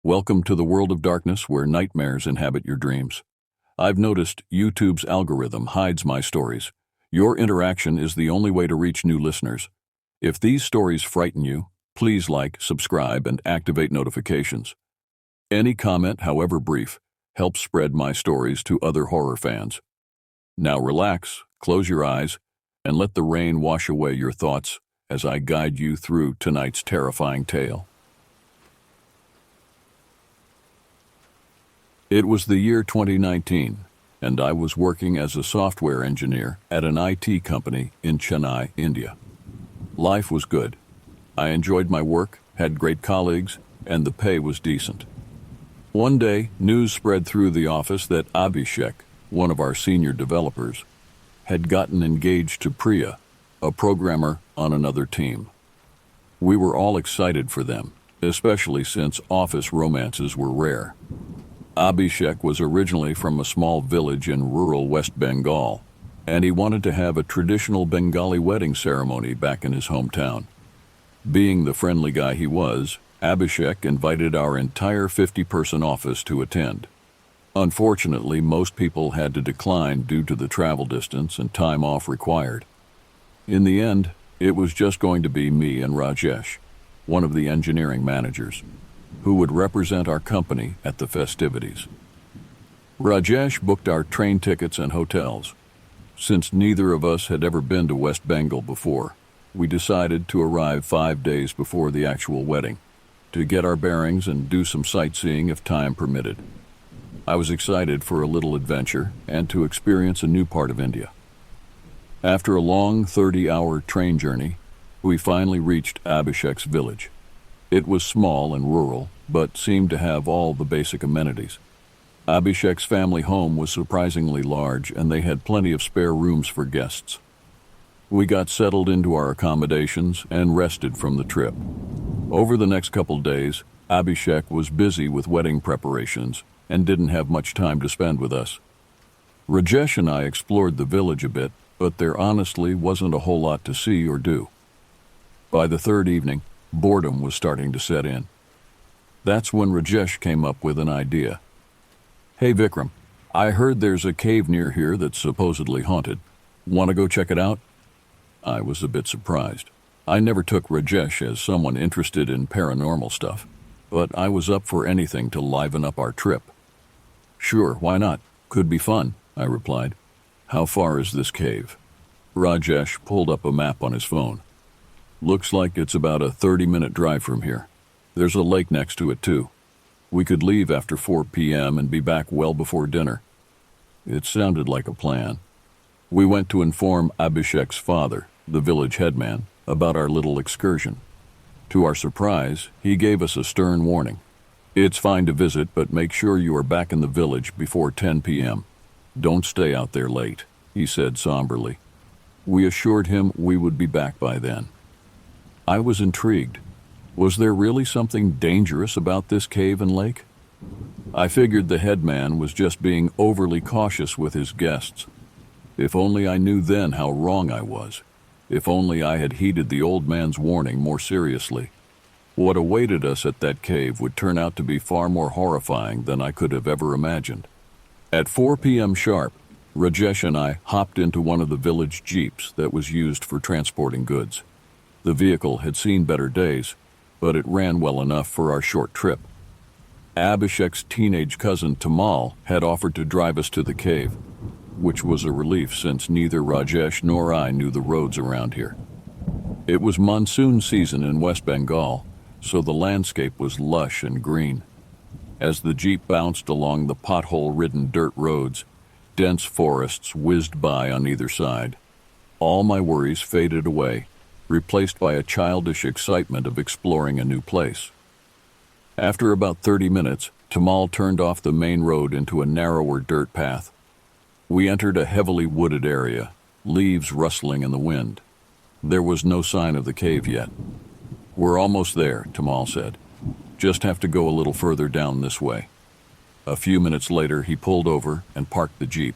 Welcome to the world of darkness where nightmares inhabit your dreams. I've noticed YouTube's algorithm hides my stories. Your interaction is the only way to reach new listeners. If these stories frighten you, please like, subscribe, and activate notifications. Any comment, however brief, helps spread my stories to other horror fans. Now relax, close your eyes, and let the rain wash away your thoughts as I guide you through tonight's terrifying tale. It was the year 2019, and I was working as a software engineer at an IT company in Chennai, India. Life was good. I enjoyed my work, had great colleagues, and the pay was decent. One day, news spread through the office that Abhishek, one of our senior developers, had gotten engaged to Priya, a programmer on another team. We were all excited for them, especially since office romances were rare. Abhishek was originally from a small village in rural West Bengal, and he wanted to have a traditional Bengali wedding ceremony back in his hometown. Being the friendly guy he was, Abhishek invited our entire 50-person office to attend. Unfortunately, most people had to decline due to the travel distance and time off required. In the end, it was just going to be me and Rajesh, one of the engineering managers, who would represent our company at the festivities. Rajesh booked our train tickets and hotels. Since neither of us had ever been to West Bengal before, we decided to arrive 5 days before the actual wedding, to get our bearings and do some sightseeing if time permitted. I was excited for a little adventure and to experience a new part of India. After a long 30-hour train journey, we finally reached Abhishek's village. It was small and rural, but seemed to have all the basic amenities. Abhishek's family home was surprisingly large, and they had plenty of spare rooms for guests. We got settled into our accommodations and rested from the trip. Over the next couple days, Abhishek was busy with wedding preparations and didn't have much time to spend with us. Rajesh and I explored the village a bit, but there honestly wasn't a whole lot to see or do. By the third evening, boredom was starting to set in. That's when Rajesh came up with an idea. "Hey Vikram, I heard there's a cave near here that's supposedly haunted. Want to go check it out?" I was a bit surprised. I never took Rajesh as someone interested in paranormal stuff, but I was up for anything to liven up our trip. "Sure, why not? Could be fun," I replied. "How far is this cave?" Rajesh pulled up a map on his phone. "Looks like it's about a 30-minute drive from here. There's a lake next to it too. We could leave after 4 p.m. and be back well before dinner." It sounded like a plan. We went to inform Abhishek's father, the village headman, about our little excursion. To our surprise, he gave us a stern warning. "It's fine to visit, but make sure you are back in the village before 10 p.m. Don't stay out there late," he said somberly. We assured him we would be back by then. I was intrigued. Was there really something dangerous about this cave and lake? I figured the headman was just being overly cautious with his guests. If only I knew then how wrong I was. If only I had heeded the old man's warning more seriously. What awaited us at that cave would turn out to be far more horrifying than I could have ever imagined. At 4 p.m. sharp, Rajesh and I hopped into one of the village jeeps that was used for transporting goods. The vehicle had seen better days, but it ran well enough for our short trip. Abhishek's teenage cousin Tamal had offered to drive us to the cave, which was a relief since neither Rajesh nor I knew the roads around here. It was monsoon season in West Bengal, so the landscape was lush and green. As the jeep bounced along the pothole-ridden dirt roads, dense forests whizzed by on either side. All my worries faded away, replaced by a childish excitement of exploring a new place. After about 30 minutes, Tamal turned off the main road into a narrower dirt path. We entered a heavily wooded area, leaves rustling in the wind. There was no sign of the cave yet. "We're almost there," Tamal said. "Just have to go a little further down this way." A few minutes later, he pulled over and parked the jeep.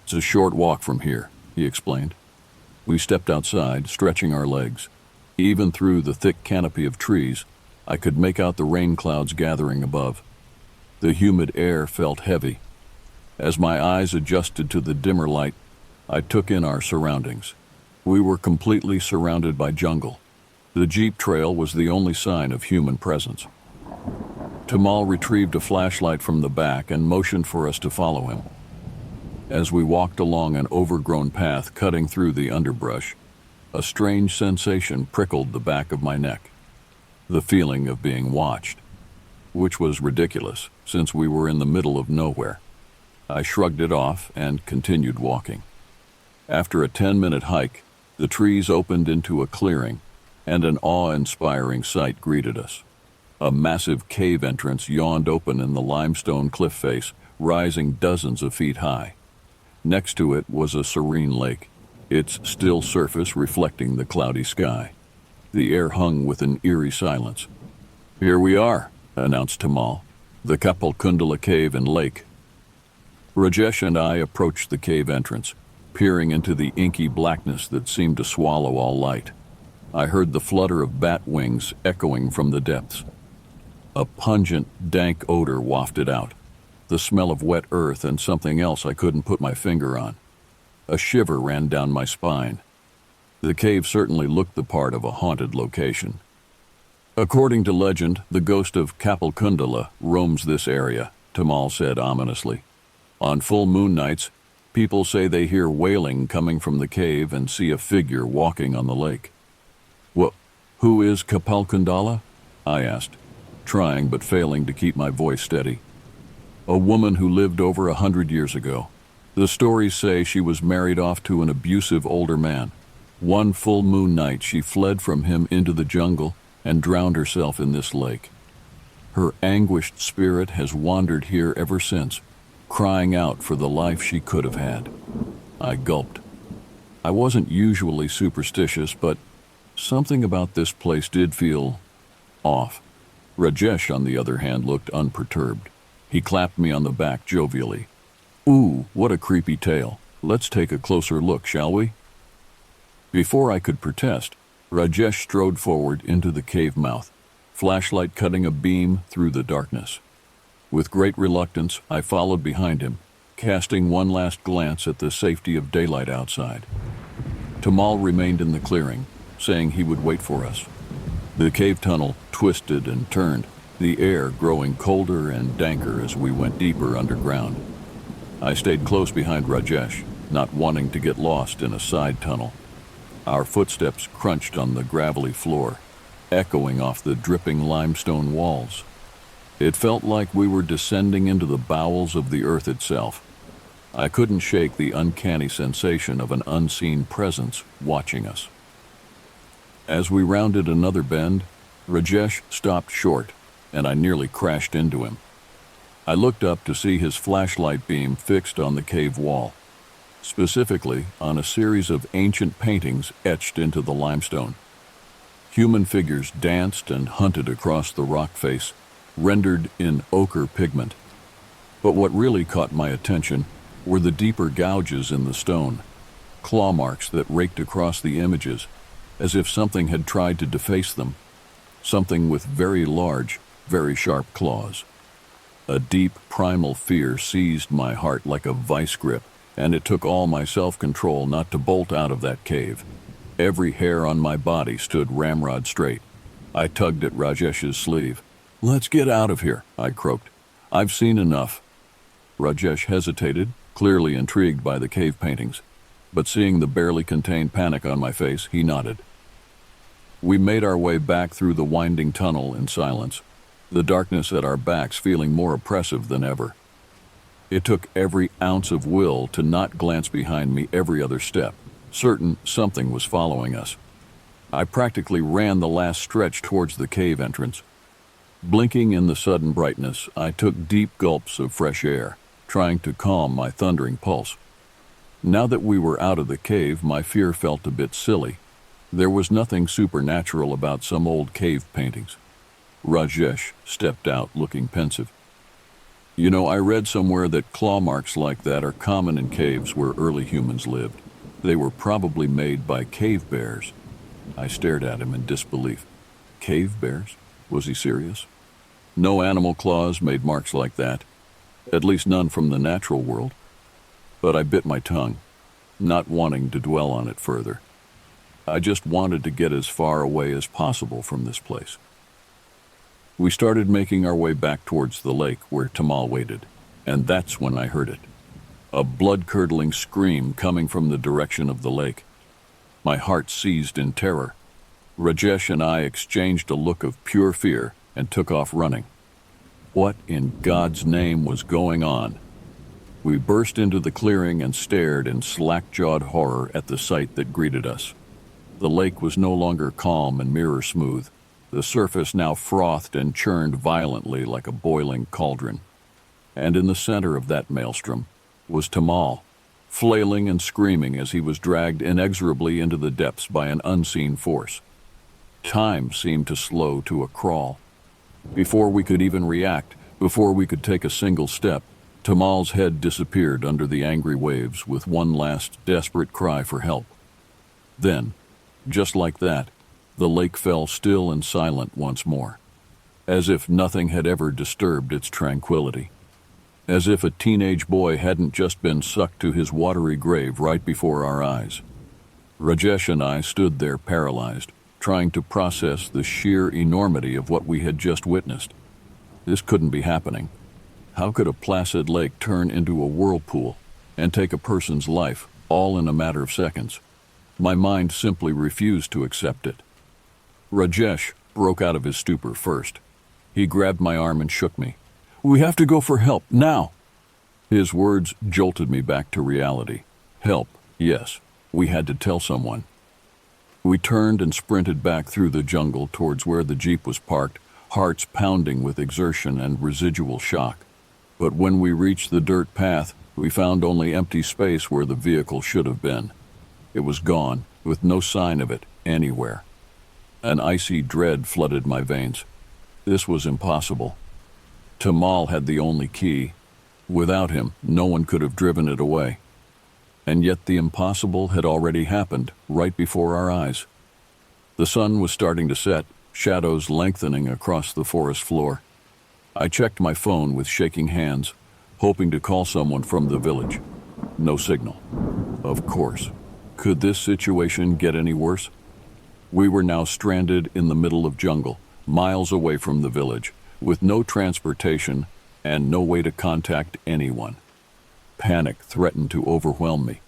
"It's a short walk from here," he explained. We stepped outside, stretching our legs. Even through the thick canopy of trees, I could make out the rain clouds gathering above. The humid air felt heavy. As my eyes adjusted to the dimmer light, I took in our surroundings. We were completely surrounded by jungle. The jeep trail was the only sign of human presence. Tamal retrieved a flashlight from the back and motioned for us to follow him. As we walked along an overgrown path cutting through the underbrush, a strange sensation prickled the back of my neck. The feeling of being watched, which was ridiculous since we were in the middle of nowhere. I shrugged it off and continued walking. After a 10-minute hike, the trees opened into a clearing, and an awe-inspiring sight greeted us. A massive cave entrance yawned open in the limestone cliff face, rising dozens of feet high. Next to it was a serene lake, its still surface reflecting the cloudy sky. The air hung with an eerie silence. "Here we are," announced Tamal, "the Kapalkundala Cave and Lake." Rajesh and I approached the cave entrance, peering into the inky blackness that seemed to swallow all light. I heard the flutter of bat wings echoing from the depths. A pungent, dank odor wafted out, the smell of wet earth and something else I couldn't put my finger on. A shiver ran down my spine. The cave certainly looked the part of a haunted location. "According to legend, the ghost of Kapalkundala roams this area," Tamal said ominously. "On full moon nights, people say they hear wailing coming from the cave and see a figure walking on the lake." "Who is Kapalkundala?" I asked, trying but failing to keep my voice steady. "A woman who lived over 100 years ago. The stories say she was married off to an abusive older man. One full moon night she fled from him into the jungle and drowned herself in this lake. Her anguished spirit has wandered here ever since, crying out for the life she could have had." I gulped. I wasn't usually superstitious, but something about this place did feel off. Rajesh, on the other hand, looked unperturbed. He clapped me on the back jovially. "Ooh, what a creepy tale. Let's take a closer look, shall we?" Before I could protest, Rajesh strode forward into the cave mouth, flashlight cutting a beam through the darkness. With great reluctance, I followed behind him, casting one last glance at the safety of daylight outside. Tamal remained in the clearing, saying he would wait for us. The cave tunnel twisted and turned, the air growing colder and danker as we went deeper underground. I stayed close behind Rajesh, not wanting to get lost in a side tunnel. Our footsteps crunched on the gravelly floor, echoing off the dripping limestone walls. It felt like we were descending into the bowels of the earth itself. I couldn't shake the uncanny sensation of an unseen presence watching us. As we rounded another bend, Rajesh stopped short, and I nearly crashed into him. I looked up to see his flashlight beam fixed on the cave wall, specifically on a series of ancient paintings etched into the limestone. Human figures danced and hunted across the rock face, rendered in ochre pigment. But what really caught my attention were the deeper gouges in the stone, claw marks that raked across the images, as if something had tried to deface them, something with very large, very sharp claws. A deep, primal fear seized my heart like a vice grip, and it took all my self-control not to bolt out of that cave. Every hair on my body stood ramrod straight. I tugged at Rajesh's sleeve. "Let's get out of here," I croaked. "I've seen enough." Rajesh hesitated, clearly intrigued by the cave paintings, but seeing the barely contained panic on my face, he nodded. We made our way back through the winding tunnel in silence, the darkness at our backs feeling more oppressive than ever. It took every ounce of will to not glance behind me every other step, certain something was following us. I practically ran the last stretch towards the cave entrance. Blinking in the sudden brightness, I took deep gulps of fresh air, trying to calm my thundering pulse. Now that we were out of the cave, my fear felt a bit silly. There was nothing supernatural about some old cave paintings. Rajesh stepped out, looking pensive. "You know, I read somewhere that claw marks like that are common in caves where early humans lived. They were probably made by cave bears." I stared at him in disbelief. "Cave bears?" Was he serious? No animal claws made marks like that, at least none from the natural world. But I bit my tongue, not wanting to dwell on it further. I just wanted to get as far away as possible from this place. We started making our way back towards the lake where Tamal waited, and that's when I heard it. A blood-curdling scream coming from the direction of the lake. My heart seized in terror. Rajesh and I exchanged a look of pure fear and took off running. What in God's name was going on? We burst into the clearing and stared in slack-jawed horror at the sight that greeted us. The lake was no longer calm and mirror-smooth. The surface now frothed and churned violently like a boiling cauldron. And in the center of that maelstrom was Tamal, flailing and screaming as he was dragged inexorably into the depths by an unseen force. Time seemed to slow to a crawl. Before we could even react, before we could take a single step, Tamal's head disappeared under the angry waves with one last desperate cry for help. Then, just like that, the lake fell still and silent once more, as if nothing had ever disturbed its tranquility. As if a teenage boy hadn't just been sucked to his watery grave right before our eyes. Rajesh and I stood there paralyzed, trying to process the sheer enormity of what we had just witnessed. This couldn't be happening. How could a placid lake turn into a whirlpool and take a person's life, all in a matter of seconds? My mind simply refused to accept it. Rajesh broke out of his stupor first. He grabbed my arm and shook me. "We have to go for help, now!" His words jolted me back to reality. Help, yes, we had to tell someone. We turned and sprinted back through the jungle towards where the jeep was parked, hearts pounding with exertion and residual shock. But when we reached the dirt path, we found only empty space where the vehicle should have been. It was gone, with no sign of it anywhere. An icy dread flooded my veins. This was impossible. Tamal had the only key. Without him, no one could have driven it away. And yet the impossible had already happened, right before our eyes. The sun was starting to set, shadows lengthening across the forest floor. I checked my phone with shaking hands, hoping to call someone from the village. No signal. Of course. Could this situation get any worse? We were now stranded in the middle of jungle, miles away from the village, with no transportation and no way to contact anyone. Panic threatened to overwhelm me.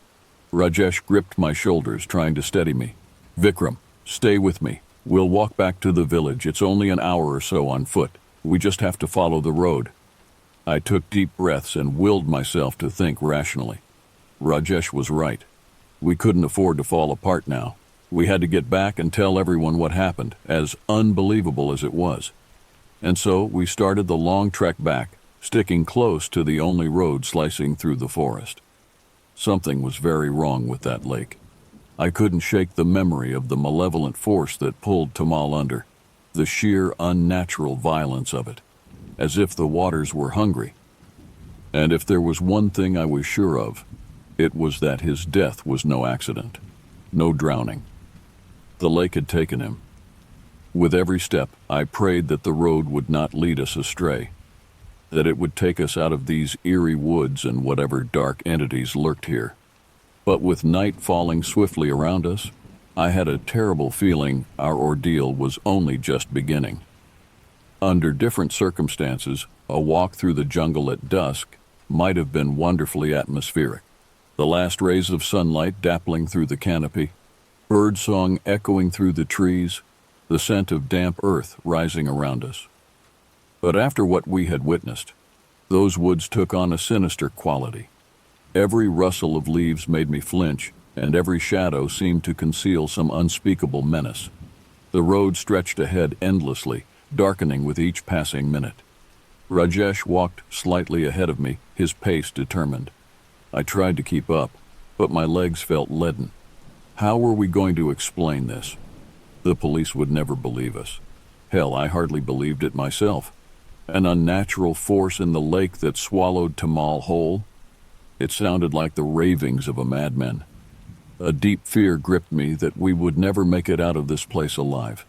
Rajesh gripped my shoulders, trying to steady me. "Vikram, stay with me. We'll walk back to the village. It's only an hour or so on foot. We just have to follow the road." I took deep breaths and willed myself to think rationally. Rajesh was right. We couldn't afford to fall apart now. We had to get back and tell everyone what happened, as unbelievable as it was. And so we started the long trek back, sticking close to the only road slicing through the forest. Something was very wrong with that lake. I couldn't shake the memory of the malevolent force that pulled Tamal under, the sheer unnatural violence of it, as if the waters were hungry. And if there was one thing I was sure of, it was that his death was no accident, no drowning. The lake had taken him. With every step, I prayed that the road would not lead us astray, that it would take us out of these eerie woods and whatever dark entities lurked here. But with night falling swiftly around us, I had a terrible feeling our ordeal was only just beginning. Under different circumstances, a walk through the jungle at dusk might have been wonderfully atmospheric. The last rays of sunlight dappling through the canopy, birdsong echoing through the trees, the scent of damp earth rising around us. But after what we had witnessed, those woods took on a sinister quality. Every rustle of leaves made me flinch, and every shadow seemed to conceal some unspeakable menace. The road stretched ahead endlessly, darkening with each passing minute. Rajesh walked slightly ahead of me, his pace determined. I tried to keep up, but my legs felt leaden. How were we going to explain this? The police would never believe us. Hell, I hardly believed it myself. An unnatural force in the lake that swallowed Tamal whole? It sounded like the ravings of a madman. A deep fear gripped me that we would never make it out of this place alive.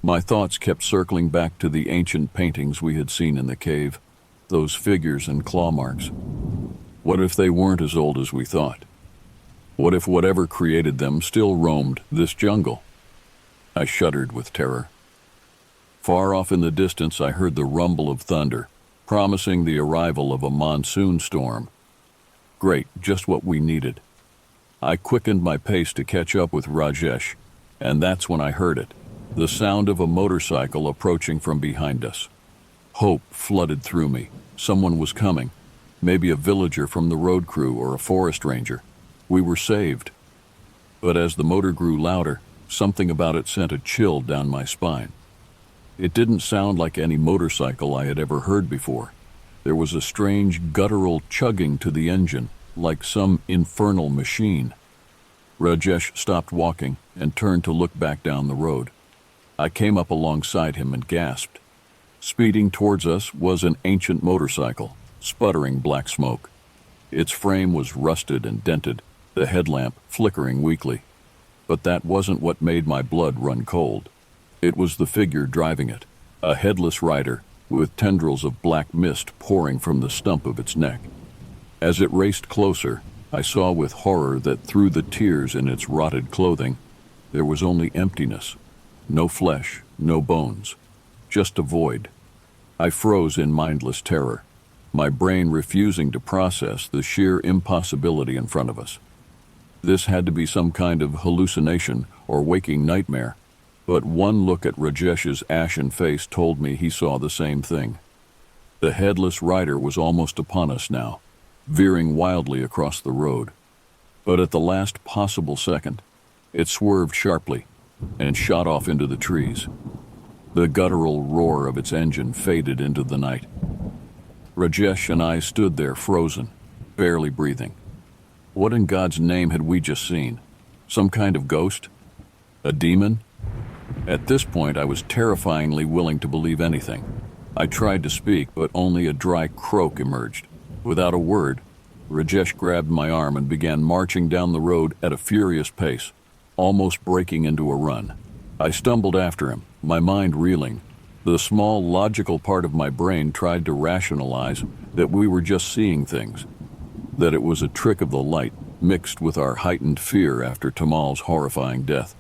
My thoughts kept circling back to the ancient paintings we had seen in the cave, those figures and claw marks. What if they weren't as old as we thought? What if whatever created them still roamed this jungle? I shuddered with terror. Far off in the distance, I heard the rumble of thunder, promising the arrival of a monsoon storm. Great, just what we needed. I quickened my pace to catch up with Rajesh, and that's when I heard it, the sound of a motorcycle approaching from behind us. Hope flooded through me. Someone was coming, maybe a villager from the road crew or a forest ranger. We were saved. But as the motor grew louder, something about it sent a chill down my spine. It didn't sound like any motorcycle I had ever heard before. There was a strange guttural chugging to the engine, like some infernal machine. Rajesh stopped walking and turned to look back down the road. I came up alongside him and gasped. Speeding towards us was an ancient motorcycle, sputtering black smoke. Its frame was rusted and dented, the headlamp flickering weakly. But that wasn't what made my blood run cold. It was the figure driving it, a headless rider with tendrils of black mist pouring from the stump of its neck. As it raced closer, I saw with horror that through the tears in its rotted clothing, there was only emptiness. No flesh, no bones, just a void. I froze in mindless terror, my brain refusing to process the sheer impossibility in front of us. This had to be some kind of hallucination or waking nightmare, but one look at Rajesh's ashen face told me he saw the same thing. The headless rider was almost upon us now, veering wildly across the road. But at the last possible second, it swerved sharply and shot off into the trees. The guttural roar of its engine faded into the night. Rajesh and I stood there frozen, barely breathing. What in God's name had we just seen? Some kind of ghost? A demon? At this point, I was terrifyingly willing to believe anything. I tried to speak, but only a dry croak emerged. Without a word, Rajesh grabbed my arm and began marching down the road at a furious pace, almost breaking into a run. I stumbled after him, my mind reeling. The small, logical part of my brain tried to rationalize that we were just seeing things, that it was a trick of the light mixed with our heightened fear after Tamal's horrifying death.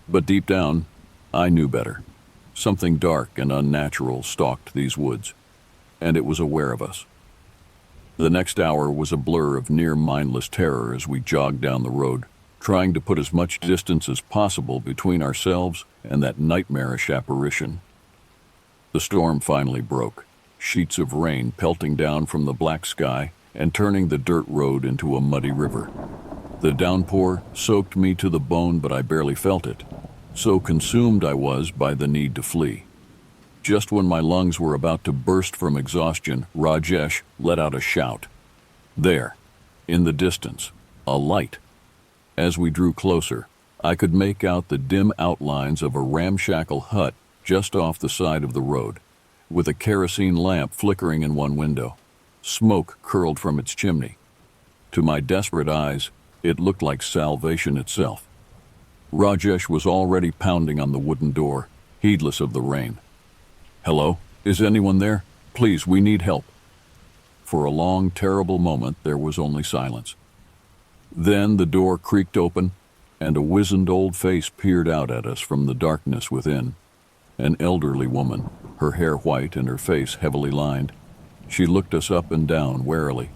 But deep down, I knew better. Something dark and unnatural stalked these woods, and it was aware of us. The next hour was a blur of near-mindless terror as we jogged down the road, trying to put as much distance as possible between ourselves and that nightmarish apparition. The storm finally broke, sheets of rain pelting down from the black sky and turning the dirt road into a muddy river. The downpour soaked me to the bone, but I barely felt it. So consumed I was by the need to flee. Just when my lungs were about to burst from exhaustion, Rajesh let out a shout. There, in the distance, a light. As we drew closer, I could make out the dim outlines of a ramshackle hut just off the side of the road, with a kerosene lamp flickering in one window. Smoke curled from its chimney. To my desperate eyes, it looked like salvation itself. Rajesh was already pounding on the wooden door, heedless of the rain. "Hello? Is anyone there? Please, we need help." For a long, terrible moment, there was only silence. Then the door creaked open, and a wizened old face peered out at us from the darkness within. An elderly woman, her hair white and her face heavily lined. She looked us up and down warily.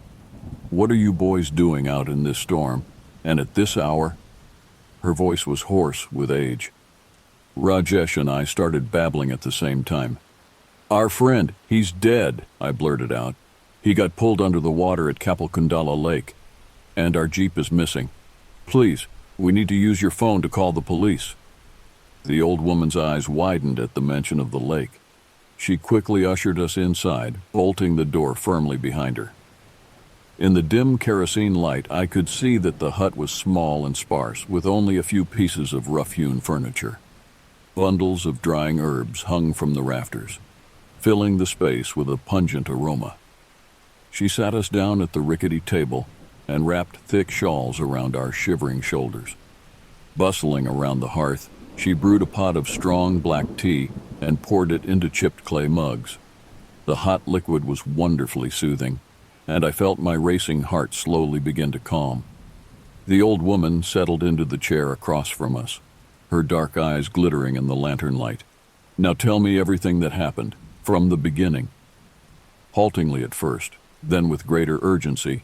"What are you boys doing out in this storm, and at this hour?" Her voice was hoarse with age. Rajesh and I started babbling at the same time. "Our friend, he's dead," I blurted out. "He got pulled under the water at Kapalkundala Lake, and our jeep is missing. Please, we need to use your phone to call the police." The old woman's eyes widened at the mention of the lake. She quickly ushered us inside, bolting the door firmly behind her. In the dim kerosene light, I could see that the hut was small and sparse, with only a few pieces of rough-hewn furniture. Bundles of drying herbs hung from the rafters, filling the space with a pungent aroma. She sat us down at the rickety table and wrapped thick shawls around our shivering shoulders. Bustling around the hearth, She brewed a pot of strong black tea and poured it into chipped clay mugs. The hot liquid was wonderfully soothing, and I felt my racing heart slowly begin to calm. The old woman settled into the chair across from us, her dark eyes glittering in the lantern light. "Now tell me everything that happened, from the beginning." Haltingly at first, then with greater urgency,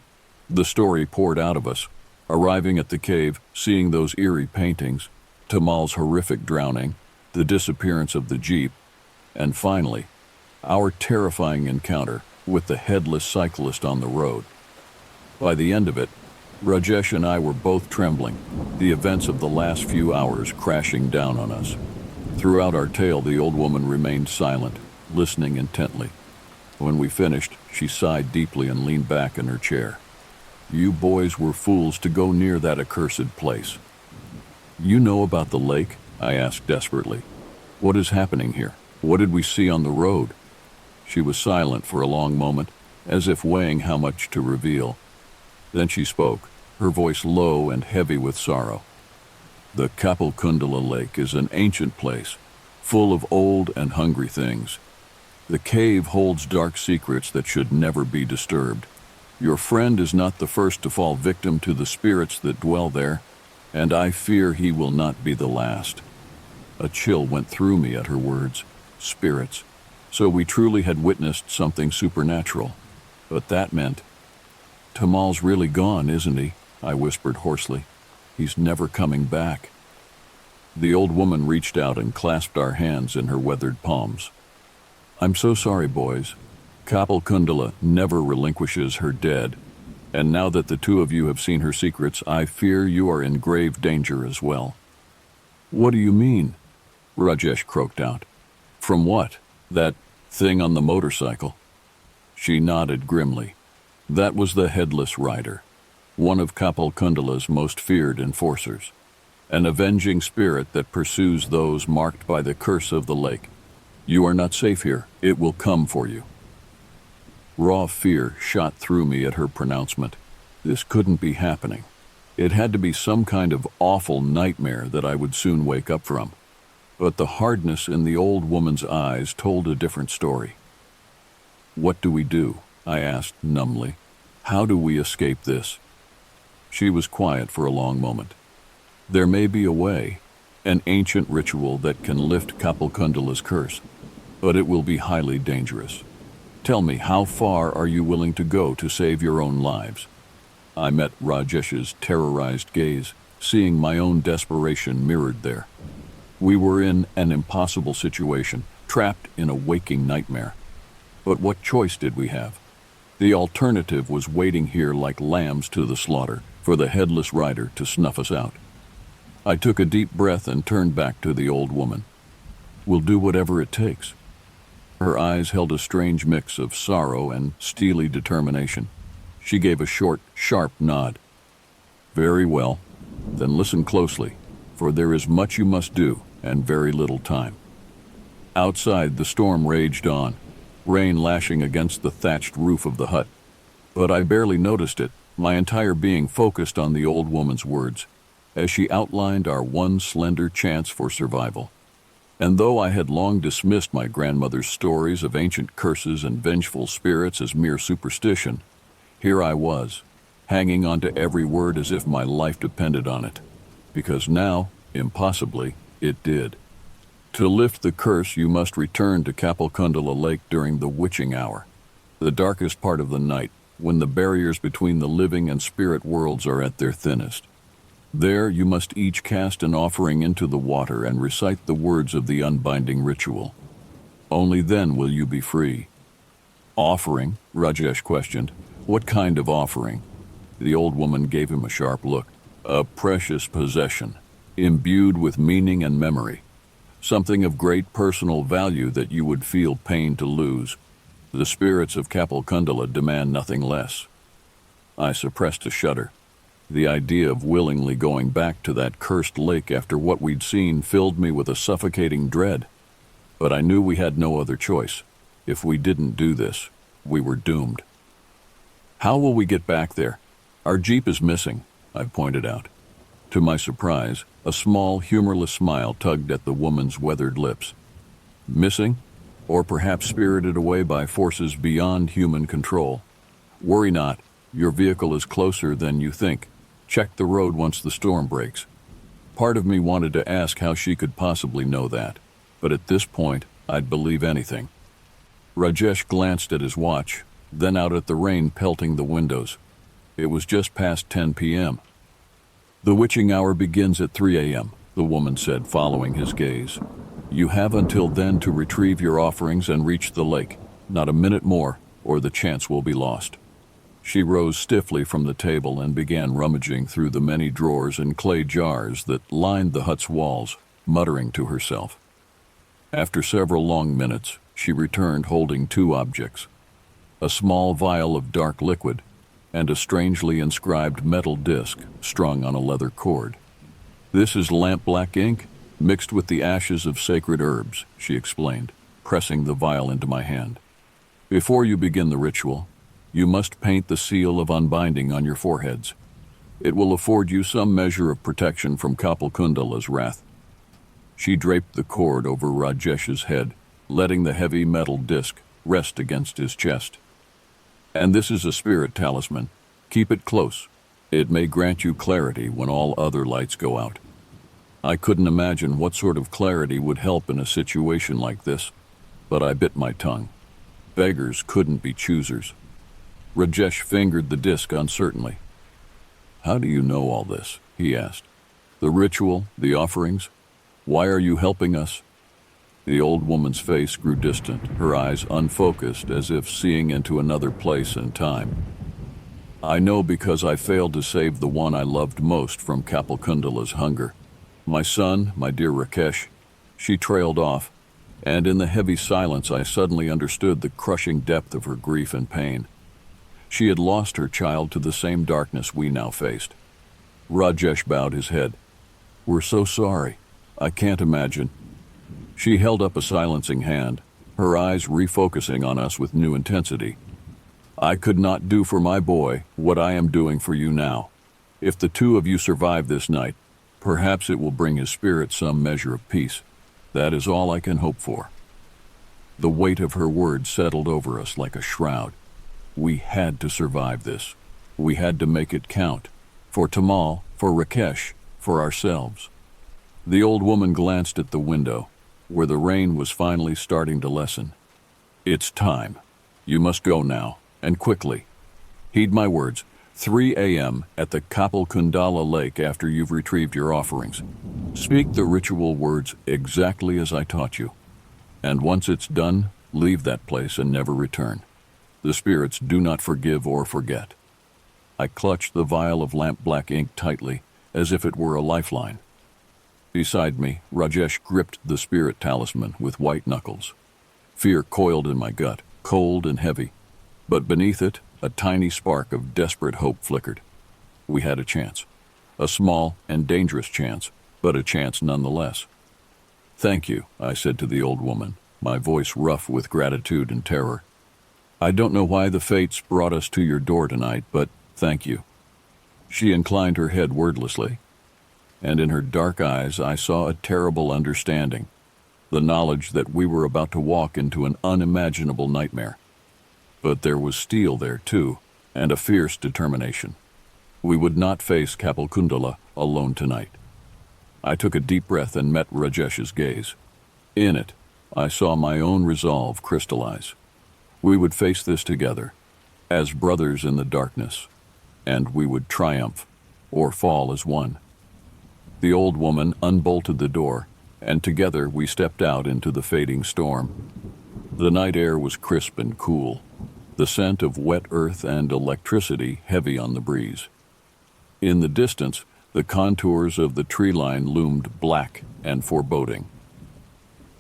the story poured out of us, arriving at the cave, seeing those eerie paintings, Tamal's horrific drowning, the disappearance of the jeep, and finally, our terrifying encounter with the headless cyclist on the road. By the end of it, Rajesh and I were both trembling, the events of the last few hours crashing down on us. Throughout our tale, the old woman remained silent, listening intently. When we finished, she sighed deeply and leaned back in her chair. "You boys were fools to go near that accursed place." "You know about the lake?" I asked desperately. "What is happening here? What did we see on the road?" She was silent for a long moment, as if weighing how much to reveal. Then she spoke, her voice low and heavy with sorrow. "The Kapalkundala Lake is an ancient place, full of old and hungry things. The cave holds dark secrets that should never be disturbed. Your friend is not the first to fall victim to the spirits that dwell there, and I fear he will not be the last." A chill went through me at her words. Spirits. So we truly had witnessed something supernatural. But that meant, "Tamal's really gone, isn't he?" I whispered hoarsely. "He's never coming back." The old woman reached out and clasped our hands in her weathered palms. "I'm so sorry, boys. Kapalkundala never relinquishes her dead, and now that the two of you have seen her secrets, I fear you are in grave danger as well." "What do you mean?" Rajesh croaked out. "From what? That thing on the motorcycle?" She nodded grimly. "That was the Headless Rider, one of Kapalkundala's most feared enforcers, an avenging spirit that pursues those marked by the curse of the lake. You are not safe here. It will come for you." Raw fear shot through me at her pronouncement. This couldn't be happening. It had to be some kind of awful nightmare that I would soon wake up from. But the hardness in the old woman's eyes told a different story. "What do we do?" I asked numbly. "How do we escape this?" She was quiet for a long moment. "There may be a way, an ancient ritual that can lift Kapalkundala's curse, but it will be highly dangerous. Tell me, how far are you willing to go to save your own lives?" I met Rajesh's terrorized gaze, seeing my own desperation mirrored there. We were in an impossible situation, trapped in a waking nightmare. But what choice did we have? The alternative was waiting here like lambs to the slaughter for the Headless Rider to snuff us out. I took a deep breath and turned back to the old woman. "We'll do whatever it takes." Her eyes held a strange mix of sorrow and steely determination. She gave a short, sharp nod. "Very well. Then listen closely, for there is much you must do and very little time." Outside, the storm raged on, rain lashing against the thatched roof of the hut. But I barely noticed it, my entire being focused on the old woman's words, as she outlined our one slender chance for survival. And though I had long dismissed my grandmother's stories of ancient curses and vengeful spirits as mere superstition, here I was, hanging on to every word as if my life depended on it. Because now, impossibly, it did. To lift the curse, you must return to Kapalkundala Lake during the witching hour, the darkest part of the night, when the barriers between the living and spirit worlds are at their thinnest. There you must each cast an offering into the water and recite the words of the unbinding ritual. Only then will you be free. "Offering?" Rajesh questioned. "What kind of offering?" The old woman gave him a sharp look. "A precious possession, imbued with meaning and memory. Something of great personal value that you would feel pain to lose. The spirits of Kapalkundala demand nothing less." I suppressed a shudder. The idea of willingly going back to that cursed lake after what we'd seen filled me with a suffocating dread. But I knew we had no other choice. If we didn't do this, we were doomed. "How will we get back there? Our jeep is missing," I pointed out. To my surprise, A small, humorless smile tugged at the woman's weathered lips. Missing? Or perhaps spirited away by forces beyond human control. Worry not. Your vehicle is closer than you think. Check the road once the storm breaks. Part of me wanted to ask how she could possibly know that, but at this point, I'd believe anything. Rajesh glanced at his watch, then out at the rain pelting the windows. It was just past 10 p.m. The witching hour begins at 3 a.m., the woman said, following his gaze. You have until then to retrieve your offerings and reach the lake. Not a minute more, or the chance will be lost. She rose stiffly from the table and began rummaging through the many drawers and clay jars that lined the hut's walls, muttering to herself. After several long minutes, she returned holding two objects: a small vial of dark liquid and a strangely inscribed metal disc strung on a leather cord. This is lampblack ink, mixed with the ashes of sacred herbs, she explained, pressing the vial into my hand. Before you begin the ritual, you must paint the seal of unbinding on your foreheads. It will afford you some measure of protection from Kapalkundala's wrath. She draped the cord over Rajesh's head, letting the heavy metal disc rest against his chest. And this is a spirit talisman. Keep it close. It may grant you clarity when all other lights go out. I couldn't imagine what sort of clarity would help in a situation like this, but I bit my tongue. Beggars couldn't be choosers. Rajesh fingered the disc uncertainly. How do you know all this? He asked. The ritual, the offerings? Why are you helping us? The old woman's face grew distant, her eyes unfocused as if seeing into another place and time. I know because I failed to save the one I loved most from Kapalkundala's hunger. My son, my dear Rakesh. She trailed off, and in the heavy silence I suddenly understood the crushing depth of her grief and pain. She had lost her child to the same darkness we now faced. Rajesh bowed his head. We're so sorry. I can't imagine. She held up a silencing hand, her eyes refocusing on us with new intensity. I could not do for my boy what I am doing for you now. If the two of you survive this night, perhaps it will bring his spirit some measure of peace. That is all I can hope for. The weight of her words settled over us like a shroud. We had to survive this. We had to make it count. For Tamal, for Rakesh, for ourselves. The old woman glanced at the window, where the rain was finally starting to lessen. It's time. You must go now, and quickly. Heed my words. 3 a.m. at the Kapalkundala Lake after you've retrieved your offerings. Speak the ritual words exactly as I taught you. And once it's done, leave that place and never return. The spirits do not forgive or forget. I clutched the vial of lampblack ink tightly, as if it were a lifeline. Beside me, Rajesh gripped the spirit talisman with white knuckles. Fear coiled in my gut, cold and heavy. But beneath it, a tiny spark of desperate hope flickered. We had a chance. A small and dangerous chance, but a chance nonetheless. Thank you, I said to the old woman, my voice rough with gratitude and terror. I don't know why the fates brought us to your door tonight, but thank you. She inclined her head wordlessly, and in her dark eyes I saw a terrible understanding, the knowledge that we were about to walk into an unimaginable nightmare. But there was steel there too, and a fierce determination. We would not face Kapalkundala alone tonight. I took a deep breath and met Rajesh's gaze. In it, I saw my own resolve crystallize. We would face this together, as brothers in the darkness, and we would triumph, or fall as one. The old woman unbolted the door, and together we stepped out into the fading storm. The night air was crisp and cool, the scent of wet earth and electricity heavy on the breeze. In the distance, the contours of the tree line loomed black and foreboding.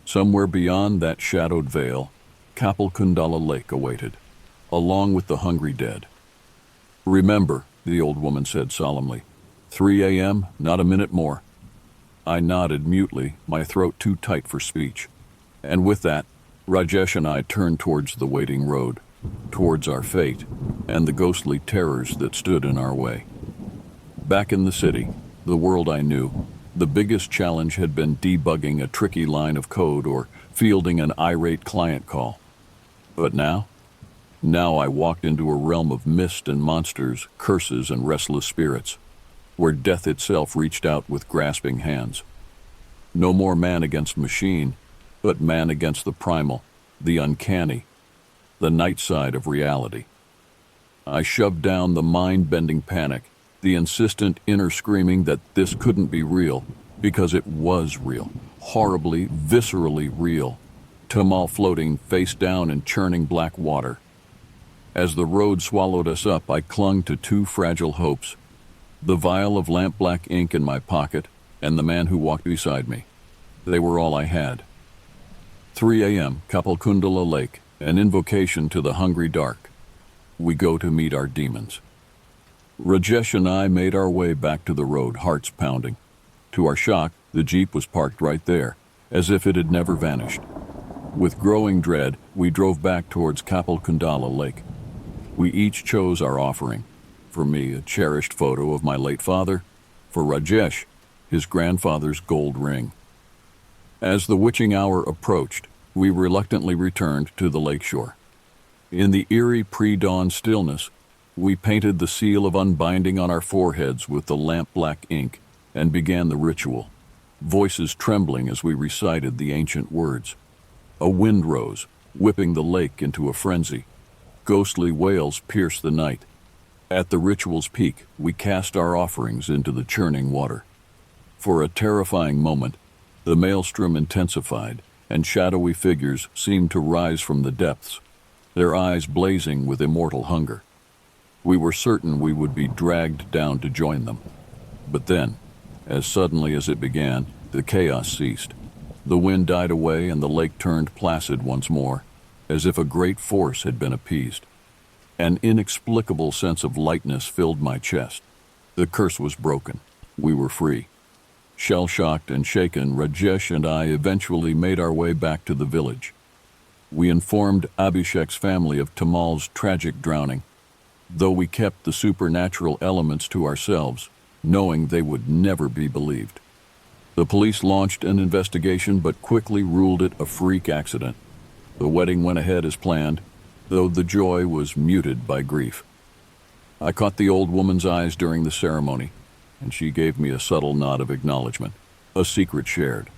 Somewhere beyond that shadowed veil, Kapalkundala Lake awaited, along with the hungry dead. Remember, the old woman said solemnly, 3 a.m., not a minute more. I nodded mutely, my throat too tight for speech. And with that, Rajesh and I turned towards the waiting road, towards our fate, and the ghostly terrors that stood in our way. Back in the city, the world I knew, The biggest challenge had been debugging a tricky line of code or fielding an irate client call. But now I walked into a realm of mist and monsters, curses and restless spirits, where death itself reached out with grasping hands. No more man against machine, but man against the primal, the uncanny, the night side of reality. I shoved down the mind-bending panic, the insistent inner screaming that this couldn't be real, because it was real, horribly, viscerally real. Tamal floating face down in churning black water. As the road swallowed us up, I clung to two fragile hopes: the vial of lamp-black ink in my pocket and the man who walked beside me. They were all I had. 3 a.m., Kapalkundala Lake, an invocation to the hungry dark. We go to meet our demons. Rajesh and I made our way back to the road, hearts pounding. To our shock, the Jeep was parked right there, as if it had never vanished. With growing dread, we drove back towards Kapalkundala Lake. We each chose our offering. For me, a cherished photo of my late father. For Rajesh, his grandfather's gold ring. As the witching hour approached, we reluctantly returned to the lakeshore. In the eerie pre-dawn stillness, we painted the seal of unbinding on our foreheads with the lamp-black ink and began the ritual, voices trembling as we recited the ancient words. A wind rose, whipping the lake into a frenzy. Ghostly wails pierced the night. At the ritual's peak, we cast our offerings into the churning water. For a terrifying moment, the maelstrom intensified, and shadowy figures seemed to rise from the depths, their eyes blazing with immortal hunger. We were certain we would be dragged down to join them. But then, as suddenly as it began, the chaos ceased. The wind died away and the lake turned placid once more, as if a great force had been appeased. An inexplicable sense of lightness filled my chest. The curse was broken. We were free. Shell-shocked and shaken, Rajesh and I eventually made our way back to the village. We informed Abhishek's family of Tamal's tragic drowning, though we kept the supernatural elements to ourselves, knowing they would never be believed. The police launched an investigation but quickly ruled it a freak accident. The wedding went ahead as planned, though the joy was muted by grief. I caught the old woman's eyes during the ceremony, and she gave me a subtle nod of acknowledgement, a secret shared.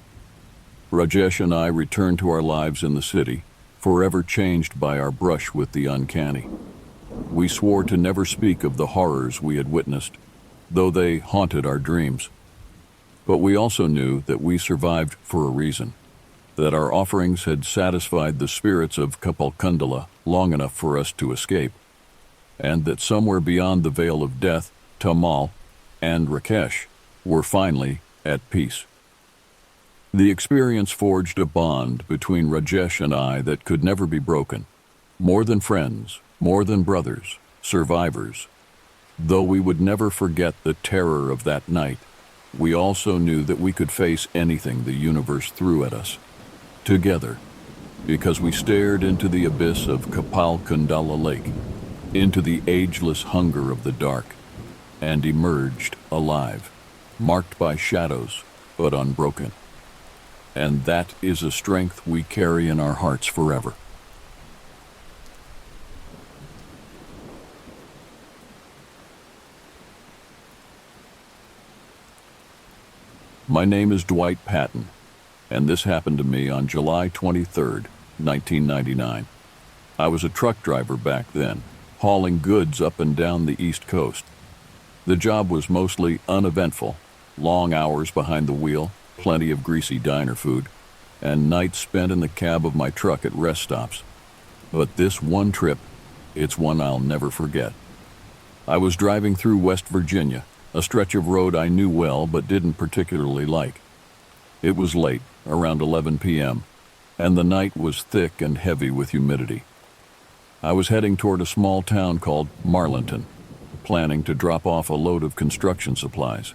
Rajesh and I returned to our lives in the city, forever changed by our brush with the uncanny. We swore to never speak of the horrors we had witnessed, though they haunted our dreams. But we also knew that we survived for a reason, that our offerings had satisfied the spirits of Kapalkundala long enough for us to escape, and that somewhere beyond the veil of death, Tamal and Rakesh were finally at peace. The experience forged a bond between Rajesh and I that could never be broken. More than friends, more than brothers, survivors. Though we would never forget the terror of that night, we also knew that we could face anything the universe threw at us, together, because we stared into the abyss of Kapalkundala Lake, into the ageless hunger of the dark, and emerged alive, marked by shadows, but unbroken. And that is a strength we carry in our hearts forever. My name is Dwight Patton, and this happened to me on July 23rd, 1999. I was a truck driver back then, hauling goods up and down the East Coast. The job was mostly uneventful, long hours behind the wheel, plenty of greasy diner food, and nights spent in the cab of my truck at rest stops. But this one trip, it's one I'll never forget. I was driving through West Virginia, a stretch of road I knew well but didn't particularly like. It was late, around 11 p.m., and the night was thick and heavy with humidity. I was heading toward a small town called Marlinton, planning to drop off a load of construction supplies.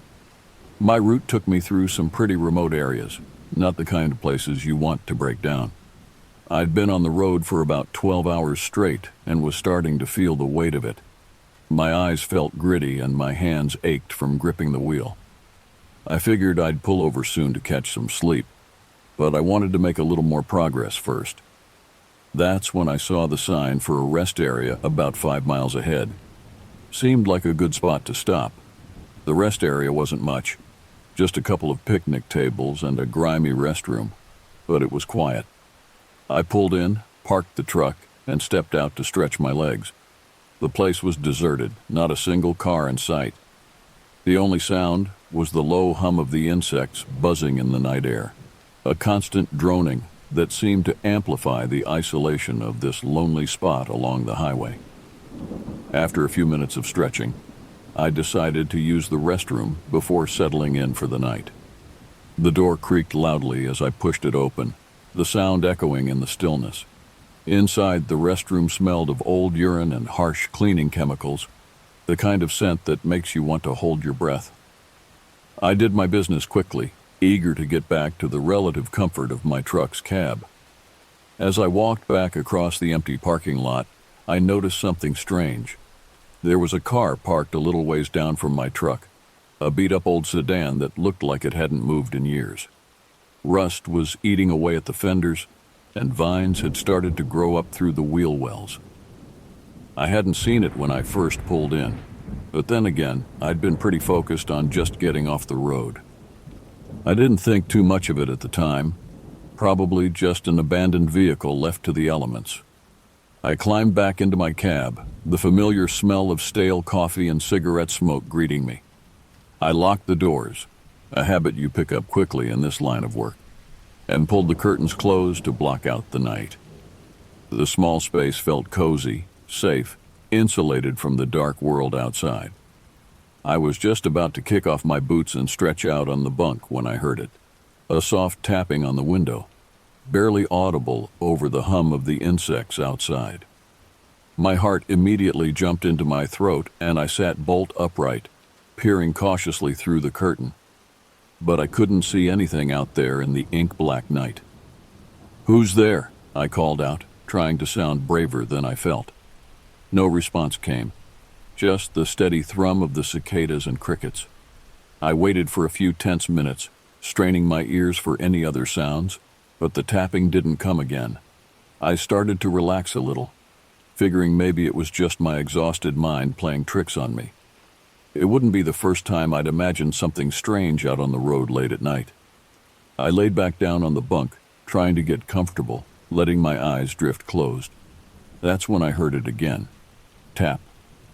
My route took me through some pretty remote areas, not the kind of places you want to break down. I'd been on the road for about 12 hours straight and was starting to feel the weight of it. My eyes felt gritty and my hands ached from gripping the wheel. I figured I'd pull over soon to catch some sleep, but I wanted to make a little more progress first. That's when I saw the sign for a rest area about 5 miles ahead. Seemed like a good spot to stop. The rest area wasn't much, just a couple of picnic tables and a grimy restroom, but it was quiet. I pulled in, parked the truck, and stepped out to stretch my legs. The place was deserted, not a single car in sight. The only sound was the low hum of the insects buzzing in the night air, a constant droning that seemed to amplify the isolation of this lonely spot along the highway. After a few minutes of stretching, I decided to use the restroom before settling in for the night. The door creaked loudly as I pushed it open, the sound echoing in the stillness. Inside, the restroom smelled of old urine and harsh cleaning chemicals, the kind of scent that makes you want to hold your breath. I did my business quickly, eager to get back to the relative comfort of my truck's cab. As I walked back across the empty parking lot, I noticed something strange. There was a car parked a little ways down from my truck, a beat-up old sedan that looked like it hadn't moved in years. Rust was eating away at the fenders, and vines had started to grow up through the wheel wells. I hadn't seen it when I first pulled in, but then again, I'd been pretty focused on just getting off the road. I didn't think too much of it at the time, probably just an abandoned vehicle left to the elements. I climbed back into my cab, the familiar smell of stale coffee and cigarette smoke greeting me. I locked the doors, a habit you pick up quickly in this line of work, and pulled the curtains closed to block out the night. The small space felt cozy, safe, insulated from the dark world outside. I was just about to kick off my boots and stretch out on the bunk when I heard it, a soft tapping on the window, barely audible over the hum of the insects outside. My heart immediately jumped into my throat and I sat bolt upright, peering cautiously through the curtain. But I couldn't see anything out there in the ink-black night. "Who's there?" I called out, trying to sound braver than I felt. No response came, just the steady thrum of the cicadas and crickets. I waited for a few tense minutes, straining my ears for any other sounds, but the tapping didn't come again. I started to relax a little, figuring maybe it was just my exhausted mind playing tricks on me. It wouldn't be the first time I'd imagined something strange out on the road late at night. I laid back down on the bunk, trying to get comfortable, letting my eyes drift closed. That's when I heard it again. Tap,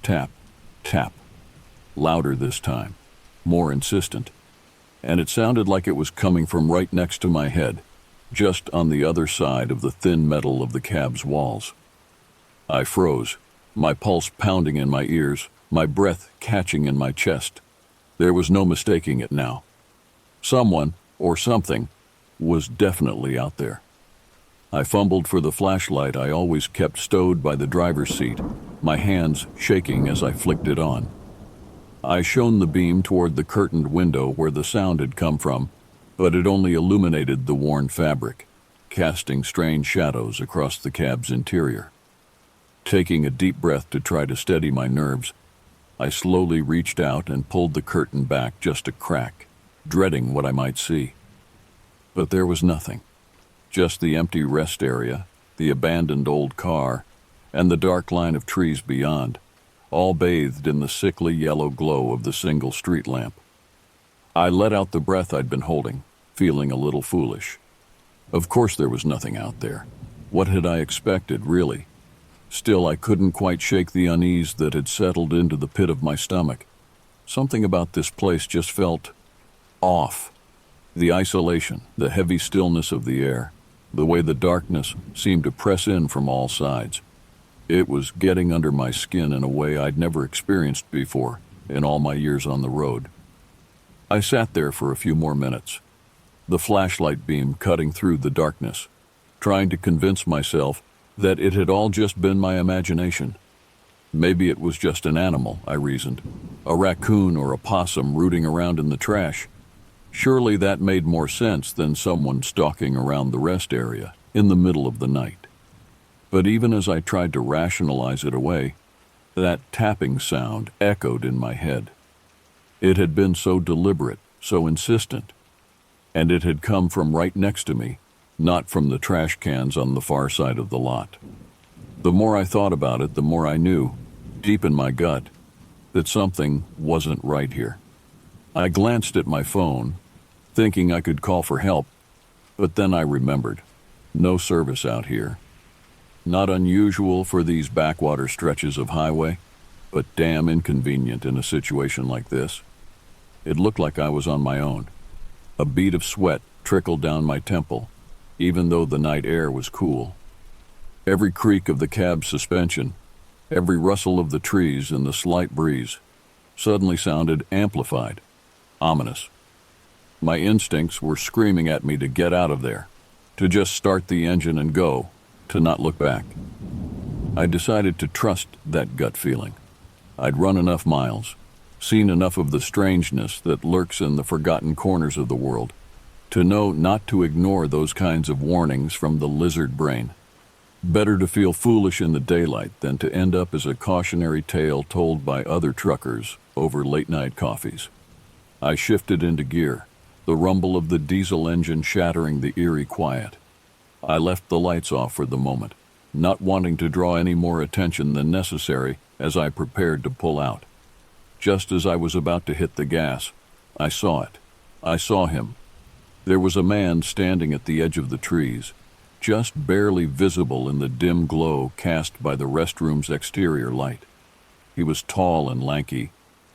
tap, tap. Louder this time, more insistent. And it sounded like it was coming from right next to my head, just on the other side of the thin metal of the cab's walls. I froze, my pulse pounding in my ears, my breath catching in my chest. There was no mistaking it now. Someone, or something, was definitely out there. I fumbled for the flashlight I always kept stowed by the driver's seat, my hands shaking as I flicked it on. I shone the beam toward the curtained window where the sound had come from, but it only illuminated the worn fabric, casting strange shadows across the cab's interior. Taking a deep breath to try to steady my nerves, I slowly reached out and pulled the curtain back just a crack, dreading what I might see. But there was nothing, just the empty rest area, the abandoned old car, and the dark line of trees beyond, all bathed in the sickly yellow glow of the single street lamp. I let out the breath I'd been holding, feeling a little foolish. Of course there was nothing out there. What had I expected, really? Still, I couldn't quite shake the unease that had settled into the pit of my stomach. Something about this place just felt off. The isolation, the heavy stillness of the air, the way the darkness seemed to press in from all sides. It was getting under my skin in a way I'd never experienced before in all my years on the road. I sat there for a few more minutes, the flashlight beam cutting through the darkness, trying to convince myself that it had all just been my imagination. Maybe it was just an animal, I reasoned, a raccoon or a possum rooting around in the trash. Surely that made more sense than someone stalking around the rest area in the middle of the night. But even as I tried to rationalize it away, that tapping sound echoed in my head. It had been so deliberate, so insistent. And it had come from right next to me, not from the trash cans on the far side of the lot. The more I thought about it, the more I knew, deep in my gut, that something wasn't right here. I glanced at my phone, thinking I could call for help, but then I remembered. No service out here. Not unusual for these backwater stretches of highway, but damn inconvenient in a situation like this. It looked like I was on my own. A bead of sweat trickled down my temple, even though the night air was cool. Every creak of the cab's suspension, every rustle of the trees in the slight breeze, suddenly sounded amplified, ominous. My instincts were screaming at me to get out of there, to just start the engine and go, to not look back. I decided to trust that gut feeling. I'd run enough miles, seen enough of the strangeness that lurks in the forgotten corners of the world, to know not to ignore those kinds of warnings from the lizard brain. Better to feel foolish in the daylight than to end up as a cautionary tale told by other truckers over late-night coffees. I shifted into gear, the rumble of the diesel engine shattering the eerie quiet. I left the lights off for the moment, not wanting to draw any more attention than necessary as I prepared to pull out. Just as I was about to hit the gas, I saw it. I saw him. There was a man standing at the edge of the trees, just barely visible in the dim glow cast by the restroom's exterior light. He was tall and lanky,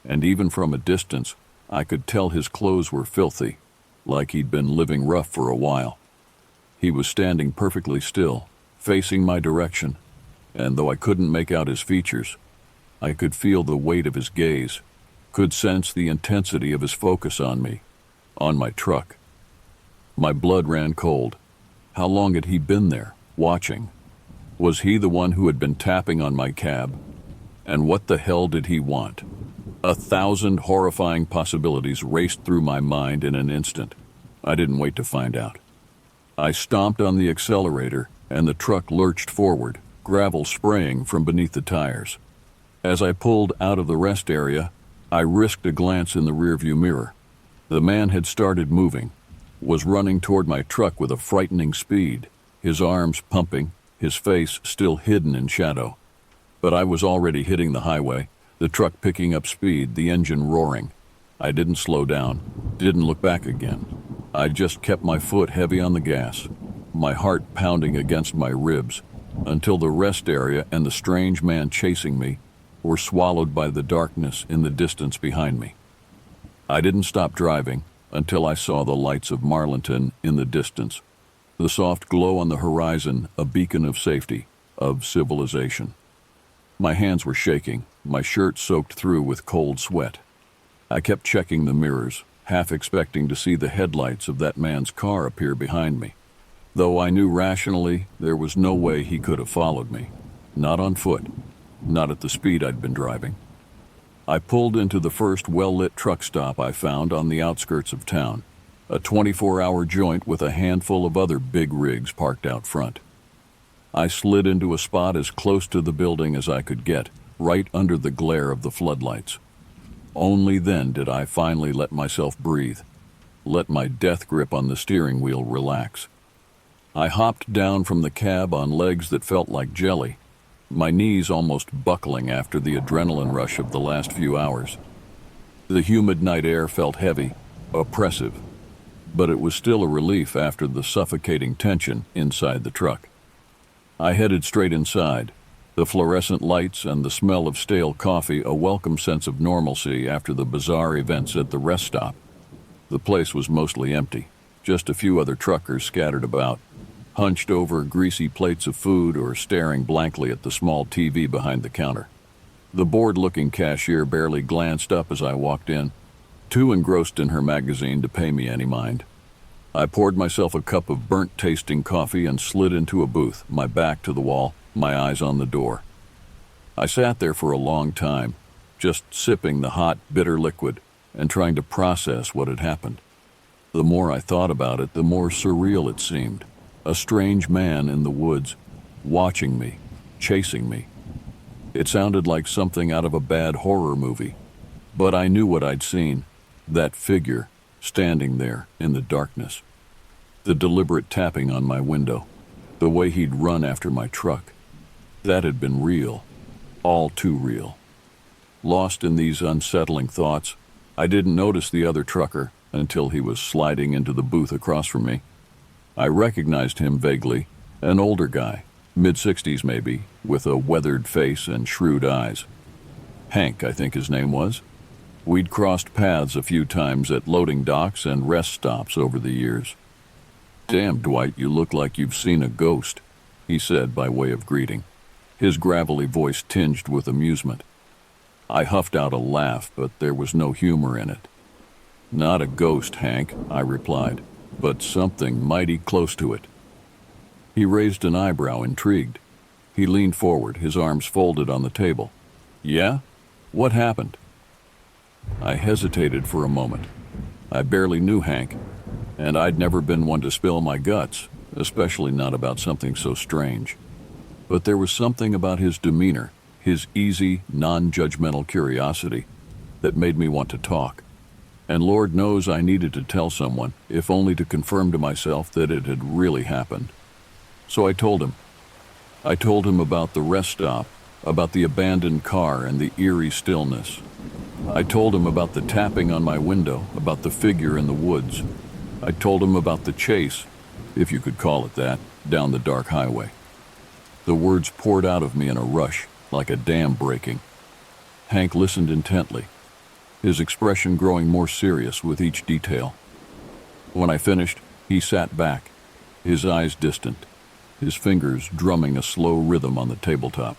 and even from a distance, I could tell his clothes were filthy, like he'd been living rough for a while. He was standing perfectly still, facing my direction, and though I couldn't make out his features, I could feel the weight of his gaze, could sense the intensity of his focus on me, on my truck. My blood ran cold. How long had he been there, watching? Was he the one who had been tapping on my cab? And what the hell did he want? 1,000 horrifying possibilities raced through my mind in an instant. I didn't wait to find out. I stomped on the accelerator, and the truck lurched forward, gravel spraying from beneath the tires. As I pulled out of the rest area, I risked a glance in the rearview mirror. The man had started moving, was running toward my truck with a frightening speed, his arms pumping, his face still hidden in shadow. But I was already hitting the highway, the truck picking up speed, the engine roaring. I didn't slow down, didn't look back again. I just kept my foot heavy on the gas, my heart pounding against my ribs, until the rest area and the strange man chasing me were swallowed by the darkness in the distance behind me. I didn't stop driving until I saw the lights of Marlinton in the distance, the soft glow on the horizon, a beacon of safety, of civilization. My hands were shaking, my shirt soaked through with cold sweat. I kept checking the mirrors, half expecting to see the headlights of that man's car appear behind me, though I knew rationally there was no way he could have followed me, not on foot, not at the speed I'd been driving. I pulled into the first well-lit truck stop I found on the outskirts of town, a 24-hour joint with a handful of other big rigs parked out front. I slid into a spot as close to the building as I could get, right under the glare of the floodlights. Only then did I finally let myself breathe, let my death grip on the steering wheel relax. I hopped down from the cab on legs that felt like jelly, my knees almost buckling after the adrenaline rush of the last few hours. The humid night air felt heavy, oppressive, but it was still a relief after the suffocating tension inside the truck. I headed straight inside, the fluorescent lights and the smell of stale coffee a welcome sense of normalcy after the bizarre events at the rest stop. The place was mostly empty, just a few other truckers scattered about, hunched over greasy plates of food or staring blankly at the small TV behind the counter. The bored-looking cashier barely glanced up as I walked in, too engrossed in her magazine to pay me any mind. I poured myself a cup of burnt-tasting coffee and slid into a booth, my back to the wall, my eyes on the door. I sat there for a long time, just sipping the hot, bitter liquid and trying to process what had happened. The more I thought about it, the more surreal it seemed. A strange man in the woods, watching me, chasing me. It sounded like something out of a bad horror movie, but I knew what I'd seen, that figure, standing there in the darkness. The deliberate tapping on my window, the way he'd run after my truck, that had been real, all too real. Lost in these unsettling thoughts, I didn't notice the other trucker until he was sliding into the booth across from me. I recognized him vaguely, an older guy, mid-60s maybe, with a weathered face and shrewd eyes. Hank, I think his name was. We'd crossed paths a few times at loading docks and rest stops over the years. "Damn, Dwight, you look like you've seen a ghost," he said by way of greeting, his gravelly voice tinged with amusement. I huffed out a laugh, but there was no humor in it. "Not a ghost, Hank," I replied, "but something mighty close to it." He raised an eyebrow, intrigued. He leaned forward, his arms folded on the table. "Yeah? What happened?" I hesitated for a moment. I barely knew Hank, and I'd never been one to spill my guts, especially not about something so strange. But there was something about his demeanor, his easy, non-judgmental curiosity, that made me want to talk. And Lord knows I needed to tell someone, if only to confirm to myself that it had really happened. So I told him. I told him about the rest stop, about the abandoned car and the eerie stillness. I told him about the tapping on my window, about the figure in the woods. I told him about the chase, if you could call it that, down the dark highway. The words poured out of me in a rush, like a dam breaking. Hank listened intently, his expression growing more serious with each detail. When I finished, he sat back, his eyes distant, his fingers drumming a slow rhythm on the tabletop.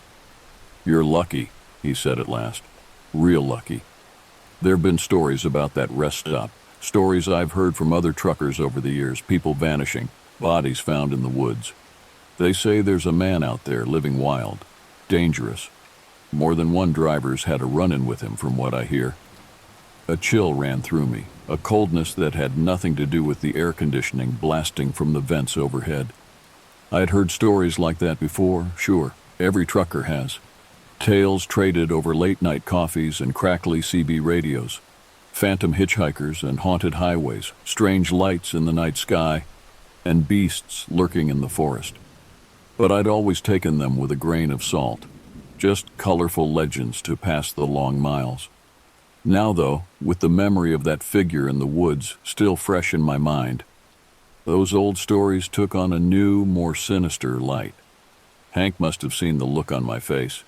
"You're lucky," he said at last. "Real lucky. There've been stories about that rest stop, stories I've heard from other truckers over the years, people vanishing, bodies found in the woods. They say there's a man out there living wild, dangerous. More than one driver's had a run-in with him, from what I hear." A chill ran through me, a coldness that had nothing to do with the air conditioning blasting from the vents overhead. I had heard stories like that before, sure, every trucker has. Tales traded over late-night coffees and crackly CB radios, phantom hitchhikers and haunted highways, strange lights in the night sky, and beasts lurking in the forest. But I'd always taken them with a grain of salt, just colorful legends to pass the long miles. Now, though, with the memory of that figure in the woods still fresh in my mind, those old stories took on a new, more sinister light. Hank must have seen the look on my face,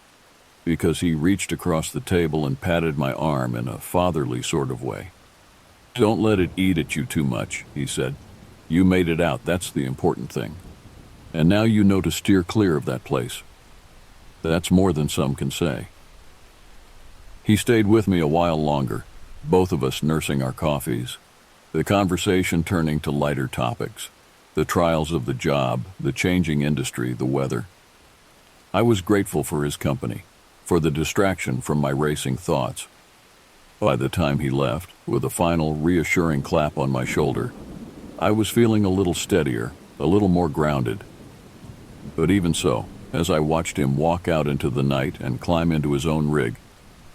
because he reached across the table and patted my arm in a fatherly sort of way. "Don't let it eat at you too much," he said. "You made it out, that's the important thing. And now you know to steer clear of that place. That's more than some can say." He stayed with me a while longer, both of us nursing our coffees, the conversation turning to lighter topics, the trials of the job, the changing industry, the weather. I was grateful for his company, for the distraction from my racing thoughts. By the time he left, with a final reassuring clap on my shoulder, I was feeling a little steadier, a little more grounded. But even so, as I watched him walk out into the night and climb into his own rig,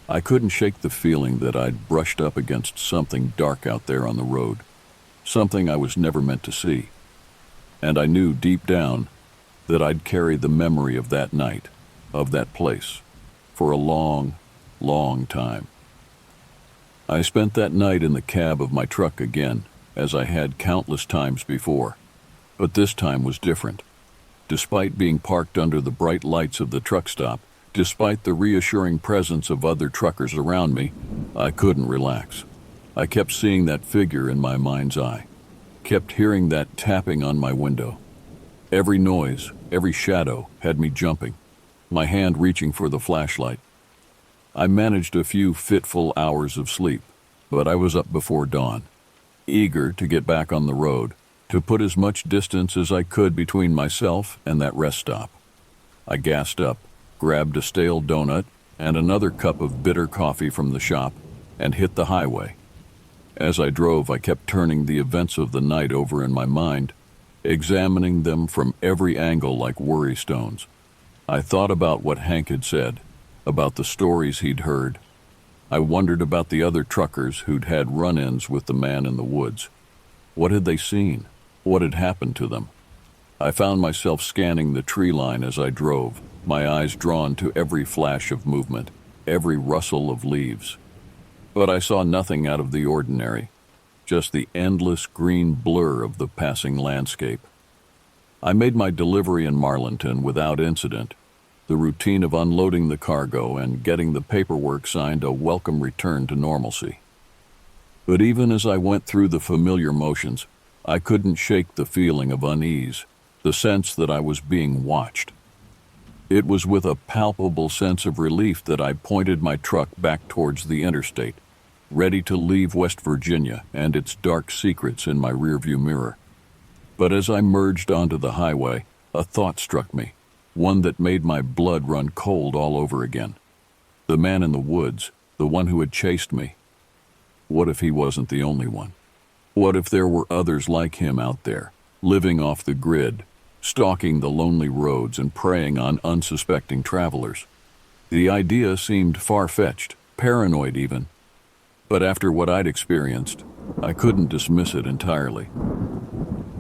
I couldn't shake the feeling that I'd brushed up against something dark out there on the road, something I was never meant to see. And I knew deep down that I'd carry the memory of that night, of that place, for a long, long time. I spent that night in the cab of my truck again, as I had countless times before. But this time was different. Despite being parked under the bright lights of the truck stop, despite the reassuring presence of other truckers around me, I couldn't relax. I kept seeing that figure in my mind's eye, kept hearing that tapping on my window. Every noise, every shadow had me jumping, my hand reaching for the flashlight. I managed a few fitful hours of sleep, but I was up before dawn, eager to get back on the road, to put as much distance as I could between myself and that rest stop. I gassed up, grabbed a stale donut and another cup of bitter coffee from the shop, and hit the highway. As I drove, I kept turning the events of the night over in my mind, examining them from every angle like worry stones. I thought about what Hank had said, about the stories he'd heard. I wondered about the other truckers who'd had run-ins with the man in the woods. What had they seen? What had happened to them? I found myself scanning the tree line as I drove, my eyes drawn to every flash of movement, every rustle of leaves. But I saw nothing out of the ordinary, just the endless green blur of the passing landscape. I made my delivery in Marlinton without incident. The routine of unloading the cargo and getting the paperwork signed a welcome return to normalcy. But even as I went through the familiar motions, I couldn't shake the feeling of unease, the sense that I was being watched. It was with a palpable sense of relief that I pointed my truck back towards the interstate, ready to leave West Virginia and its dark secrets in my rearview mirror. But as I merged onto the highway, a thought struck me, one that made my blood run cold all over again. The man in the woods, the one who had chased me. What if he wasn't the only one? What if there were others like him out there, living off the grid, stalking the lonely roads and preying on unsuspecting travelers? The idea seemed far-fetched, paranoid even. But after what I'd experienced, I couldn't dismiss it entirely.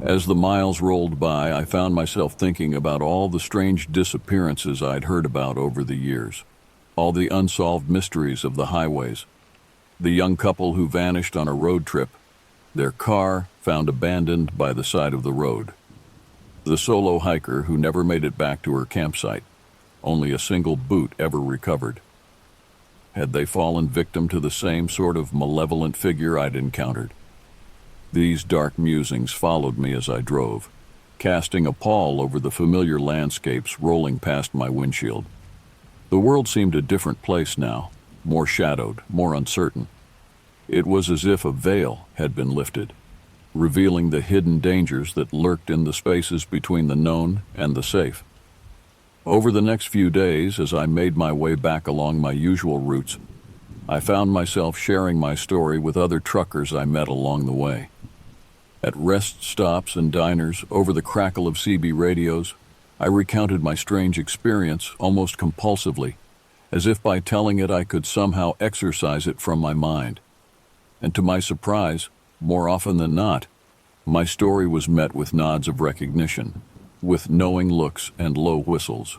As the miles rolled by, I found myself thinking about all the strange disappearances I'd heard about over the years, all the unsolved mysteries of the highways. The young couple who vanished on a road trip, their car found abandoned by the side of the road. The solo hiker who never made it back to her campsite, only a single boot ever recovered. Had they fallen victim to the same sort of malevolent figure I'd encountered? These dark musings followed me as I drove, casting a pall over the familiar landscapes rolling past my windshield. The world seemed a different place now, more shadowed, more uncertain. It was as if a veil had been lifted, revealing the hidden dangers that lurked in the spaces between the known and the safe. Over the next few days, as I made my way back along my usual routes, I found myself sharing my story with other truckers I met along the way. At rest stops and diners, over the crackle of CB radios, I recounted my strange experience almost compulsively, as if by telling it I could somehow exorcise it from my mind. And to my surprise, more often than not, my story was met with nods of recognition, with knowing looks and low whistles.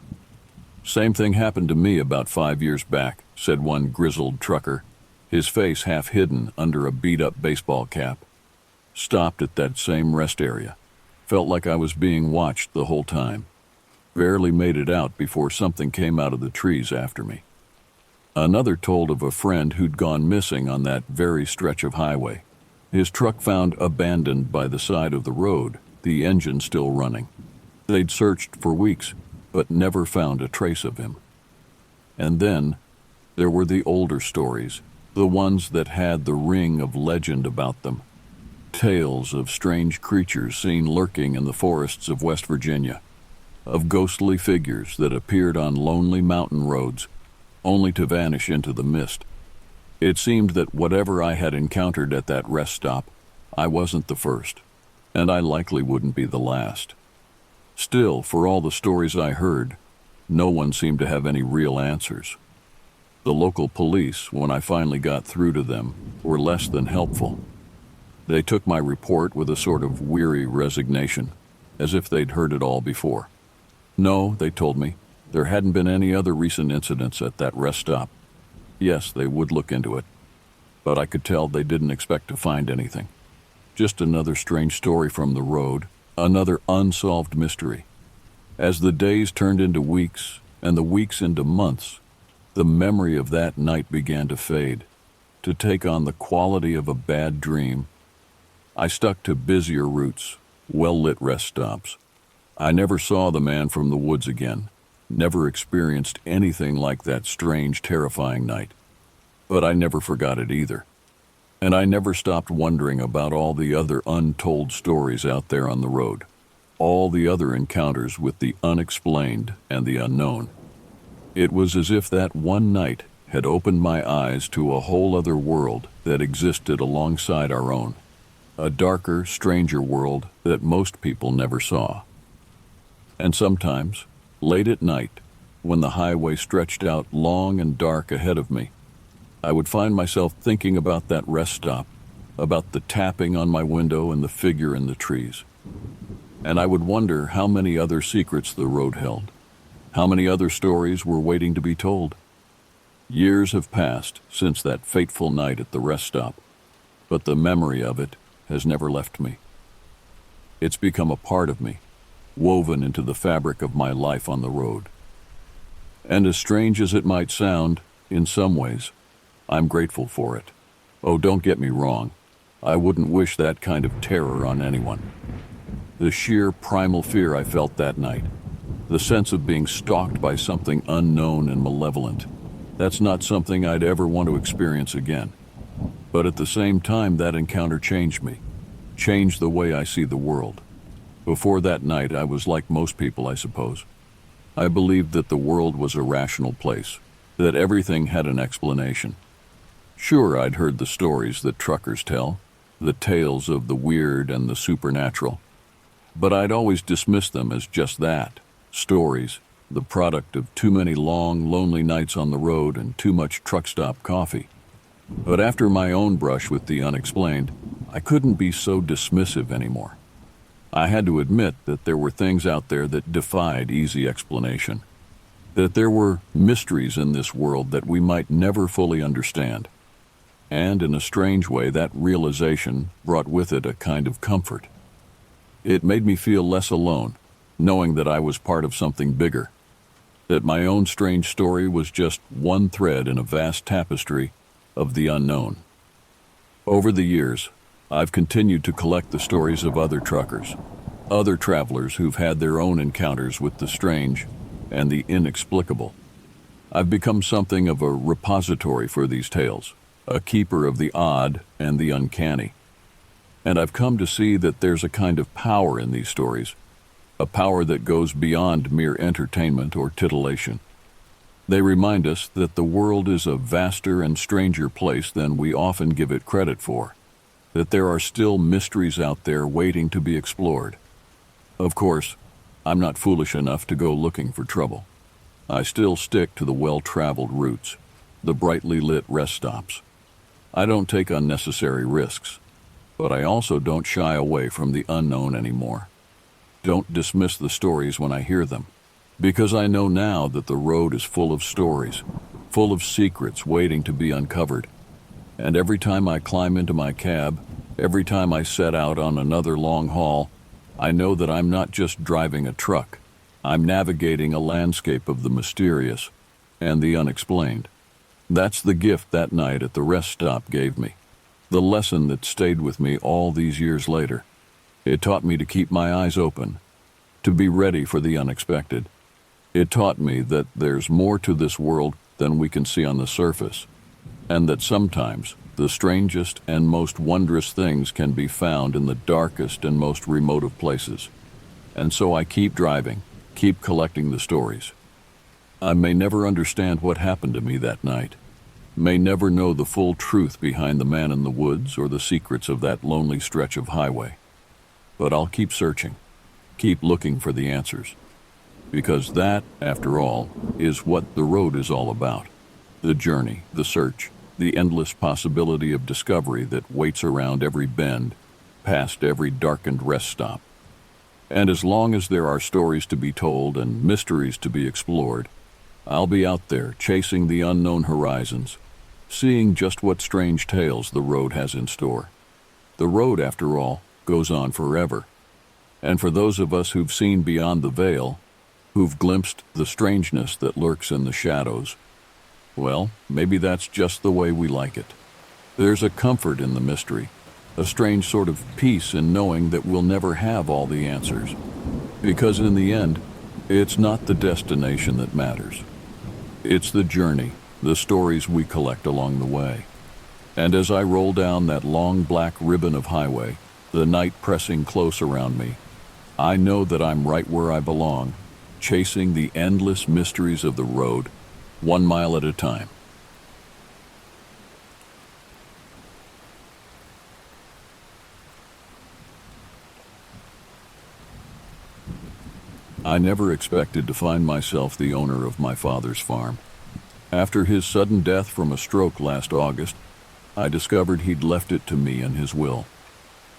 "Same thing happened to me about 5 years back," said one grizzled trucker, his face half hidden under a beat-up baseball cap. "Stopped at that same rest area. Felt like I was being watched the whole time. Barely made it out before something came out of the trees after me." Another told of a friend who'd gone missing on that very stretch of highway. His truck found abandoned by the side of the road, the engine still running. They'd searched for weeks, but never found a trace of him. And then there were the older stories, the ones that had the ring of legend about them. Tales of strange creatures seen lurking in the forests of West Virginia, of ghostly figures that appeared on lonely mountain roads, only to vanish into the mist. It seemed that whatever I had encountered at that rest stop, I wasn't the first, and I likely wouldn't be the last. Still, for all the stories I heard, no one seemed to have any real answers. The local police, when I finally got through to them, were less than helpful. They took my report with a sort of weary resignation, as if they'd heard it all before. No, they told me, there hadn't been any other recent incidents at that rest stop. Yes, they would look into it, but I could tell they didn't expect to find anything. Just another strange story from the road, another unsolved mystery. As the days turned into weeks, and the weeks into months, the memory of that night began to fade, to take on the quality of a bad dream. I stuck to busier routes, well-lit rest stops. I never saw the man from the woods again, never experienced anything like that strange, terrifying night. But I never forgot it either. And I never stopped wondering about all the other untold stories out there on the road, all the other encounters with the unexplained and the unknown. It was as if that one night had opened my eyes to a whole other world that existed alongside our own. A darker, stranger world that most people never saw. And sometimes, late at night, when the highway stretched out long and dark ahead of me, I would find myself thinking about that rest stop, about the tapping on my window and the figure in the trees. And I would wonder how many other secrets the road held, how many other stories were waiting to be told. Years have passed since that fateful night at the rest stop, but the memory of it has never left me. It's become a part of me, woven into the fabric of my life on the road. And as strange as it might sound, in some ways, I'm grateful for it. Oh, don't get me wrong. I wouldn't wish that kind of terror on anyone. The sheer primal fear I felt that night, the sense of being stalked by something unknown and malevolent, that's not something I'd ever want to experience again. But at the same time, that encounter changed me, changed the way I see the world. Before that night, I was like most people, I suppose. I believed that the world was a rational place, that everything had an explanation. Sure, I'd heard the stories that truckers tell, the tales of the weird and the supernatural, but I'd always dismissed them as just that, stories, the product of too many long, lonely nights on the road and too much truck stop coffee. But after my own brush with the unexplained, I couldn't be so dismissive anymore. I had to admit that there were things out there that defied easy explanation, that there were mysteries in this world that we might never fully understand. And in a strange way, that realization brought with it a kind of comfort. It made me feel less alone, knowing that I was part of something bigger, that my own strange story was just one thread in a vast tapestry of the unknown. Over the years, I've continued to collect the stories of other truckers, other travelers who've had their own encounters with the strange and the inexplicable. I've become something of a repository for these tales, a keeper of the odd and the uncanny. And I've come to see that there's a kind of power in these stories, a power that goes beyond mere entertainment or titillation. They remind us that the world is a vaster and stranger place than we often give it credit for, that there are still mysteries out there waiting to be explored. Of course, I'm not foolish enough to go looking for trouble. I still stick to the well-traveled routes, the brightly lit rest stops. I don't take unnecessary risks, but I also don't shy away from the unknown anymore. Don't dismiss the stories when I hear them, because I know now that the road is full of stories, full of secrets waiting to be uncovered. And every time I climb into my cab, every time I set out on another long haul, I know that I'm not just driving a truck. I'm navigating a landscape of the mysterious and the unexplained. That's the gift that night at the rest stop gave me, the lesson that stayed with me all these years later. It taught me to keep my eyes open, to be ready for the unexpected. It taught me that there's more to this world than we can see on the surface, and that sometimes the strangest and most wondrous things can be found in the darkest and most remote of places. And so I keep driving, keep collecting the stories. I may never understand what happened to me that night, may never know the full truth behind the man in the woods or the secrets of that lonely stretch of highway. But I'll keep searching, keep looking for the answers. Because that, after all, is what the road is all about. The journey, the search, the endless possibility of discovery that waits around every bend, past every darkened rest stop. And as long as there are stories to be told and mysteries to be explored, I'll be out there chasing the unknown horizons, seeing just what strange tales the road has in store. The road, after all, goes on forever. And for those of us who've seen beyond the veil, who've glimpsed the strangeness that lurks in the shadows, well, maybe that's just the way we like it. There's a comfort in the mystery, a strange sort of peace in knowing that we'll never have all the answers. Because in the end, it's not the destination that matters. It's the journey, the stories we collect along the way. And as I roll down that long black ribbon of highway, the night pressing close around me, I know that I'm right where I belong, chasing the endless mysteries of the road, 1 mile at a time. I never expected to find myself the owner of my father's farm. After his sudden death from a stroke last August, I discovered he'd left it to me in his will.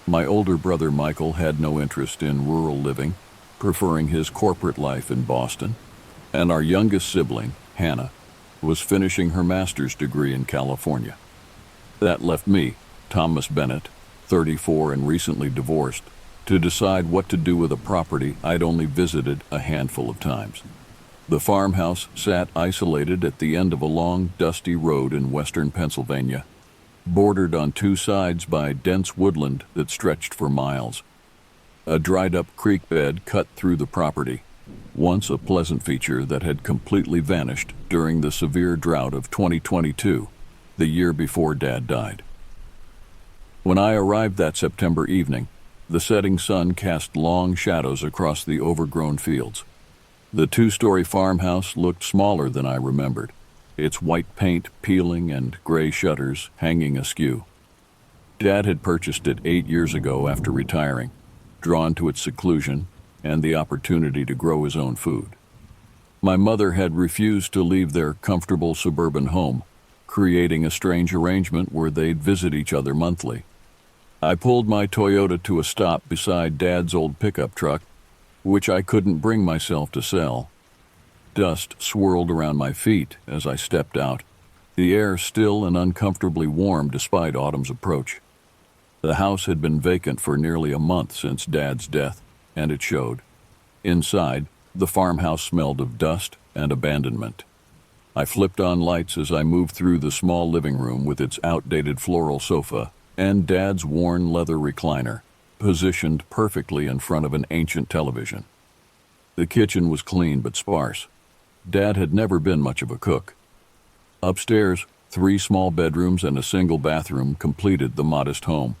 My older brother Michael had no interest in rural living, preferring his corporate life in Boston, and our youngest sibling, Hannah, was finishing her master's degree in California. That left me, Thomas Bennett, 34 and recently divorced, to decide what to do with a property I'd only visited a handful of times. The farmhouse sat isolated at the end of a long, dusty road in western Pennsylvania, bordered on two sides by dense woodland that stretched for miles. A dried-up creek bed cut through the property, once a pleasant feature that had completely vanished during the severe drought of 2022, the year before Dad died. When I arrived that September evening, the setting sun cast long shadows across the overgrown fields. The two-story farmhouse looked smaller than I remembered, its white paint peeling and gray shutters hanging askew. Dad had purchased it 8 years ago after retiring, drawn to its seclusion and the opportunity to grow his own food. My mother had refused to leave their comfortable suburban home, creating a strange arrangement where they'd visit each other monthly. I pulled my Toyota to a stop beside Dad's old pickup truck, which I couldn't bring myself to sell. Dust swirled around my feet as I stepped out, the air still and uncomfortably warm despite autumn's approach. The house had been vacant for nearly a month since Dad's death, and it showed. Inside, the farmhouse smelled of dust and abandonment. I flipped on lights as I moved through the small living room with its outdated floral sofa and Dad's worn leather recliner, positioned perfectly in front of an ancient television. The kitchen was clean but sparse. Dad had never been much of a cook. Upstairs, 3 small bedrooms and a single bathroom completed the modest home.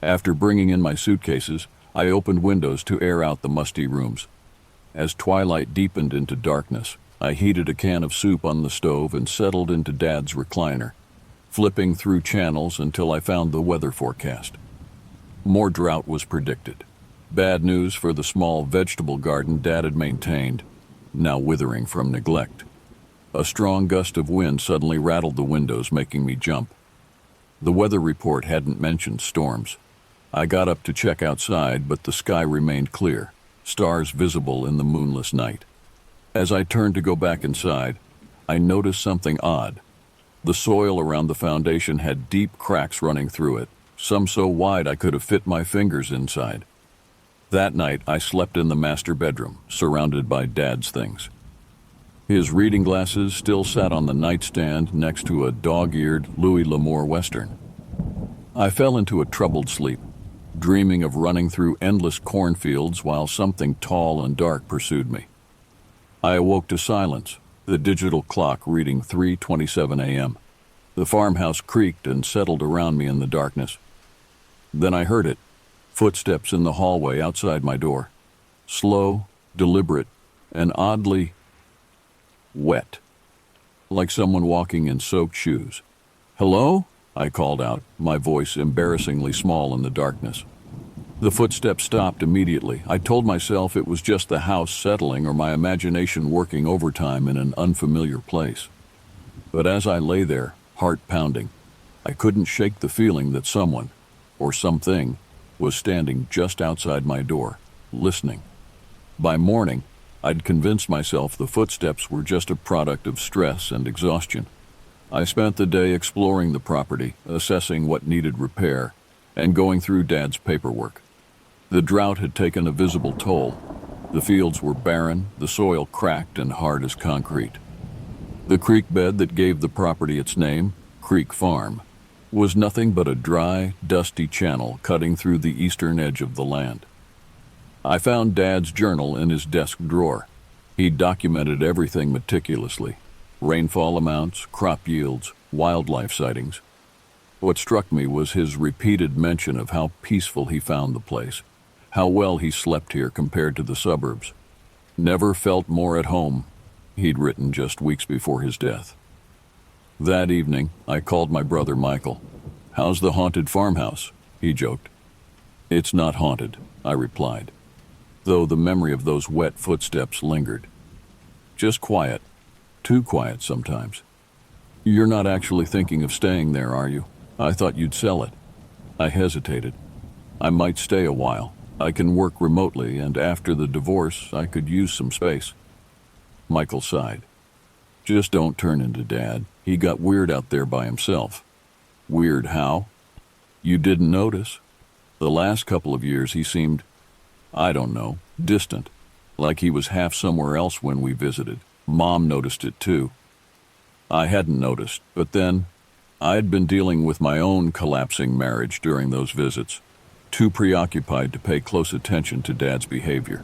After bringing in my suitcases, I opened windows to air out the musty rooms. As twilight deepened into darkness, I heated a can of soup on the stove and settled into Dad's recliner, flipping through channels until I found the weather forecast. More drought was predicted. Bad news for the small vegetable garden Dad had maintained, now withering from neglect. A strong gust of wind suddenly rattled the windows, making me jump. The weather report hadn't mentioned storms. I got up to check outside, but the sky remained clear, stars visible in the moonless night. As I turned to go back inside, I noticed something odd. The soil around the foundation had deep cracks running through it, some so wide I could have fit my fingers inside. That night, I slept in the master bedroom, surrounded by Dad's things. His reading glasses still sat on the nightstand next to a dog-eared Louis L'Amour Western. I fell into a troubled sleep, dreaming of running through endless cornfields while something tall and dark pursued me. I awoke to silence, the digital clock reading 3:27 a.m. The farmhouse creaked and settled around me in the darkness. Then I heard it, footsteps in the hallway outside my door. Slow, deliberate, and oddly wet, like someone walking in soaked shoes. "Hello?" I called out, my voice embarrassingly small in the darkness. The footsteps stopped immediately. I told myself it was just the house settling or my imagination working overtime in an unfamiliar place. But as I lay there, heart pounding, I couldn't shake the feeling that someone, or something, was standing just outside my door, listening. By morning, I'd convinced myself the footsteps were just a product of stress and exhaustion. I spent the day exploring the property, assessing what needed repair, and going through Dad's paperwork. The drought had taken a visible toll. The fields were barren, the soil cracked and hard as concrete. The creek bed that gave the property its name, Creek Farm, was nothing but a dry, dusty channel cutting through the eastern edge of the land. I found Dad's journal in his desk drawer. He documented everything meticulously: rainfall amounts, crop yields, wildlife sightings. What struck me was his repeated mention of how peaceful he found the place, how well he slept here compared to the suburbs. "Never felt more at home," he'd written just weeks before his death. That evening, I called my brother Michael. "How's the haunted farmhouse?" he joked. "It's not haunted," I replied, though the memory of those wet footsteps lingered. "Just quiet. too quiet sometimes. You're not actually thinking of staying there, are you? I thought you'd sell it. I hesitated. I might stay a while. I can work remotely, and after the divorce, I could use some space. Michael sighed. Just don't turn into Dad. He got weird out there by himself. Weird how? You didn't notice? The last couple of years he seemed, I don't know, distant. Like he was half somewhere else when we visited. Mom noticed it too. I hadn't noticed, but then I had been dealing with my own collapsing marriage during those visits, too preoccupied to pay close attention to Dad's behavior.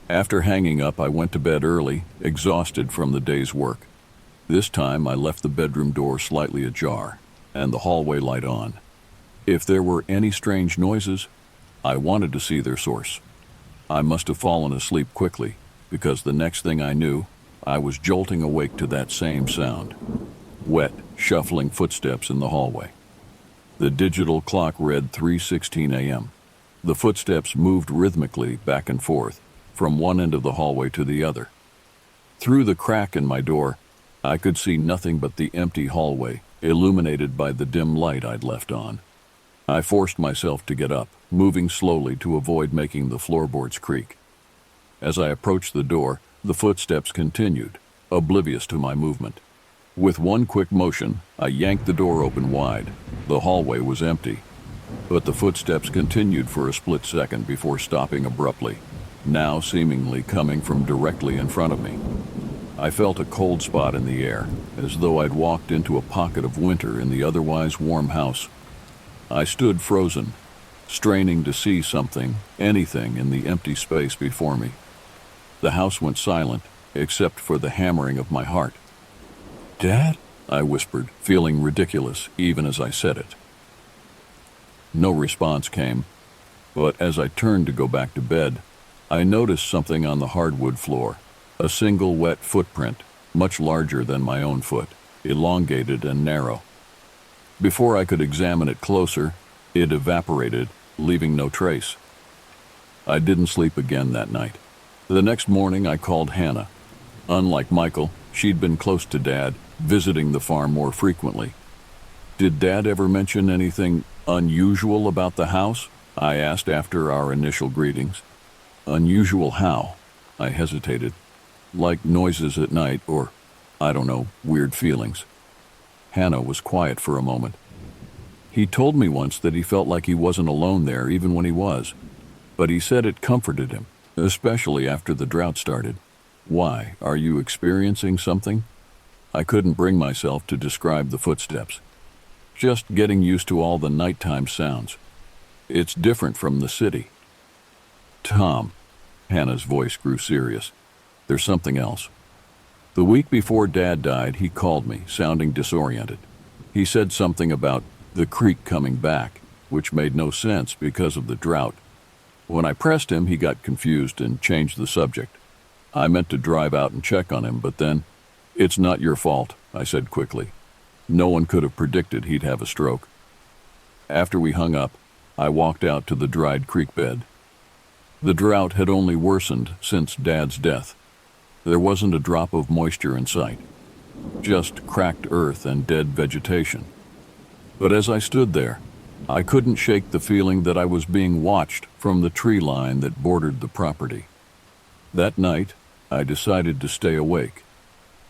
After hanging up, I went to bed early, exhausted from the day's work. This time I left the bedroom door slightly ajar and the hallway light on. If there were any strange noises, I wanted to see their source. I must have fallen asleep quickly, because the next thing I knew, I was jolting awake to that same sound. Wet, shuffling footsteps in the hallway. The digital clock read 3:16 a.m. The footsteps moved rhythmically back and forth, from one end of the hallway to the other. Through the crack in my door, I could see nothing but the empty hallway, illuminated by the dim light I'd left on. I forced myself to get up, moving slowly to avoid making the floorboards creak. As I approached the door, the footsteps continued, oblivious to my movement. With one quick motion, I yanked the door open wide. The hallway was empty, but the footsteps continued for a split second before stopping abruptly, now seemingly coming from directly in front of me. I felt a cold spot in the air, as though I'd walked into a pocket of winter in the otherwise warm house. I stood frozen, straining to see something, anything in the empty space before me. The house went silent, except for the hammering of my heart. "Dad?" I whispered, feeling ridiculous even as I said it. No response came, but as I turned to go back to bed, I noticed something on the hardwood floor, a single wet footprint, much larger than my own foot, elongated and narrow. Before I could examine it closer, it evaporated, leaving no trace. I didn't sleep again that night. The next morning I called Hannah. Unlike Michael, she'd been close to Dad, visiting the farm more frequently. "Did Dad ever mention anything unusual about the house?" I asked after our initial greetings. "Unusual how?" I hesitated. "Like noises at night or, I don't know, weird feelings." Hannah was quiet for a moment. "He told me once that he felt like he wasn't alone there even when he was, but he said it comforted him, especially after the drought started. Why, are you experiencing something?" I couldn't bring myself to describe the footsteps. Just getting used to all the nighttime sounds. It's different from the city. "Tom," Hannah's voice grew serious. "There's something else. The week before Dad died, he called me, sounding disoriented. He said something about the creek coming back, which made no sense because of the drought. When I pressed him, he got confused and changed the subject. I meant to drive out and check on him, but then, 'It's not your fault,' I said quickly. No one could have predicted he'd have a stroke." After we hung up, I walked out to the dried creek bed. The drought had only worsened since Dad's death. There wasn't a drop of moisture in sight, just cracked earth and dead vegetation. But as I stood there, I couldn't shake the feeling that I was being watched from the tree line that bordered the property. That night, I decided to stay awake.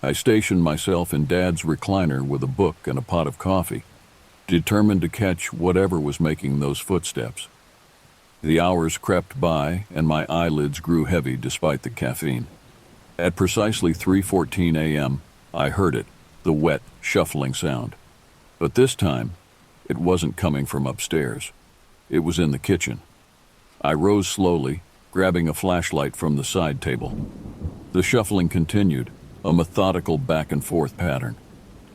I stationed myself in Dad's recliner with a book and a pot of coffee, determined to catch whatever was making those footsteps. The hours crept by, and my eyelids grew heavy despite the caffeine. At precisely 3:14 a.m., I heard it, the wet, shuffling sound. But this time, it wasn't coming from upstairs. It was in the kitchen. I rose slowly, grabbing a flashlight from the side table. The shuffling continued, a methodical back-and-forth pattern.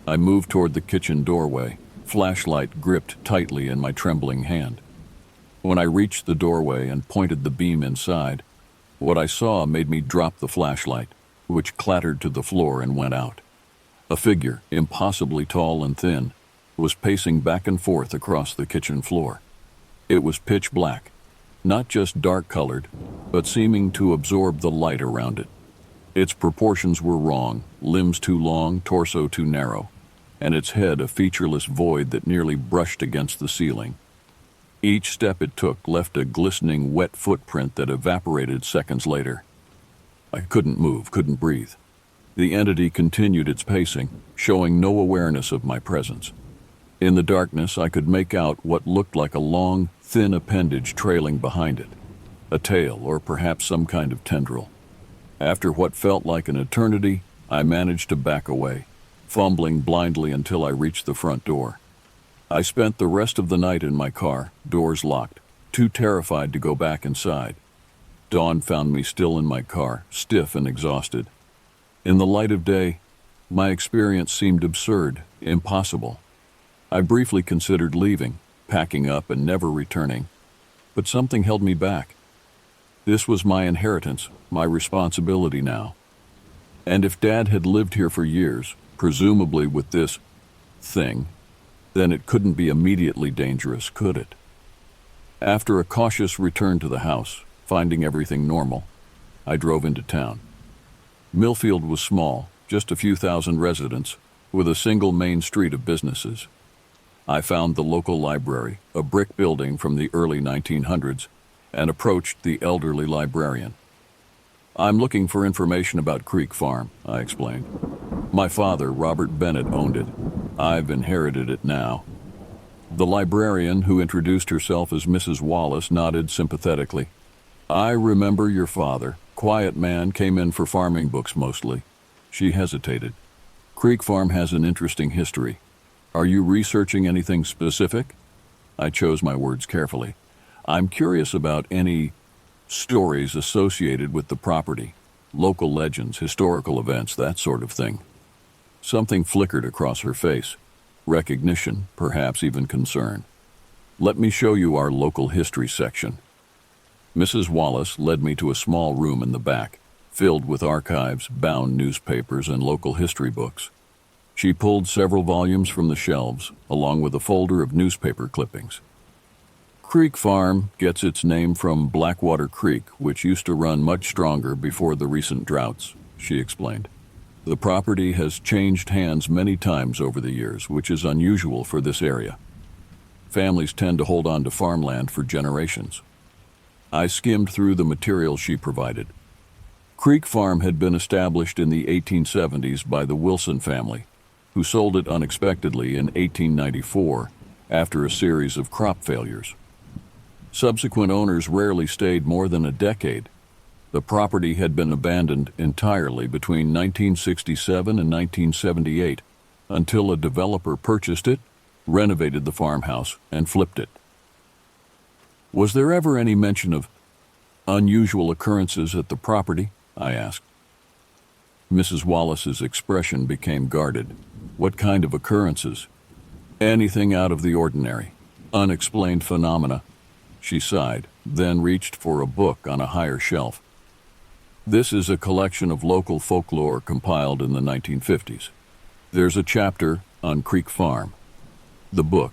I moved toward the kitchen doorway, flashlight gripped tightly in my trembling hand. When I reached the doorway and pointed the beam inside, what I saw made me drop the flashlight, which clattered to the floor and went out. A figure, impossibly tall and thin, was pacing back and forth across the kitchen floor. It was pitch black, not just dark-colored, but seeming to absorb the light around it. Its proportions were wrong, limbs too long, torso too narrow, and its head a featureless void that nearly brushed against the ceiling. Each step it took left a glistening, wet footprint that evaporated seconds later. I couldn't move, couldn't breathe. The entity continued its pacing, showing no awareness of my presence. In the darkness, I could make out what looked like a long, thin appendage trailing behind it, a tail or perhaps some kind of tendril. After what felt like an eternity, I managed to back away, fumbling blindly until I reached the front door. I spent the rest of the night in my car, doors locked, too terrified to go back inside. Dawn found me still in my car, stiff and exhausted. In the light of day, my experience seemed absurd, impossible. I briefly considered leaving, packing up and never returning, but something held me back. This was my inheritance, my responsibility now. And if Dad had lived here for years, presumably with this thing, then it couldn't be immediately dangerous, could it? After a cautious return to the house, finding everything normal, I drove into town. Millfield was small, just a few thousand residents, with a single main street of businesses. I found the local library, a brick building from the early 1900s, and approached the elderly librarian. "I'm looking for information about Creek Farm," I explained. "My father, Robert Bennett, owned it. I've inherited it now." The librarian, who introduced herself as Mrs. Wallace, nodded sympathetically. "I remember your father. Quiet man, came in for farming books mostly." She hesitated. "Creek Farm has an interesting history. Are you researching anything specific?" I chose my words carefully. "I'm curious about any stories associated with the property, local legends, historical events, that sort of thing." Something flickered across her face. Recognition, perhaps even concern. "Let me show you our local history section." Mrs. Wallace led me to a small room in the back, filled with archives, bound newspapers, and local history books. She pulled several volumes from the shelves, along with a folder of newspaper clippings. "Creek Farm gets its name from Blackwater Creek, which used to run much stronger before the recent droughts," she explained. "The property has changed hands many times over the years, which is unusual for this area. Families tend to hold on to farmland for generations." I skimmed through the material she provided. Creek Farm had been established in the 1870s by the Wilson family, who sold it unexpectedly in 1894 after a series of crop failures. Subsequent owners rarely stayed more than a decade. The property had been abandoned entirely between 1967 and 1978 until a developer purchased it, renovated the farmhouse, and flipped it. "Was there ever any mention of unusual occurrences at the property?" I asked. Mrs. Wallace's expression became guarded. "What kind of occurrences?" "Anything out of the ordinary. Unexplained phenomena." She sighed, then reached for a book on a higher shelf. "This is a collection of local folklore compiled in the 1950s. There's a chapter on Creek Farm." The book,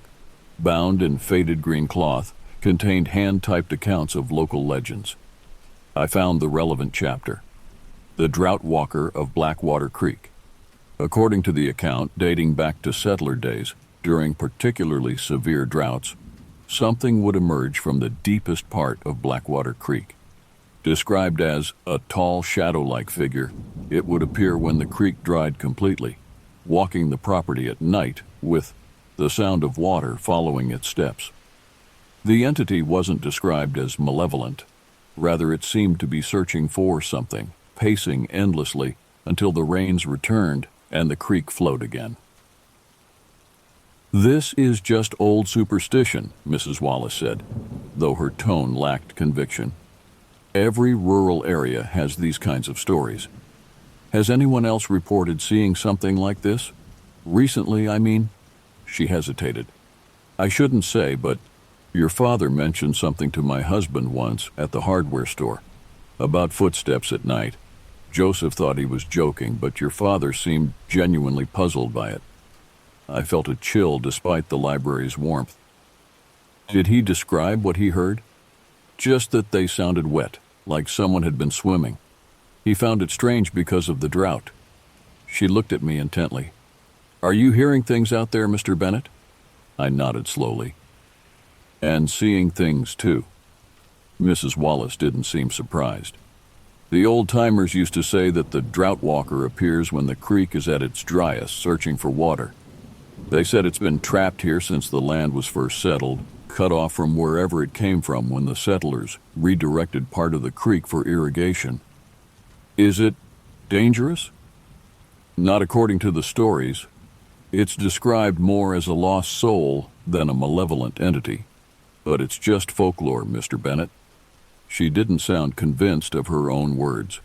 bound in faded green cloth, contained hand-typed accounts of local legends. I found the relevant chapter, "The Drought Walker of Blackwater Creek." According to the account, dating back to settler days, during particularly severe droughts, something would emerge from the deepest part of Blackwater Creek. Described as a tall, shadow-like figure, it would appear when the creek dried completely, walking the property at night with the sound of water following its steps. The entity wasn't described as malevolent. Rather, it seemed to be searching for something, pacing endlessly until the rains returned and the creek flowed again. "This is just old superstition," Mrs. Wallace said, though her tone lacked conviction. "Every rural area has these kinds of stories. Has anyone else reported seeing something like this? Recently, I mean?" She hesitated. "I shouldn't say, but your father mentioned something to my husband once at the hardware store, about footsteps at night. Joseph thought he was joking, but your father seemed genuinely puzzled by it." I felt a chill despite the library's warmth. "Did he describe what he heard?" "Just that they sounded wet, like someone had been swimming." He found it strange because of the drought. She looked at me intently. "Are you hearing things out there, Mr. Bennett?" I nodded slowly. "And seeing things, too." Mrs. Wallace didn't seem surprised. "The old-timers used to say that the drought walker appears when the creek is at its driest, searching for water. They said it's been trapped here since the land was first settled, cut off from wherever it came from when the settlers redirected part of the creek for irrigation." "Is it dangerous?" "Not according to the stories. It's described more as a lost soul than a malevolent entity. But it's just folklore, Mr. Bennett." She didn't sound convinced of her own words.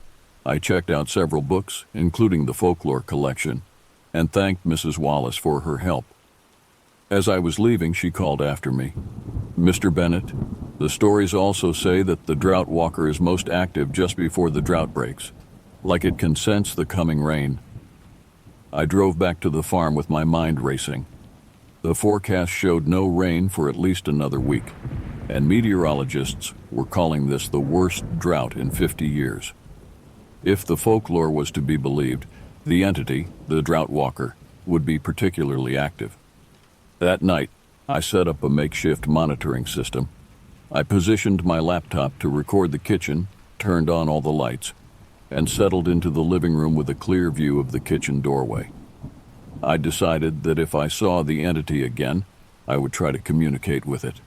I checked out several books, including the folklore collection, and thanked Mrs. Wallace for her help. As I was leaving, she called after me. "Mr. Bennett, the stories also say that the drought walker is most active just before the drought breaks, like it can sense the coming rain." I drove back to the farm with my mind racing. The forecast showed no rain for at least another week, and meteorologists were calling this the worst drought in 50 years. If the folklore was to be believed, the entity, the drought walker, would be particularly active. That night, I set up a makeshift monitoring system. I positioned my laptop to record the kitchen, turned on all the lights, and settled into the living room with a clear view of the kitchen doorway. I decided that if I saw the entity again, I would try to communicate with it.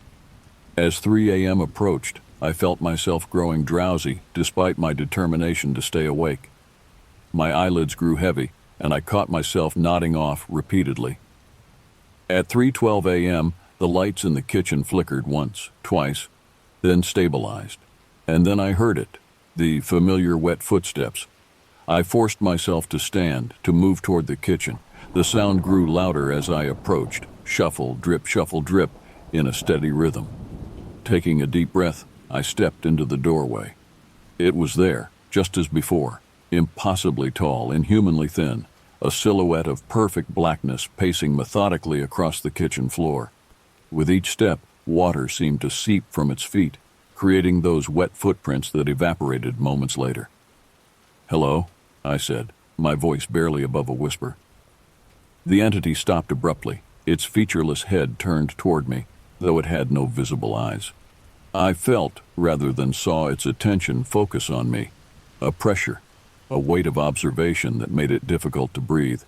As 3 a.m. approached, I felt myself growing drowsy despite my determination to stay awake. My eyelids grew heavy, and I caught myself nodding off repeatedly. At 3:12 a.m., the lights in the kitchen flickered once, twice, then stabilized. And then I heard it, the familiar wet footsteps. I forced myself to stand, to move toward the kitchen. The sound grew louder as I approached, shuffle, drip, in a steady rhythm. Taking a deep breath, I stepped into the doorway. It was there, just as before, impossibly tall, inhumanly thin, a silhouette of perfect blackness pacing methodically across the kitchen floor. With each step, water seemed to seep from its feet, creating those wet footprints that evaporated moments later. "Hello," I said, my voice barely above a whisper. The entity stopped abruptly, its featureless head turned toward me, though it had no visible eyes. I felt, rather than saw, its attention focus on me, a pressure, a weight of observation that made it difficult to breathe.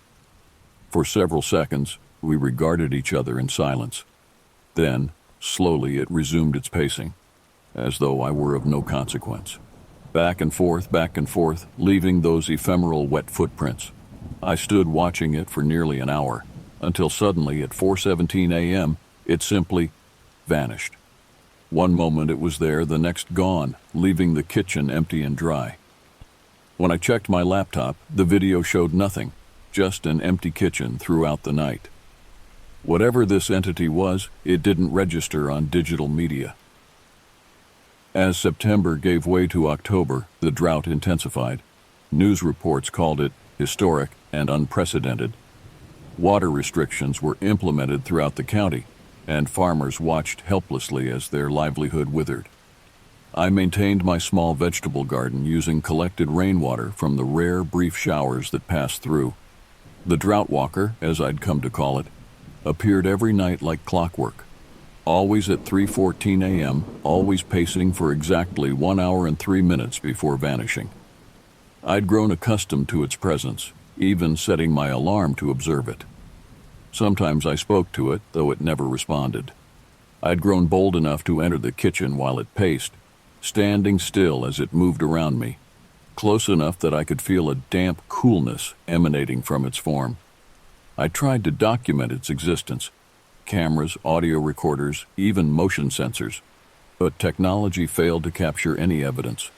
For several seconds, we regarded each other in silence. Then, slowly, it resumed its pacing, as though I were of no consequence. Back and forth, leaving those ephemeral wet footprints. I stood watching it for nearly an hour, until suddenly at 4:17 a.m., it simply vanished. One moment it was there, the next gone, leaving the kitchen empty and dry. When I checked my laptop, the video showed nothing, just an empty kitchen throughout the night. Whatever this entity was, it didn't register on digital media. As September gave way to October, the drought intensified. News reports called it historic and unprecedented. Water restrictions were implemented throughout the county, and farmers watched helplessly as their livelihood withered. I maintained my small vegetable garden using collected rainwater from the rare, brief showers that passed through. The drought walker, as I'd come to call it, appeared every night like clockwork. Always at 3:14 a.m., always pacing for exactly 1 hour and 3 minutes before vanishing. I'd grown accustomed to its presence, even setting my alarm to observe it. Sometimes I spoke to it, though it never responded. I'd grown bold enough to enter the kitchen while it paced, standing still as it moved around me, close enough that I could feel a damp coolness emanating from its form. I tried to document its existence, cameras, audio recorders, even motion sensors, but technology failed to capture any evidence.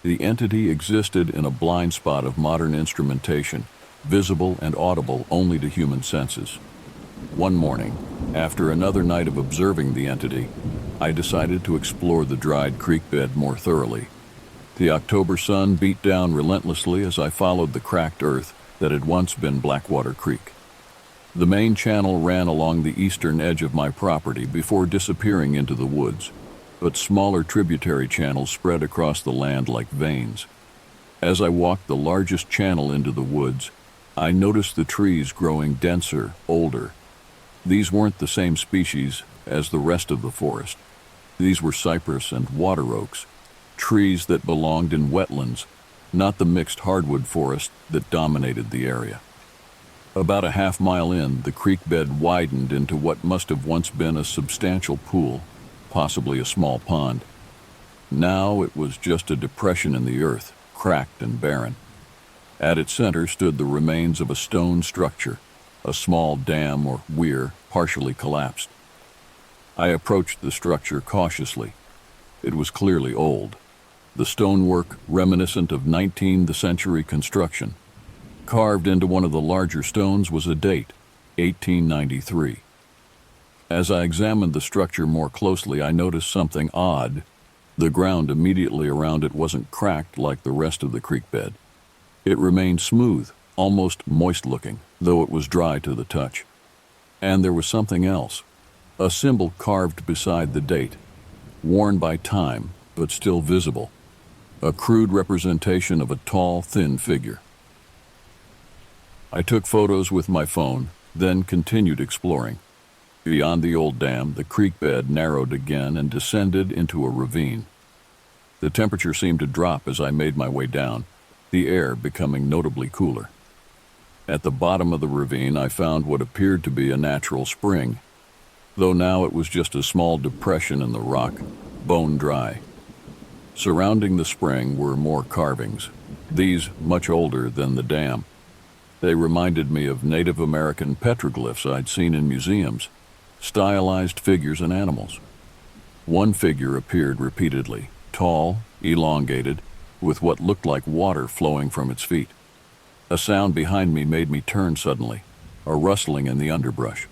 The entity existed in a blind spot of modern instrumentation, visible and audible only to human senses. One morning, after another night of observing the entity, I decided to explore the dried creek bed more thoroughly. The October sun beat down relentlessly as I followed the cracked earth that had once been Blackwater Creek. The main channel ran along the eastern edge of my property before disappearing into the woods, but smaller tributary channels spread across the land like veins. As I walked the largest channel into the woods, I noticed the trees growing denser, older. These weren't the same species as the rest of the forest. These were cypress and water oaks, trees that belonged in wetlands, not the mixed hardwood forest that dominated the area. About a half-mile in, the creek bed widened into what must have once been a substantial pool, possibly a small pond. Now it was just a depression in the earth, cracked and barren. At its center stood the remains of a stone structure, a small dam or weir partially collapsed. I approached the structure cautiously. It was clearly old, the stonework reminiscent of 19th century construction. Carved into one of the larger stones was a date, 1893. As I examined the structure more closely, I noticed something odd. The ground immediately around it wasn't cracked like the rest of the creek bed. It remained smooth, almost moist-looking, though it was dry to the touch. And there was something else, a symbol carved beside the date, worn by time, but still visible, a crude representation of a tall, thin figure. I took photos with my phone, then continued exploring. Beyond the old dam, the creek bed narrowed again and descended into a ravine. The temperature seemed to drop as I made my way down, the air becoming notably cooler. At the bottom of the ravine, I found what appeared to be a natural spring, though now it was just a small depression in the rock, bone dry. Surrounding the spring were more carvings, these much older than the dam. They reminded me of Native American petroglyphs I'd seen in museums, stylized figures and animals. One figure appeared repeatedly, tall, elongated, with what looked like water flowing from its feet. A sound behind me made me turn suddenly, a rustling in the underbrush.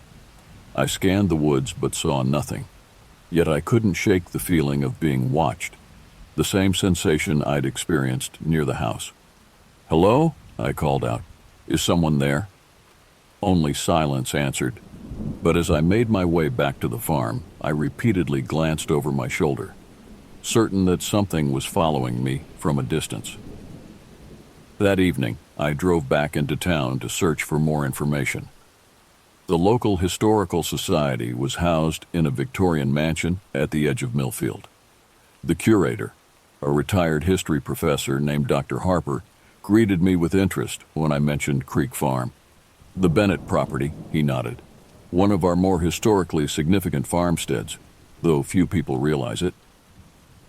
I scanned the woods but saw nothing, yet I couldn't shake the feeling of being watched, the same sensation I'd experienced near the house. "Hello?" I called out. "Is someone there?" Only silence answered, but as I made my way back to the farm, I repeatedly glanced over my shoulder, certain that something was following me from a distance. That evening, I drove back into town to search for more information. The local historical society was housed in a Victorian mansion at the edge of Millfield. The curator, a retired history professor named Dr. Harper, greeted me with interest when I mentioned Creek Farm. "The Bennett property," he nodded. "One of our more historically significant farmsteads, though few people realize it."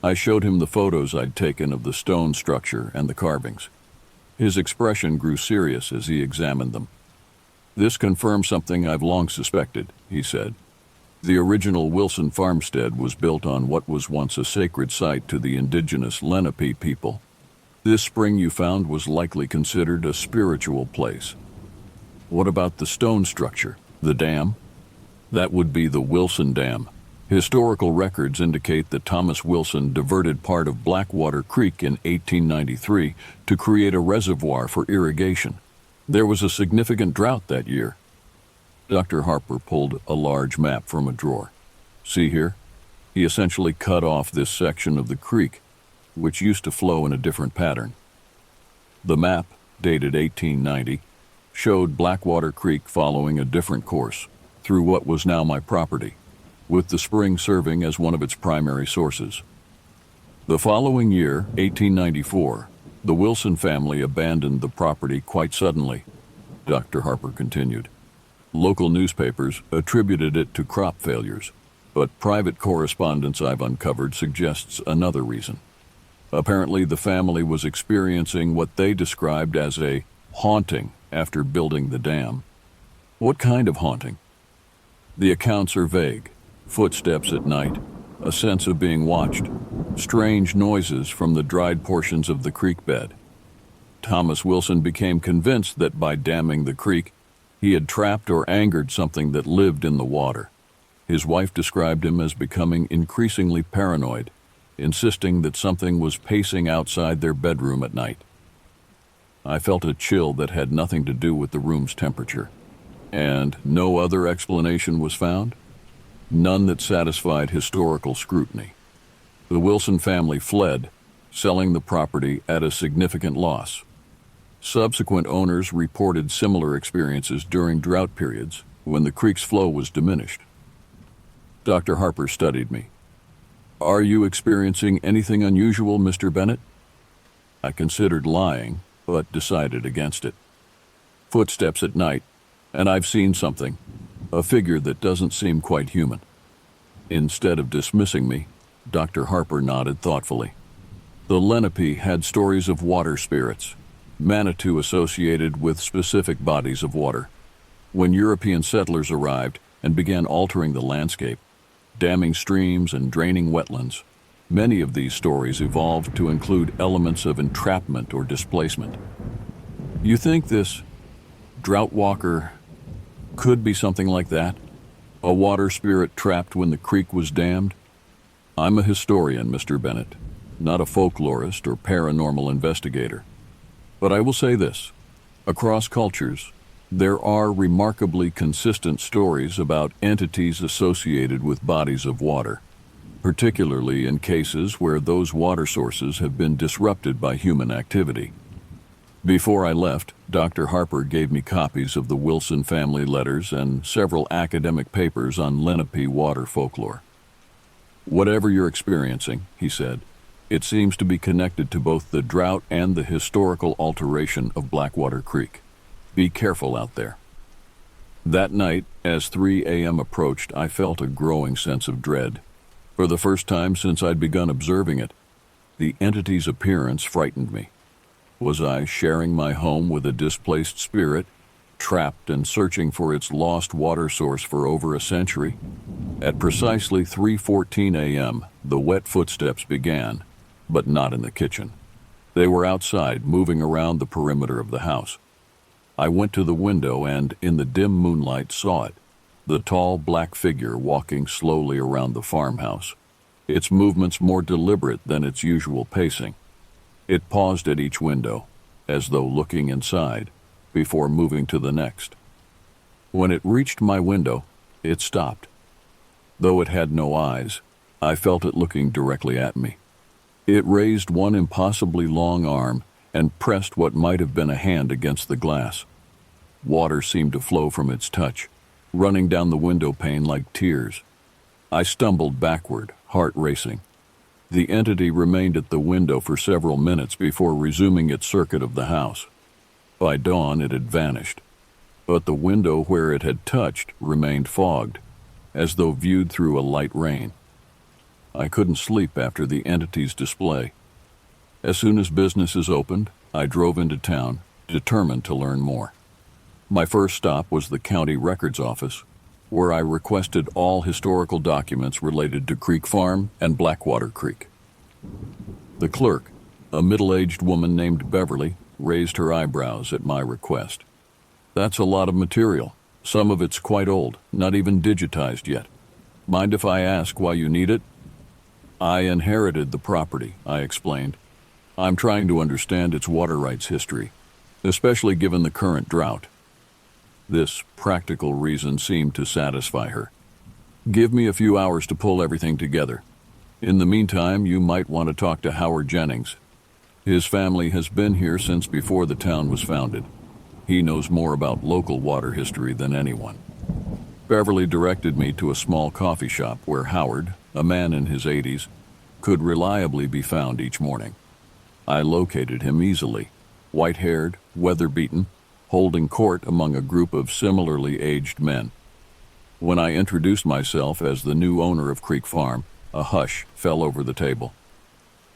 I showed him the photos I'd taken of the stone structure and the carvings. His expression grew serious as he examined them. "This confirms something I've long suspected," he said. "The original Wilson farmstead was built on what was once a sacred site to the indigenous Lenape people. This spring you found was likely considered a spiritual place." "What about the stone structure, the dam?" "That would be the Wilson Dam. Historical records indicate that Thomas Wilson diverted part of Blackwater Creek in 1893 to create a reservoir for irrigation. There was a significant drought that year." Dr. Harper pulled a large map from a drawer. "See here?" He essentially cut off this section of the creek, which used to flow in a different pattern. The map, dated 1890, showed Blackwater Creek following a different course, through what was now my property, with the spring serving as one of its primary sources. The following year, 1894, the Wilson family abandoned the property quite suddenly, Dr. Harper continued. Local newspapers attributed it to crop failures, but private correspondence I've uncovered suggests another reason. Apparently, the family was experiencing what they described as a haunting after building the dam. "What kind of haunting?" "The accounts are vague. Footsteps at night, a sense of being watched, strange noises from the dried portions of the creek bed. Thomas Wilson became convinced that by damming the creek, he had trapped or angered something that lived in the water. His wife described him as becoming increasingly paranoid, insisting that something was pacing outside their bedroom at night." I felt a chill that had nothing to do with the room's temperature. "And no other explanation was found?" "None that satisfied historical scrutiny. The Wilson family fled, selling the property at a significant loss. Subsequent owners reported similar experiences during drought periods when the creek's flow was diminished. Dr. Harper studied me. "Are you experiencing anything unusual, Mr. Bennett?" I considered lying, but decided against it. "Footsteps at night, and I've seen something, a figure that doesn't seem quite human." Instead of dismissing me, Dr. Harper nodded thoughtfully. The Lenape had stories of water spirits, Manitou associated with specific bodies of water. When European settlers arrived and began altering the landscape, damming streams and draining wetlands, many of these stories evolved to include elements of entrapment or displacement. You think this drought walker could be something like that? A water spirit trapped when the creek was dammed? I'm a historian, Mr. Bennett, not a folklorist or paranormal investigator. But I will say this: across cultures, there are remarkably consistent stories about entities associated with bodies of water, particularly in cases where those water sources have been disrupted by human activity. Before I left, Dr. Harper gave me copies of the Wilson family letters and several academic papers on Lenape water folklore. "Whatever you're experiencing," he said, "it seems to be connected to both the drought and the historical alteration of Blackwater Creek. Be careful out there." That night, as 3 a.m. approached, I felt a growing sense of dread. For the first time since I'd begun observing it, the entity's appearance frightened me. Was I sharing my home with a displaced spirit, trapped and searching for its lost water source for over a century? At precisely 3:14 a.m., the wet footsteps began, but not in the kitchen. They were outside, moving around the perimeter of the house. I went to the window and, in the dim moonlight, saw it, the tall black figure walking slowly around the farmhouse, its movements more deliberate than its usual pacing. It paused at each window, as though looking inside, before moving to the next. When it reached my window, it stopped. Though it had no eyes, I felt it looking directly at me. It raised one impossibly long arm and pressed what might have been a hand against the glass. Water seemed to flow from its touch, running down the window pane like tears. I stumbled backward, heart racing. The entity remained at the window for several minutes before resuming its circuit of the house. By dawn, it had vanished, but the window where it had touched remained fogged, as though viewed through a light rain. I couldn't sleep after the entity's display. As soon as businesses opened, I drove into town, determined to learn more. My first stop was the county records office, where I requested all historical documents related to Creek Farm and Blackwater Creek. The clerk, a middle-aged woman named Beverly, raised her eyebrows at my request. "That's a lot of material. Some of it's quite old, not even digitized yet. Mind if I ask why you need it?" "I inherited the property," I explained. "I'm trying to understand its water rights history, especially given the current drought." This practical reason seemed to satisfy her. "Give me a few hours to pull everything together. In the meantime, you might want to talk to Howard Jennings. His family has been here since before the town was founded. He knows more about local water history than anyone." Beverly directed me to a small coffee shop where Howard, a man in his 80s, could reliably be found each morning. I located him easily, white-haired, weather-beaten, holding court among a group of similarly aged men. When I introduced myself as the new owner of Creek Farm, a hush fell over the table.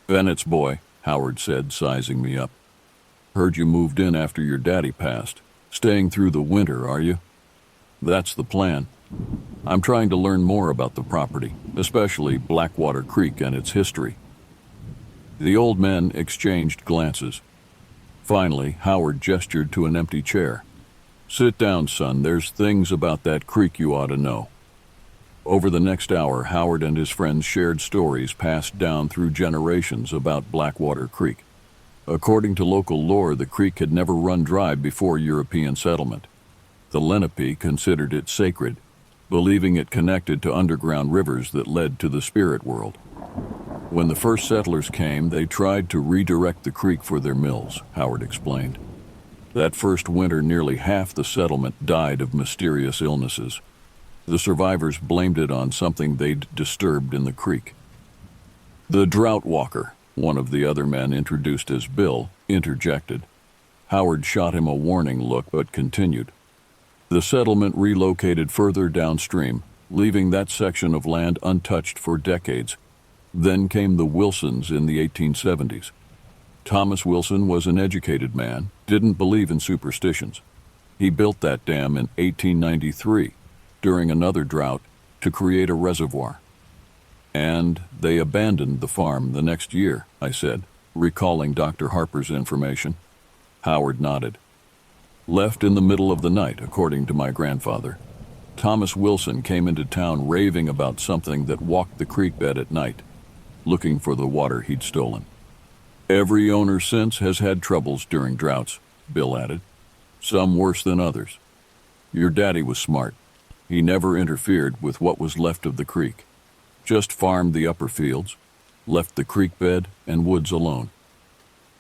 "Bennett's boy," Howard said, sizing me up. "Heard you moved in after your daddy passed. Staying through the winter, are you?" "That's the plan. I'm trying to learn more about the property, especially Blackwater Creek and its history." The old men exchanged glances. Finally, Howard gestured to an empty chair. "Sit down, son. There's things about that creek you ought to know." Over the next hour, Howard and his friends shared stories passed down through generations about Blackwater Creek. According to local lore, the creek had never run dry before European settlement. The Lenape considered it sacred, believing it connected to underground rivers that led to the spirit world. When the first settlers came, they tried to redirect the creek for their mills, Howard explained. That first winter, nearly half the settlement died of mysterious illnesses. The survivors blamed it on something they'd disturbed in the creek. The drought walker, one of the other men introduced as Bill, interjected. Howard shot him a warning look but continued. The settlement relocated further downstream, leaving that section of land untouched for decades. Then came the Wilsons in the 1870s. Thomas Wilson was an educated man, didn't believe in superstitions. He built that dam in 1893, during another drought, to create a reservoir. And they abandoned the farm the next year, I said, recalling Dr. Harper's information. Howard nodded. Left in the middle of the night, according to my grandfather. Thomas Wilson came into town raving about something that walked the creek bed at night, looking for the water he'd stolen. Every owner since has had troubles during droughts, Bill added. Some worse than others. Your daddy was smart. He never interfered with what was left of the creek. Just farmed the upper fields, left the creek bed and woods alone.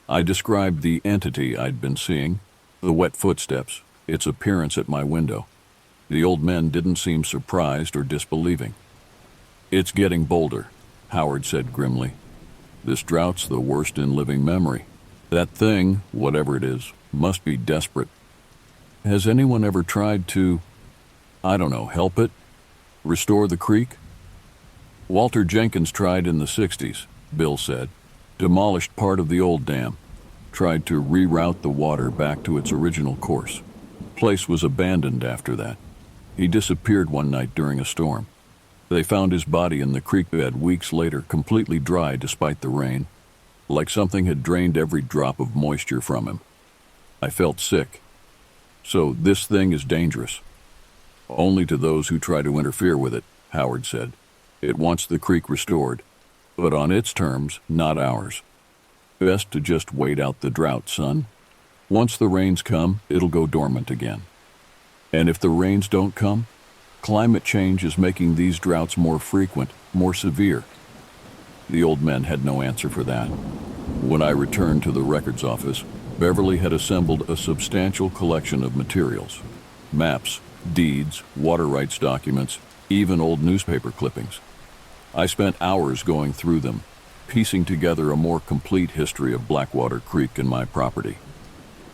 I described the entity I'd been seeing, the wet footsteps, its appearance at my window. The old men didn't seem surprised or disbelieving. It's getting bolder, Howard said grimly. This drought's the worst in living memory. That thing, whatever it is, must be desperate. Has anyone ever tried to, help it? Restore the creek? Walter Jenkins tried in the 60s, Bill said. Demolished part of the old dam. Tried to reroute the water back to its original course. Place was abandoned after that. He disappeared one night during a storm. They found his body in the creek bed weeks later, completely dry despite the rain, like something had drained every drop of moisture from him. I felt sick. So this thing is dangerous. Only to those who try to interfere with it, Howard said. It wants the creek restored, but on its terms, not ours. Best to just wait out the drought, son. Once the rains come, it'll go dormant again. And if the rains don't come, climate change is making these droughts more frequent, more severe. The old men had no answer for that. When I returned to the records office, Beverly had assembled a substantial collection of materials. Maps, deeds, water rights documents, even old newspaper clippings. I spent hours going through them, piecing together a more complete history of Blackwater Creek and my property.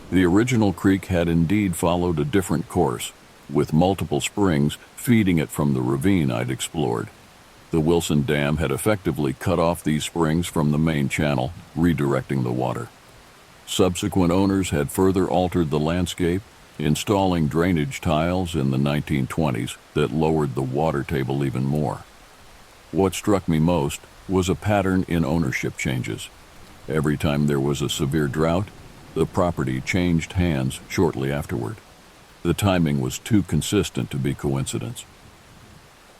The original creek had indeed followed a different course, with multiple springs feeding it from the ravine I'd explored. The Wilson Dam had effectively cut off these springs from the main channel, redirecting the water. Subsequent owners had further altered the landscape, installing drainage tiles in the 1920s that lowered the water table even more. What struck me most was a pattern in ownership changes. Every time there was a severe drought, the property changed hands shortly afterward. The timing was too consistent to be coincidence.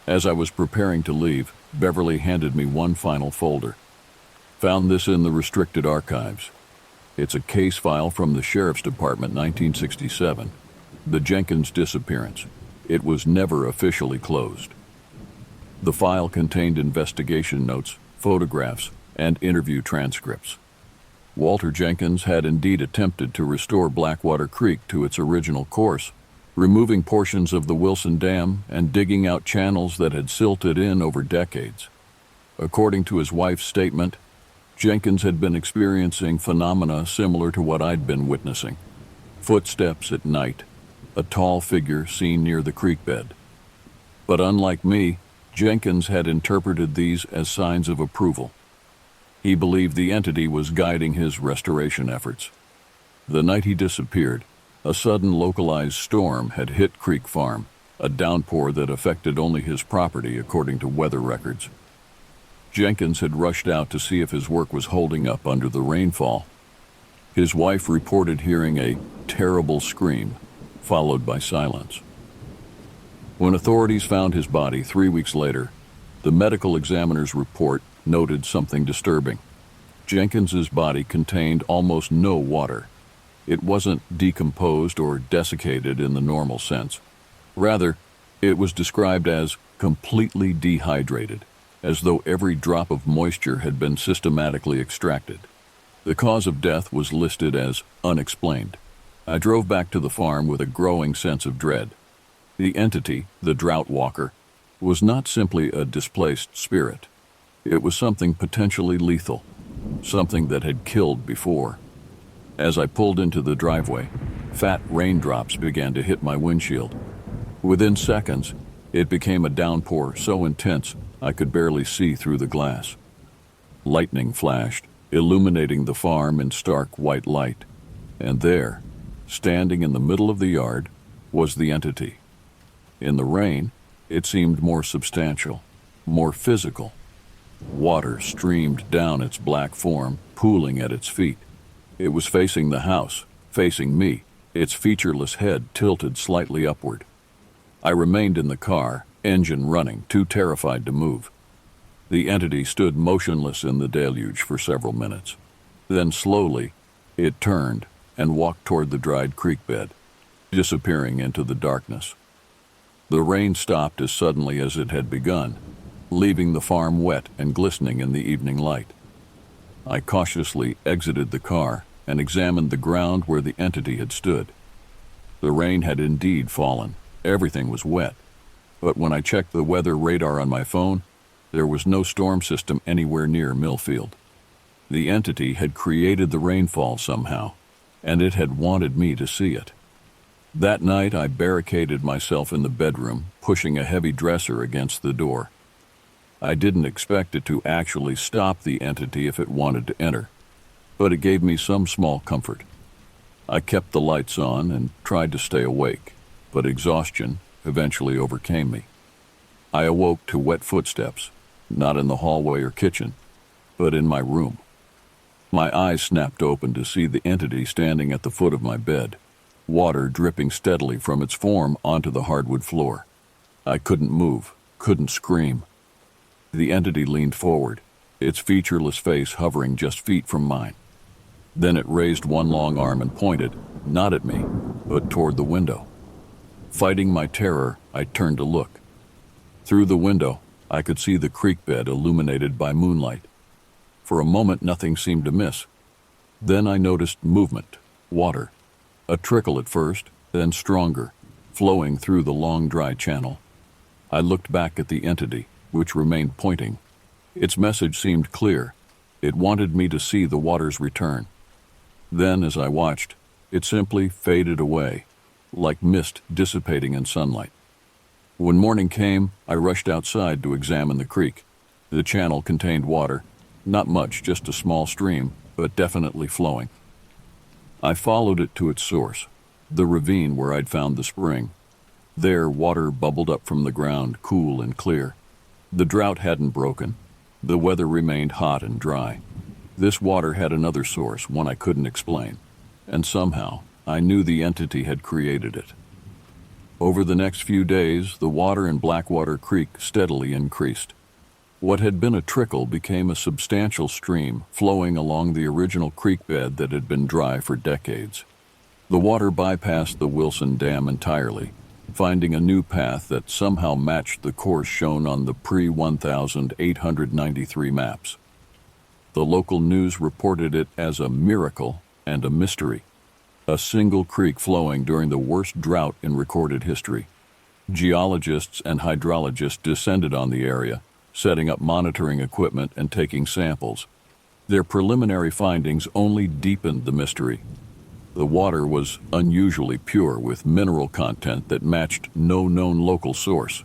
As I was preparing to leave, Beverly handed me one final folder. Found this in the restricted archives. It's a case file from the Sheriff's Department, 1967. The Jenkins disappearance. It was never officially closed. The file contained investigation notes, photographs, and interview transcripts. Walter Jenkins had indeed attempted to restore Blackwater Creek to its original course, removing portions of the Wilson Dam and digging out channels that had silted in over decades. According to his wife's statement, Jenkins had been experiencing phenomena similar to what I'd been witnessing. Footsteps at night, a tall figure seen near the creek bed. But unlike me, Jenkins had interpreted these as signs of approval. He believed the entity was guiding his restoration efforts. The night he disappeared, a sudden localized storm had hit Creek Farm, a downpour that affected only his property according to weather records. Jenkins had rushed out to see if his work was holding up under the rainfall. His wife reported hearing a terrible scream, followed by silence. When authorities found his body 3 weeks later, the medical examiner's report noted something disturbing. Jenkins's body contained almost no water. It wasn't decomposed or desiccated in the normal sense. Rather, it was described as completely dehydrated. as though every drop of moisture had been systematically extracted. The cause of death was listed as unexplained. I drove back to the farm with a growing sense of dread. The entity, the drought walker, was not simply a displaced spirit. It was something potentially lethal, something that had killed before. As I pulled into the driveway, fat raindrops began to hit my windshield. Within seconds, it became a downpour so intense I could barely see through the glass. Lightning flashed, illuminating the farm in stark white light. And there, standing in the middle of the yard, was the entity. In the rain, it seemed more substantial, more physical. Water streamed down its black form, pooling at its feet. It was facing the house, facing me, its featureless head tilted slightly upward. I remained in the car, engine running, too terrified to move. The entity stood motionless in the deluge for several minutes. Then slowly, it turned and walked toward the dried creek bed, disappearing into the darkness. The rain stopped as suddenly as it had begun, leaving the farm wet and glistening in the evening light. I cautiously exited the car and examined the ground where the entity had stood. The rain had indeed fallen. Everything was wet. But when I checked the weather radar on my phone, there was no storm system anywhere near Millfield. The entity had created the rainfall somehow, and it had wanted me to see it. That night, I barricaded myself in the bedroom, pushing a heavy dresser against the door. I didn't expect it to actually stop the entity if it wanted to enter, but it gave me some small comfort. I kept the lights on and tried to stay awake, but exhaustion eventually overcame me. I awoke to wet footsteps, not in the hallway or kitchen, but in my room. My eyes snapped open to see the entity standing at the foot of my bed, water dripping steadily from its form onto the hardwood floor. I couldn't move, couldn't scream. The entity leaned forward, its featureless face hovering just feet from mine. Then it raised one long arm and pointed, not at me, but toward the window. Fighting my terror, I turned to look. Through the window, I could see the creek bed illuminated by moonlight. For a moment, nothing seemed amiss. Then I noticed movement, water. A trickle at first, then stronger, flowing through the long dry channel. I looked back at the entity, which remained pointing. Its message seemed clear. It wanted me to see the waters return. Then, as I watched, it simply faded away, like mist dissipating in sunlight. When morning came, I rushed outside to examine the creek. The channel contained water, not much, just a small stream, but definitely flowing. I followed it to its source, the ravine where I'd found the spring. There, water bubbled up from the ground, cool and clear. The drought hadn't broken. The weather remained hot and dry. This water had another source, one I couldn't explain, and somehow I knew the entity had created it. Over the next few days, the water in Blackwater Creek steadily increased. What had been a trickle became a substantial stream flowing along the original creek bed that had been dry for decades. The water bypassed the Wilson Dam entirely, finding a new path that somehow matched the course shown on the pre-1893 maps. The local news reported it as a miracle and a mystery, a single creek flowing during the worst drought in recorded history. Geologists and hydrologists descended on the area, setting up monitoring equipment and taking samples. Their preliminary findings only deepened the mystery. The water was unusually pure with mineral content that matched no known local source.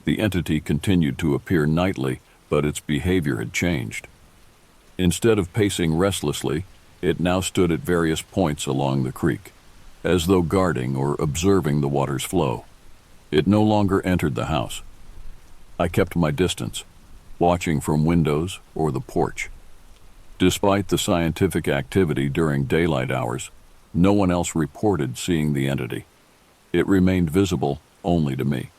The entity continued to appear nightly, but its behavior had changed. Instead of pacing restlessly, it now stood at various points along the creek, as though guarding or observing the water's flow. It no longer entered the house. I kept my distance, watching from windows or the porch. Despite the scientific activity during daylight hours, no one else reported seeing the entity. It remained visible only to me.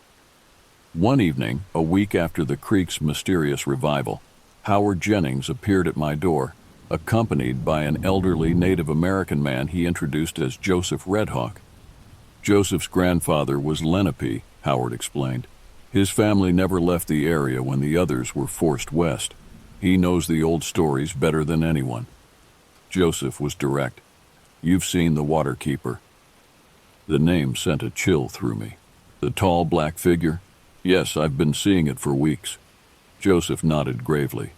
One evening, a week after the creek's mysterious revival, Howard Jennings appeared at my door, accompanied by an elderly Native American man he introduced as Joseph Redhawk. Joseph's grandfather was Lenape, Howard explained. His family never left the area when the others were forced west. He knows the old stories better than anyone. Joseph was direct. You've seen the water keeper. The name sent a chill through me. The tall black figure? Yes, I've been seeing it for weeks. Joseph nodded gravely.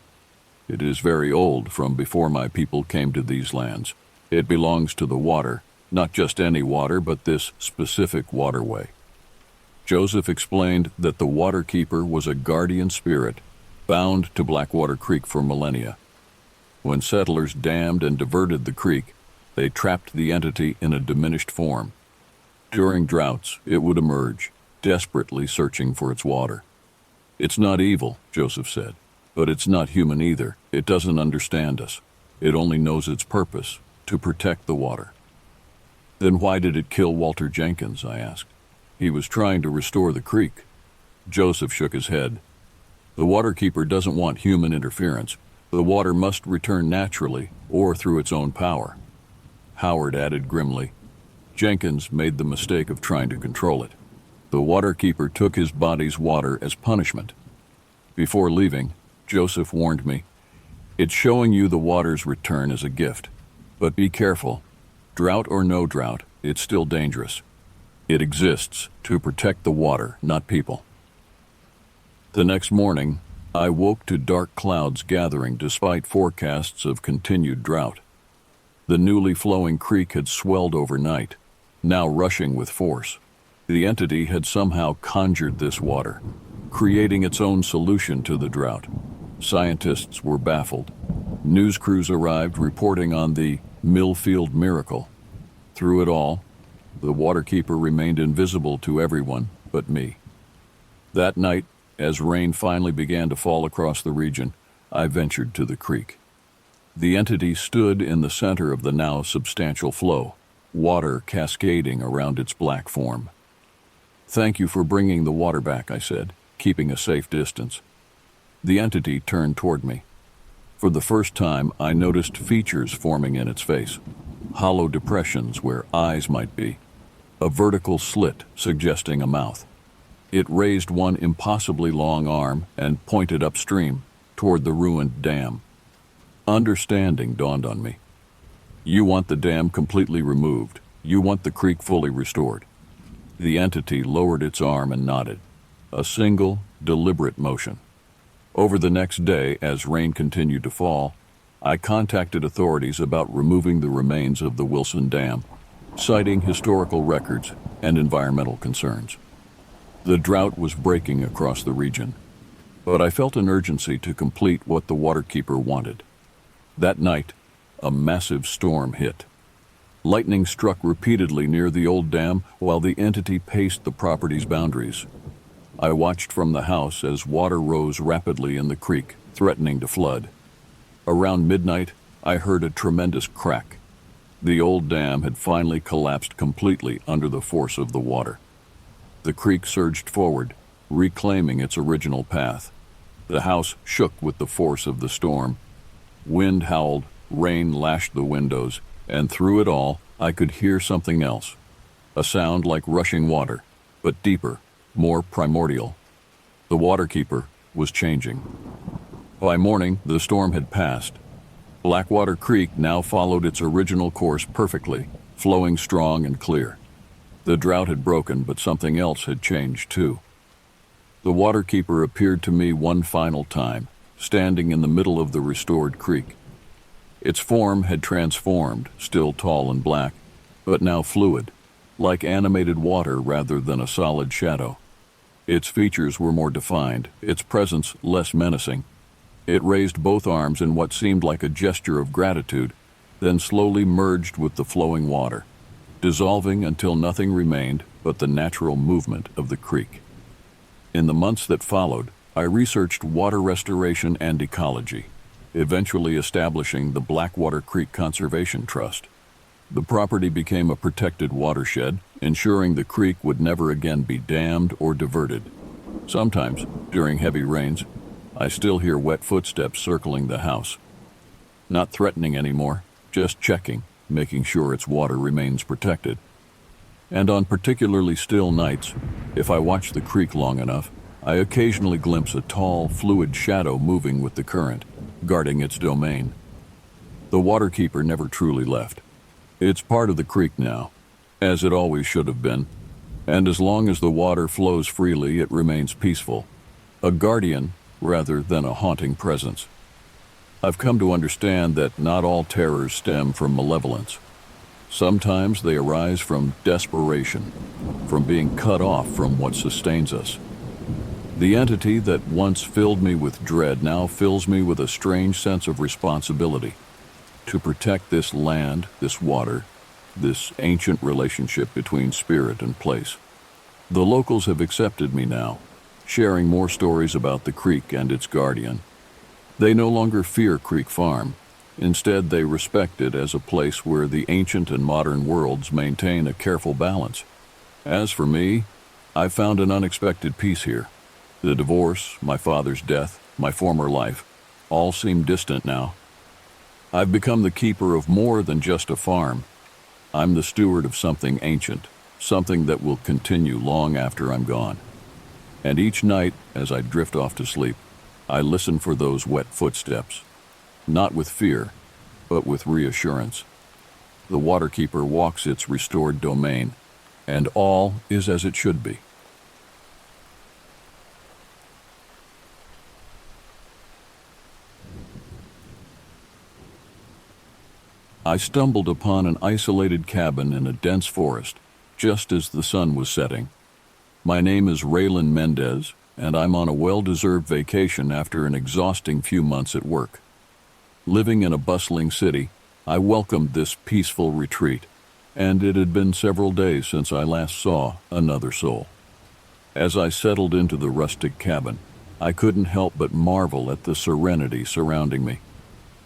It is very old, from before my people came to these lands. It belongs to the water, not just any water, but this specific waterway. Joseph explained that the water keeper was a guardian spirit bound to Blackwater Creek for millennia. When settlers dammed and diverted the creek, they trapped the entity in a diminished form. During droughts, it would emerge, desperately searching for its water. It's not evil, Joseph said, but it's not human either. It doesn't understand us. It only knows its purpose, to protect the water. Then why did it kill Walter Jenkins, I asked. He was trying to restore the creek. Joseph shook his head. The waterkeeper doesn't want human interference. The water must return naturally or through its own power. Howard added grimly, Jenkins made the mistake of trying to control it. The waterkeeper took his body's water as punishment. Before leaving, Joseph warned me, it's showing you the water's return as a gift. But be careful. Drought or no drought, it's still dangerous. It exists to protect the water, not people. The next morning, I woke to dark clouds gathering despite forecasts of continued drought. The newly flowing creek had swelled overnight, now rushing with force. The entity had somehow conjured this water, creating its own solution to the drought. Scientists were baffled. News crews arrived reporting on the Millfield miracle. Through it all, the waterkeeper remained invisible to everyone but me. That night, as rain finally began to fall across the region, I ventured to the creek. The entity stood in the center of the now substantial flow, water cascading around its black form. Thank you for bringing the water back, I said, keeping a safe distance. The entity turned toward me. For the first time, I noticed features forming in its face, hollow depressions where eyes might be, a vertical slit suggesting a mouth. It raised one impossibly long arm and pointed upstream, toward the ruined dam. Understanding dawned on me. You want the dam completely removed. You want the creek fully restored. The entity lowered its arm and nodded. A single, deliberate motion. Over the next day, as rain continued to fall, I contacted authorities about removing the remains of the Wilson Dam, citing historical records and environmental concerns. The drought was breaking across the region, but I felt an urgency to complete what the waterkeeper wanted. That night, a massive storm hit. Lightning struck repeatedly near the old dam while the entity paced the property's boundaries. I watched from the house as water rose rapidly in the creek, threatening to flood. Around midnight, I heard a tremendous crack. The old dam had finally collapsed completely under the force of the water. The creek surged forward, reclaiming its original path. The house shook with the force of the storm. Wind howled, rain lashed the windows, and through it all, I could hear something else. A sound like rushing water, but deeper, more primordial. The waterkeeper was changing. By morning, the storm had passed. Blackwater Creek now followed its original course perfectly, flowing strong and clear. The drought had broken, but something else had changed too. The waterkeeper appeared to me one final time, standing in the middle of the restored creek. Its form had transformed, still tall and black, but now fluid, like animated water rather than a solid shadow. Its features were more defined, its presence less menacing. It raised both arms in what seemed like a gesture of gratitude, then slowly merged with the flowing water, dissolving until nothing remained but the natural movement of the creek. In the months that followed, I researched water restoration and ecology, eventually establishing the Blackwater Creek Conservation Trust. The property became a protected watershed, ensuring the creek would never again be dammed or diverted. Sometimes, during heavy rains, I still hear wet footsteps circling the house. Not threatening anymore, just checking, making sure its water remains protected. And on particularly still nights, if I watch the creek long enough, I occasionally glimpse a tall, fluid shadow moving with the current, guarding its domain. The waterkeeper never truly left. It's part of the creek now, as it always should have been, and as long as the water flows freely, it remains peaceful, a guardian rather than a haunting presence. I've come to understand that not all terrors stem from malevolence. Sometimes they arise from desperation, from being cut off from what sustains us. The entity that once filled me with dread now fills me with a strange sense of responsibility to protect this land, this water, this ancient relationship between spirit and place. The locals have accepted me now, sharing more stories about the creek and its guardian. They no longer fear Creek Farm. Instead, they respect it as a place where the ancient and modern worlds maintain a careful balance. As for me, I've found an unexpected peace here. The divorce, my father's death, my former life, all seem distant now. I've become the keeper of more than just a farm. I'm the steward of something ancient, something that will continue long after I'm gone. And each night, as I drift off to sleep, I listen for those wet footsteps, not with fear, but with reassurance. The waterkeeper walks its restored domain, and all is as it should be. I stumbled upon an isolated cabin in a dense forest, just as the sun was setting. My name is Raylan Mendez, and I'm on a well-deserved vacation after an exhausting few months at work. Living in a bustling city, I welcomed this peaceful retreat, and it had been several days since I last saw another soul. As I settled into the rustic cabin, I couldn't help but marvel at the serenity surrounding me.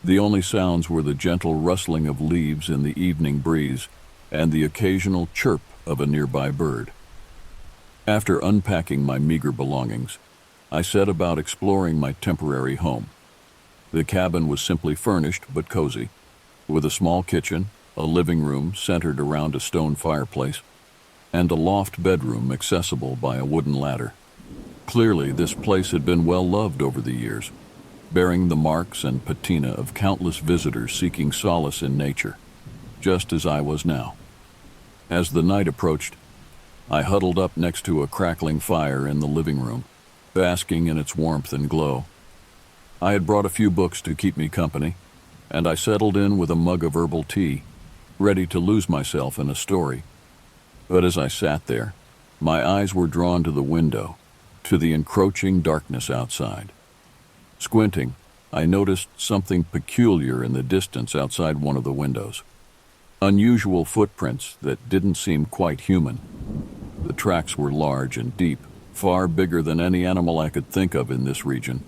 The only sounds were the gentle rustling of leaves in the evening breeze and the occasional chirp of a nearby bird. After unpacking my meager belongings, I set about exploring my temporary home. The cabin was simply furnished but cozy, with a small kitchen, a living room centered around a stone fireplace, and a loft bedroom accessible by a wooden ladder. Clearly, this place had been well loved over the years, bearing the marks and patina of countless visitors seeking solace in nature, just as I was now. As the night approached, I huddled up next to a crackling fire in the living room, basking in its warmth and glow. I had brought a few books to keep me company, and I settled in with a mug of herbal tea, ready to lose myself in a story. But as I sat there, my eyes were drawn to the window, to the encroaching darkness outside. Squinting, I noticed something peculiar in the distance outside one of the windows. Unusual footprints that didn't seem quite human. The tracks were large and deep, far bigger than any animal I could think of in this region.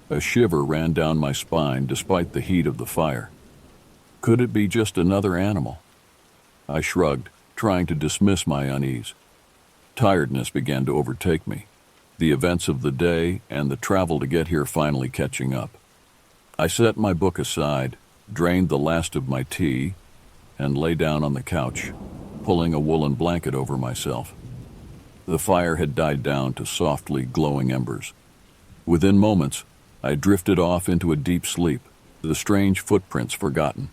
A shiver ran down my spine despite the heat of the fire. Could it be just another animal? I shrugged, trying to dismiss my unease. Tiredness began to overtake me, the events of the day and the travel to get here finally catching up. I set my book aside, drained the last of my tea, and lay down on the couch, pulling a woolen blanket over myself. The fire had died down to softly glowing embers. Within moments, I drifted off into a deep sleep, the strange footprints forgotten.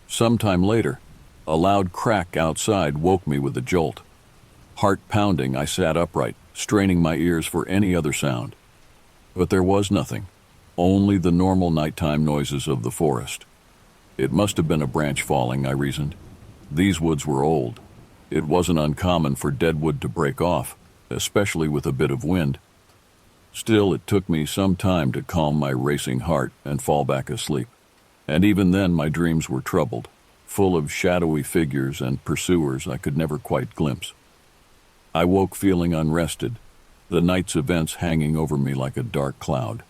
Sometime later, a loud crack outside woke me with a jolt. Heart pounding, I sat upright, straining my ears for any other sound. But there was nothing, only the normal nighttime noises of the forest. It must have been a branch falling, I reasoned. These woods were old. It wasn't uncommon for dead wood to break off, especially with a bit of wind. Still, it took me some time to calm my racing heart and fall back asleep. And even then, my dreams were troubled, full of shadowy figures and pursuers I could never quite glimpse. I woke feeling unrested, the night's events hanging over me like a dark cloud.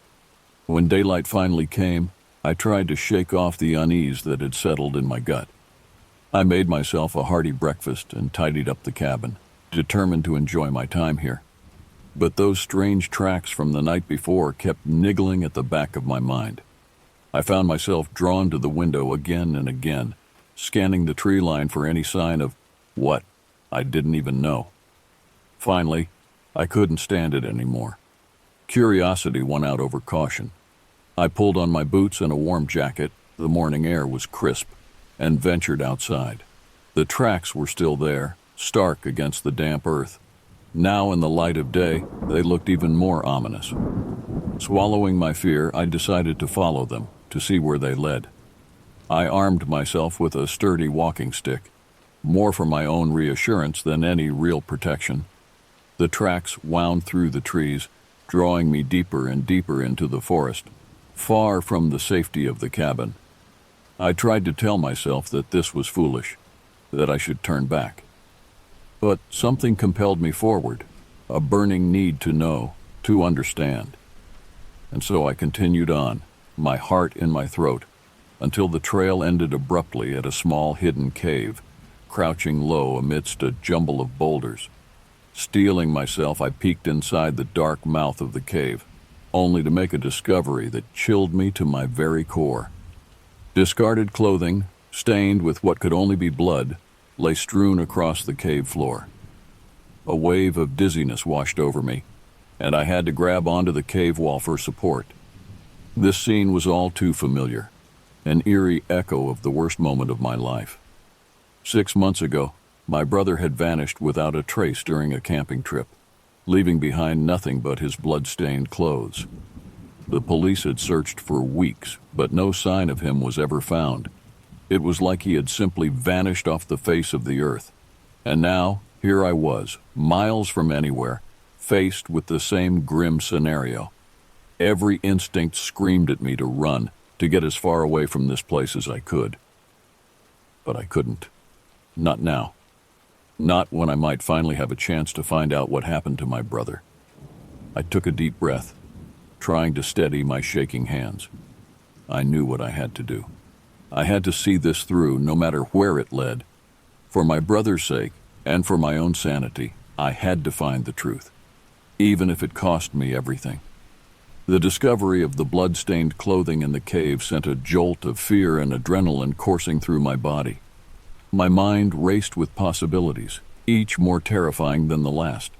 When daylight finally came, I tried to shake off the unease that had settled in my gut. I made myself a hearty breakfast and tidied up the cabin, determined to enjoy my time here. But those strange tracks from the night before kept niggling at the back of my mind. I found myself drawn to the window again and again, scanning the tree line for any sign of what I didn't even know. Finally, I couldn't stand it anymore. Curiosity won out over caution. I pulled on my boots and a warm jacket, the morning air was crisp, and ventured outside. The tracks were still there, stark against the damp earth. Now in the light of day, they looked even more ominous. Swallowing my fear, I decided to follow them, to see where they led. I armed myself with a sturdy walking stick, more for my own reassurance than any real protection. The tracks wound through the trees, drawing me deeper and deeper into the forest, far from the safety of the cabin. I tried to tell myself that this was foolish, that I should turn back. But something compelled me forward, a burning need to know, to understand. And so I continued on, my heart in my throat, until the trail ended abruptly at a small hidden cave, crouching low amidst a jumble of boulders. Steeling myself, I peeked inside the dark mouth of the cave, only to make a discovery that chilled me to my very core. Discarded clothing, stained with what could only be blood, lay strewn across the cave floor. A wave of dizziness washed over me, and I had to grab onto the cave wall for support. This scene was all too familiar, an eerie echo of the worst moment of my life. 6 months ago, my brother had vanished without a trace during a camping trip, leaving behind nothing but his blood-stained clothes. The police had searched for weeks, but no sign of him was ever found. It was like he had simply vanished off the face of the earth. And now, here I was, miles from anywhere, faced with the same grim scenario. Every instinct screamed at me to run, to get as far away from this place as I could. But I couldn't. Not now. Not when I might finally have a chance to find out what happened to my brother. I took a deep breath, trying to steady my shaking hands. I knew what I had to do. I had to see this through, no matter where it led. For my brother's sake, and for my own sanity, I had to find the truth, even if it cost me everything. The discovery of the blood-stained clothing in the cave sent a jolt of fear and adrenaline coursing through my body. My mind raced with possibilities, each more terrifying than the last.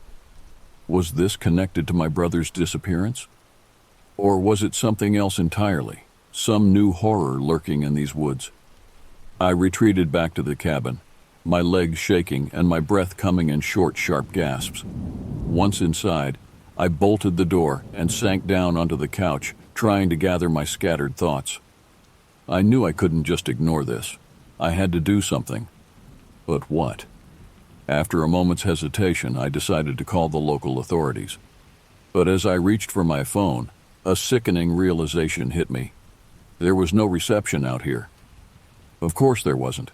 Was this connected to my brother's disappearance? Or was it something else entirely, some new horror lurking in these woods? I retreated back to the cabin, my legs shaking and my breath coming in short, sharp gasps. Once inside, I bolted the door and sank down onto the couch, trying to gather my scattered thoughts. I knew I couldn't just ignore this. I had to do something. But what? After a moment's hesitation, I decided to call the local authorities. But as I reached for my phone, a sickening realization hit me. There was no reception out here. Of course there wasn't.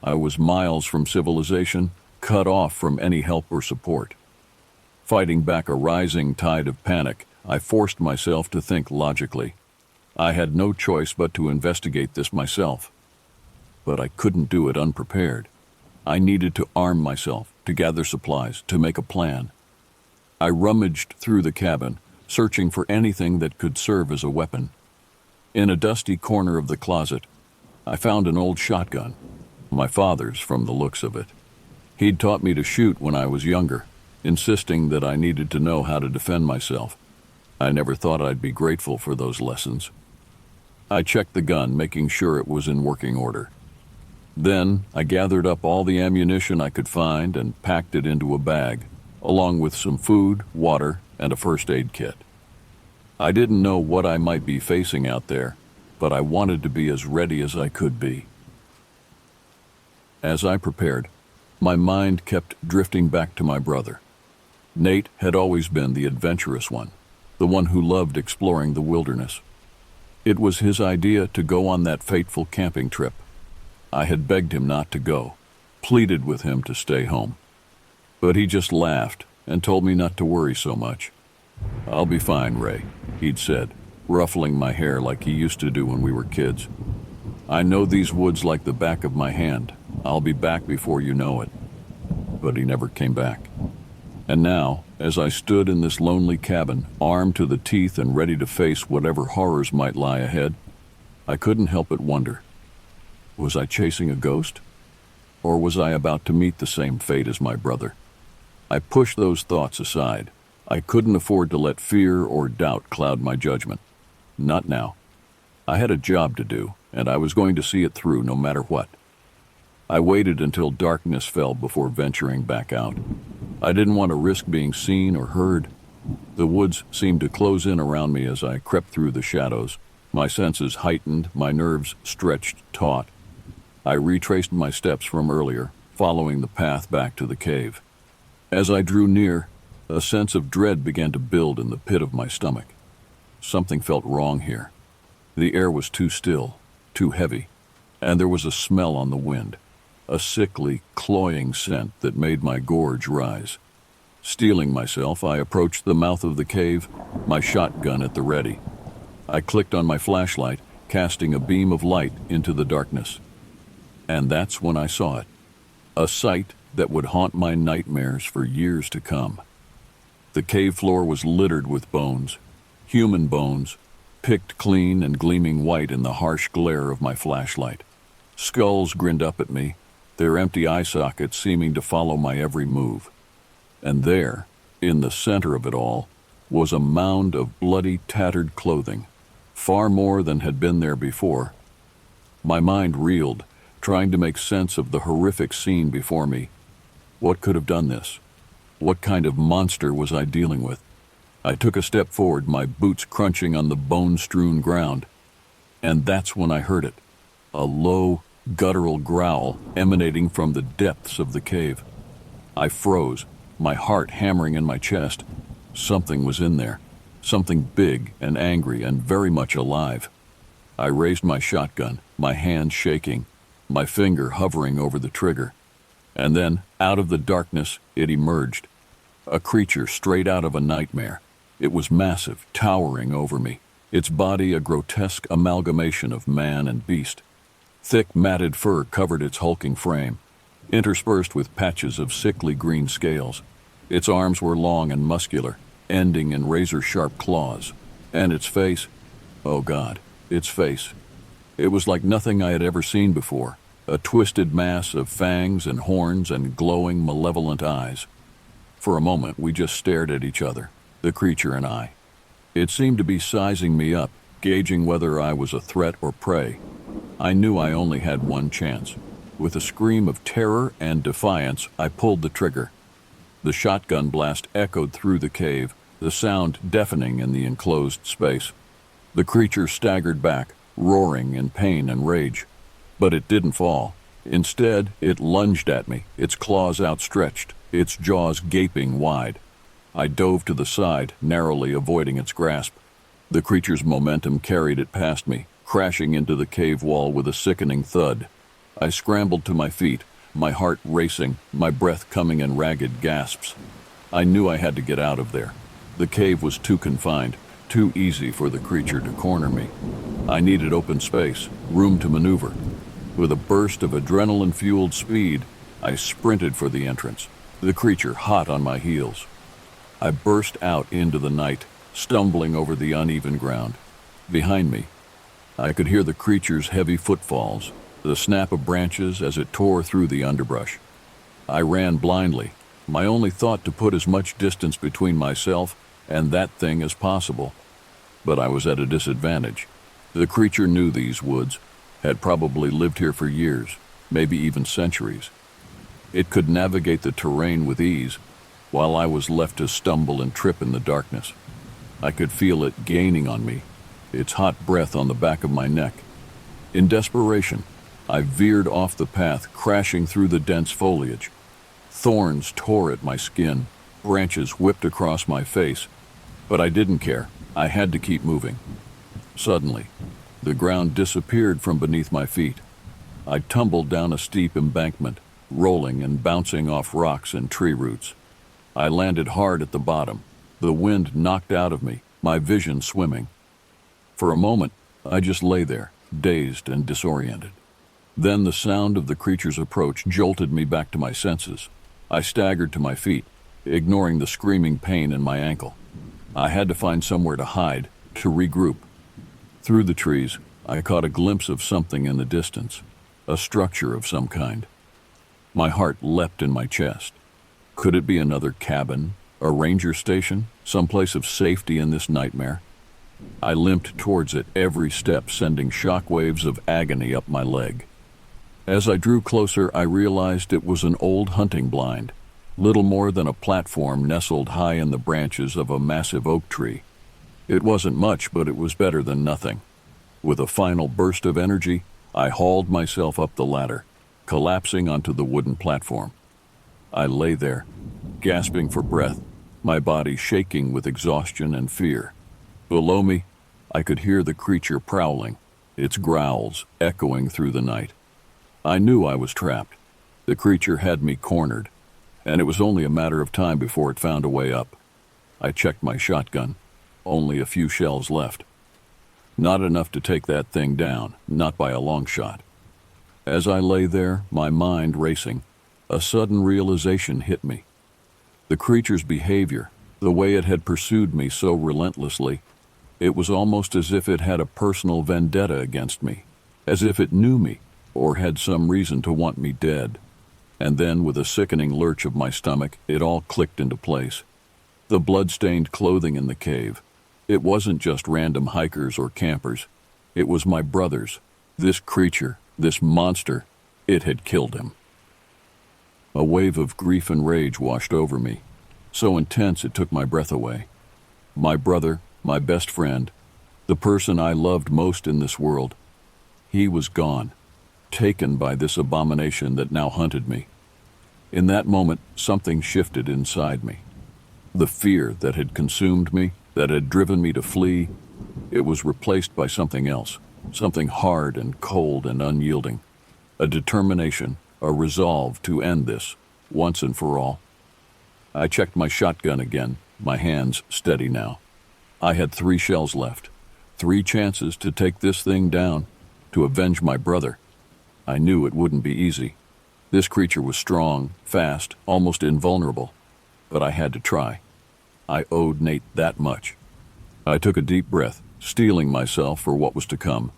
I was miles from civilization, cut off from any help or support. Fighting back a rising tide of panic, I forced myself to think logically. I had no choice but to investigate this myself. But I couldn't do it unprepared. I needed to arm myself, to gather supplies, to make a plan. I rummaged through the cabin, searching for anything that could serve as a weapon. In a dusty corner of the closet, I found an old shotgun, my father's from the looks of it. He'd taught me to shoot when I was younger, insisting that I needed to know how to defend myself. I never thought I'd be grateful for those lessons. I checked the gun, making sure it was in working order. Then I gathered up all the ammunition I could find and packed it into a bag, along with some food, water, and a first aid kit. I didn't know what I might be facing out there, but I wanted to be as ready as I could be. As I prepared, my mind kept drifting back to my brother. Nate had always been the adventurous one, the one who loved exploring the wilderness. It was his idea to go on that fateful camping trip. I had begged him not to go, pleaded with him to stay home. But he just laughed and told me not to worry so much. "I'll be fine, Ray," he'd said, ruffling my hair like he used to do when we were kids. "I know these woods like the back of my hand. I'll be back before you know it." But he never came back. And now, as I stood in this lonely cabin, armed to the teeth and ready to face whatever horrors might lie ahead, I couldn't help but wonder. Was I chasing a ghost? Or was I about to meet the same fate as my brother? I pushed those thoughts aside. I couldn't afford to let fear or doubt cloud my judgment. Not now. I had a job to do, and I was going to see it through no matter what. I waited until darkness fell before venturing back out. I didn't want to risk being seen or heard. The woods seemed to close in around me as I crept through the shadows, my senses heightened, my nerves stretched taut. I retraced my steps from earlier, following the path back to the cave. As I drew near, a sense of dread began to build in the pit of my stomach. Something felt wrong here. The air was too still, too heavy, and there was a smell on the wind, a sickly, cloying scent that made my gorge rise. Steeling myself, I approached the mouth of the cave, my shotgun at the ready. I clicked on my flashlight, casting a beam of light into the darkness. And that's when I saw it, a sight that would haunt my nightmares for years to come. The cave floor was littered with bones, human bones, picked clean and gleaming white in the harsh glare of my flashlight. Skulls grinned up at me, their empty eye sockets seeming to follow my every move. And there, in the center of it all, was a mound of bloody, tattered clothing, far more than had been there before. My mind reeled, trying to make sense of the horrific scene before me. What could have done this? What kind of monster was I dealing with? I took a step forward, my boots crunching on the bone-strewn ground. And that's when I heard it, a low, guttural growl emanating from the depths of the cave. I froze, my heart hammering in my chest. Something was in there, something big and angry and very much alive. I raised my shotgun, my hand shaking, my finger hovering over the trigger. And then, out of the darkness, it emerged. A creature straight out of a nightmare. It was massive, towering over me, its body a grotesque amalgamation of man and beast. Thick, matted fur covered its hulking frame, interspersed with patches of sickly green scales. Its arms were long and muscular, ending in razor-sharp claws. And its face, oh God, its face. It was like nothing I had ever seen before, a twisted mass of fangs and horns and glowing, malevolent eyes. For a moment, we just stared at each other, the creature and I. It seemed to be sizing me up, gauging whether I was a threat or prey. I knew I only had one chance. With a scream of terror and defiance, I pulled the trigger. The shotgun blast echoed through the cave, the sound deafening in the enclosed space. The creature staggered back, roaring in pain and rage. But it didn't fall. Instead, it lunged at me, its claws outstretched, its jaws gaping wide. I dove to the side, narrowly avoiding its grasp. The creature's momentum carried it past me, crashing into the cave wall with a sickening thud. I scrambled to my feet, my heart racing, my breath coming in ragged gasps. I knew I had to get out of there. The cave was too confined, too easy for the creature to corner me. I needed open space, room to maneuver. With a burst of adrenaline-fueled speed, I sprinted for the entrance, the creature hot on my heels. I burst out into the night, stumbling over the uneven ground. Behind me, I could hear the creature's heavy footfalls, the snap of branches as it tore through the underbrush. I ran blindly, my only thought to put as much distance between myself and that thing as possible. But I was at a disadvantage. The creature knew these woods, had probably lived here for years, maybe even centuries. It could navigate the terrain with ease, while I was left to stumble and trip in the darkness. I could feel it gaining on me, its hot breath on the back of my neck. In desperation, I veered off the path, crashing through the dense foliage. Thorns tore at my skin, branches whipped across my face, but I didn't care. I had to keep moving. Suddenly, the ground disappeared from beneath my feet. I tumbled down a steep embankment, rolling and bouncing off rocks and tree roots. I landed hard at the bottom, the wind knocked out of me, my vision swimming. For a moment, I just lay there, dazed and disoriented. Then the sound of the creature's approach jolted me back to my senses. I staggered to my feet, ignoring the screaming pain in my ankle. I had to find somewhere to hide, to regroup. Through the trees, I caught a glimpse of something in the distance, a structure of some kind. My heart leapt in my chest. Could it be another cabin, a ranger station, some place of safety in this nightmare? I limped towards it, every step sending shockwaves of agony up my leg. As I drew closer, I realized it was an old hunting blind, little more than a platform nestled high in the branches of a massive oak tree. It wasn't much, but it was better than nothing. With a final burst of energy, I hauled myself up the ladder, collapsing onto the wooden platform. I lay there, gasping for breath, my body shaking with exhaustion and fear. Below me, I could hear the creature prowling, its growls echoing through the night. I knew I was trapped. The creature had me cornered, and it was only a matter of time before it found a way up. I checked my shotgun. Only a few shells left. Not enough to take that thing down, not by a long shot. As I lay there, my mind racing, a sudden realization hit me. The creature's behavior, the way it had pursued me so relentlessly, it was almost as if it had a personal vendetta against me, as if it knew me or had some reason to want me dead. And then, with a sickening lurch of my stomach, it all clicked into place. The blood-stained clothing in the cave. It wasn't just random hikers or campers. It was my brother's. This creature, this monster, it had killed him. A wave of grief and rage washed over me, so intense it took my breath away. My brother, my best friend, the person I loved most in this world, he was gone, taken by this abomination that now hunted me. In that moment, something shifted inside me. The fear that had consumed me, that had driven me to flee, it was replaced by something else, something hard and cold and unyielding. A determination, a resolve to end this, once and for all. I checked my shotgun again, my hands steady now. I had 3 shells left, 3 chances to take this thing down, to avenge my brother. I knew it wouldn't be easy. This creature was strong, fast, almost invulnerable, but I had to try. I owed Nate that much. I took a deep breath, steeling myself for what was to come.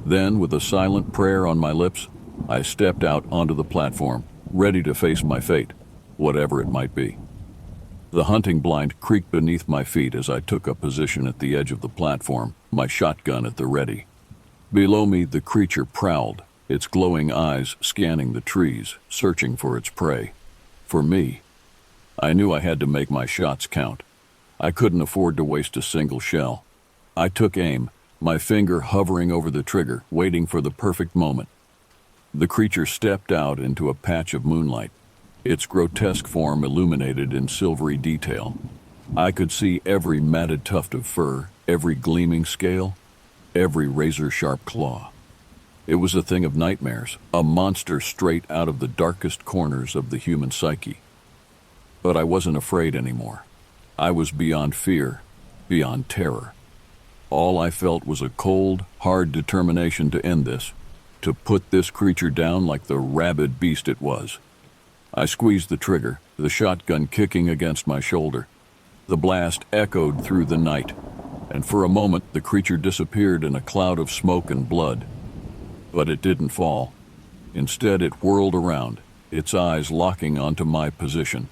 Then, with a silent prayer on my lips, I stepped out onto the platform, ready to face my fate, whatever it might be. The hunting blind creaked beneath my feet as I took up position at the edge of the platform, my shotgun at the ready. Below me, the creature prowled, its glowing eyes scanning the trees, searching for its prey. For me, I knew I had to make my shots count. I couldn't afford to waste a single shell. I took aim, my finger hovering over the trigger, waiting for the perfect moment. The creature stepped out into a patch of moonlight, its grotesque form illuminated in silvery detail. I could see every matted tuft of fur, every gleaming scale, every razor-sharp claw. It was a thing of nightmares, a monster straight out of the darkest corners of the human psyche. But I wasn't afraid anymore. I was beyond fear, beyond terror. All I felt was a cold, hard determination to end this, to put this creature down like the rabid beast it was. I squeezed the trigger, the shotgun kicking against my shoulder. The blast echoed through the night, and for a moment the creature disappeared in a cloud of smoke and blood. But it didn't fall. Instead, it whirled around, its eyes locking onto my position.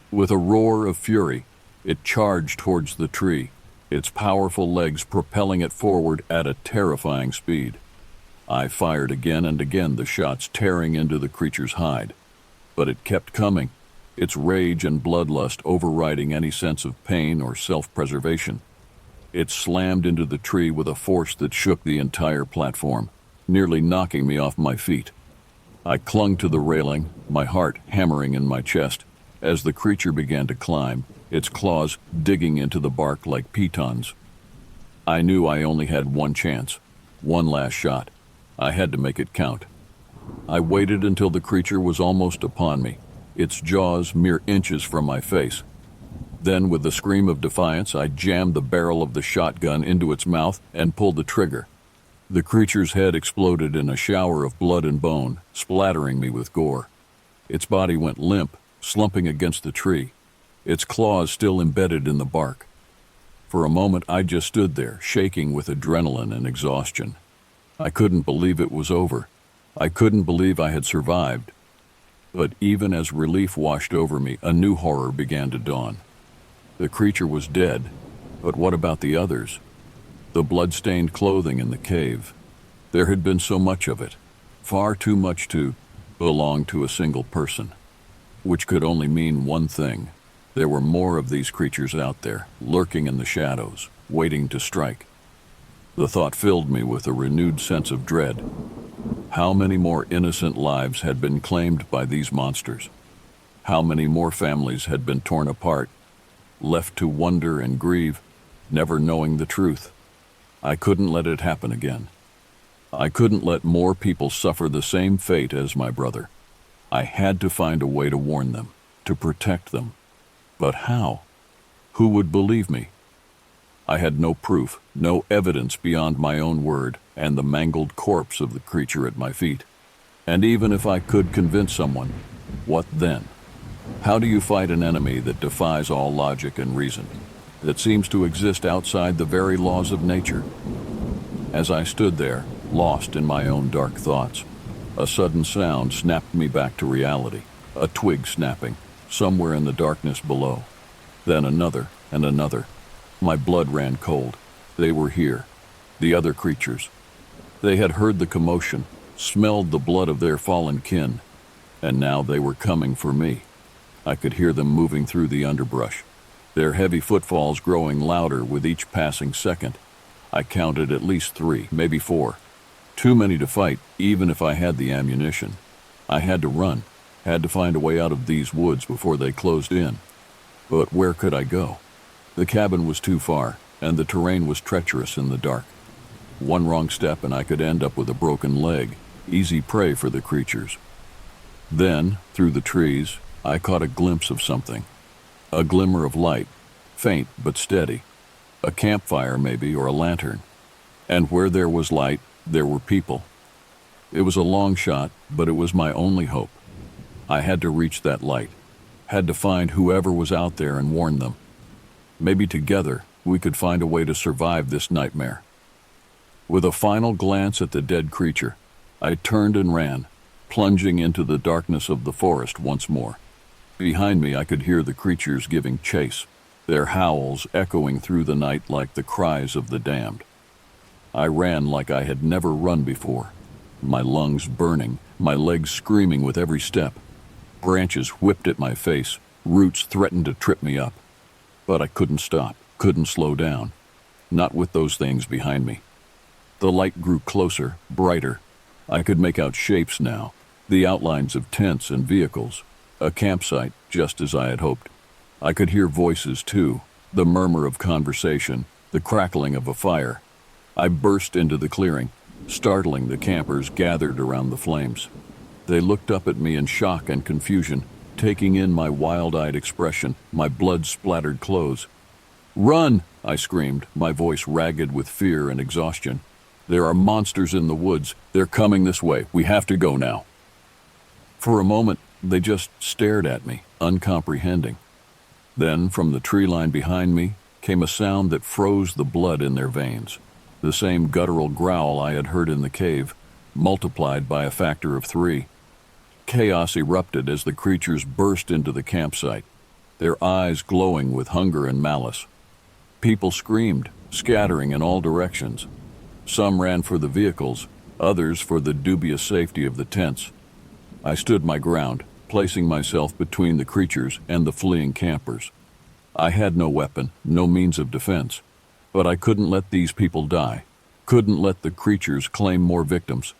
With a roar of fury, it charged towards the tree, its powerful legs propelling it forward at a terrifying speed. I fired again and again, the shots tearing into the creature's hide. But it kept coming, its rage and bloodlust overriding any sense of pain or self-preservation. It slammed into the tree with a force that shook the entire platform, nearly knocking me off my feet. I clung to the railing, my heart hammering in my chest, as the creature began to climb, its claws digging into the bark like pitons. I knew I only had one chance, one last shot. I had to make it count. I waited until the creature was almost upon me, its jaws mere inches from my face. Then, with a scream of defiance, I jammed the barrel of the shotgun into its mouth and pulled the trigger. The creature's head exploded in a shower of blood and bone, splattering me with gore. Its body went limp, slumping against the tree, its claws still embedded in the bark. For a moment, I just stood there, shaking with adrenaline and exhaustion. I couldn't believe it was over. I couldn't believe I had survived. But even as relief washed over me, a new horror began to dawn. The creature was dead, but what about the others? The blood-stained clothing in the cave. There had been so much of it, far too much to belong to a single person, which could only mean one thing. There were more of these creatures out there, lurking in the shadows, waiting to strike. The thought filled me with a renewed sense of dread. How many more innocent lives had been claimed by these monsters? How many more families had been torn apart, left to wonder and grieve, never knowing the truth? I couldn't let it happen again. I couldn't let more people suffer the same fate as my brother. I had to find a way to warn them, to protect them. But how? Who would believe me? I had no proof, no evidence beyond my own word and the mangled corpse of the creature at my feet. And even if I could convince someone, what then? How do you fight an enemy that defies all logic and reason, that seems to exist outside the very laws of nature? As I stood there, lost in my own dark thoughts, a sudden sound snapped me back to reality, a twig snapping, somewhere in the darkness below. Then another and another. My blood ran cold. They were here, the other creatures. They had heard the commotion, smelled the blood of their fallen kin, and now they were coming for me. I could hear them moving through the underbrush, their heavy footfalls growing louder with each passing second. I counted at least 3, maybe 4. Too many to fight, even if I had the ammunition. I had to run, had to find a way out of these woods before they closed in. But where could I go? The cabin was too far, and the terrain was treacherous in the dark. One wrong step and I could end up with a broken leg, easy prey for the creatures. Then, through the trees, I caught a glimpse of something. A glimmer of light, faint but steady. A campfire maybe, or a lantern. And where there was light, there were people. It was a long shot, but it was my only hope. I had to reach that light, had to find whoever was out there and warn them. Maybe together we could find a way to survive this nightmare. With a final glance at the dead creature, I turned and ran, plunging into the darkness of the forest once more. Behind me I could hear the creatures giving chase, their howls echoing through the night like the cries of the damned. I ran like I had never run before, my lungs burning, my legs screaming with every step. Branches whipped at my face, roots threatened to trip me up. But I couldn't stop, couldn't slow down, not with those things behind me. The light grew closer, brighter. I could make out shapes now, the outlines of tents and vehicles, a campsite just as I had hoped. I could hear voices too, the murmur of conversation, the crackling of a fire. I burst into the clearing, startling the campers gathered around the flames. They looked up at me in shock and confusion, taking in my wild-eyed expression, my blood-splattered clothes. "Run!" I screamed, my voice ragged with fear and exhaustion. "There are monsters in the woods. They're coming this way. We have to go now." For a moment, they just stared at me, uncomprehending. Then, from the tree line behind me, came a sound that froze the blood in their veins. The same guttural growl I had heard in the cave, multiplied by a factor of 3. Chaos erupted as the creatures burst into the campsite, their eyes glowing with hunger and malice. People screamed, scattering in all directions. Some ran for the vehicles, others for the dubious safety of the tents. I stood my ground, placing myself between the creatures and the fleeing campers. I had no weapon, no means of defense, but I couldn't let these people die, couldn't let the creatures claim more victims.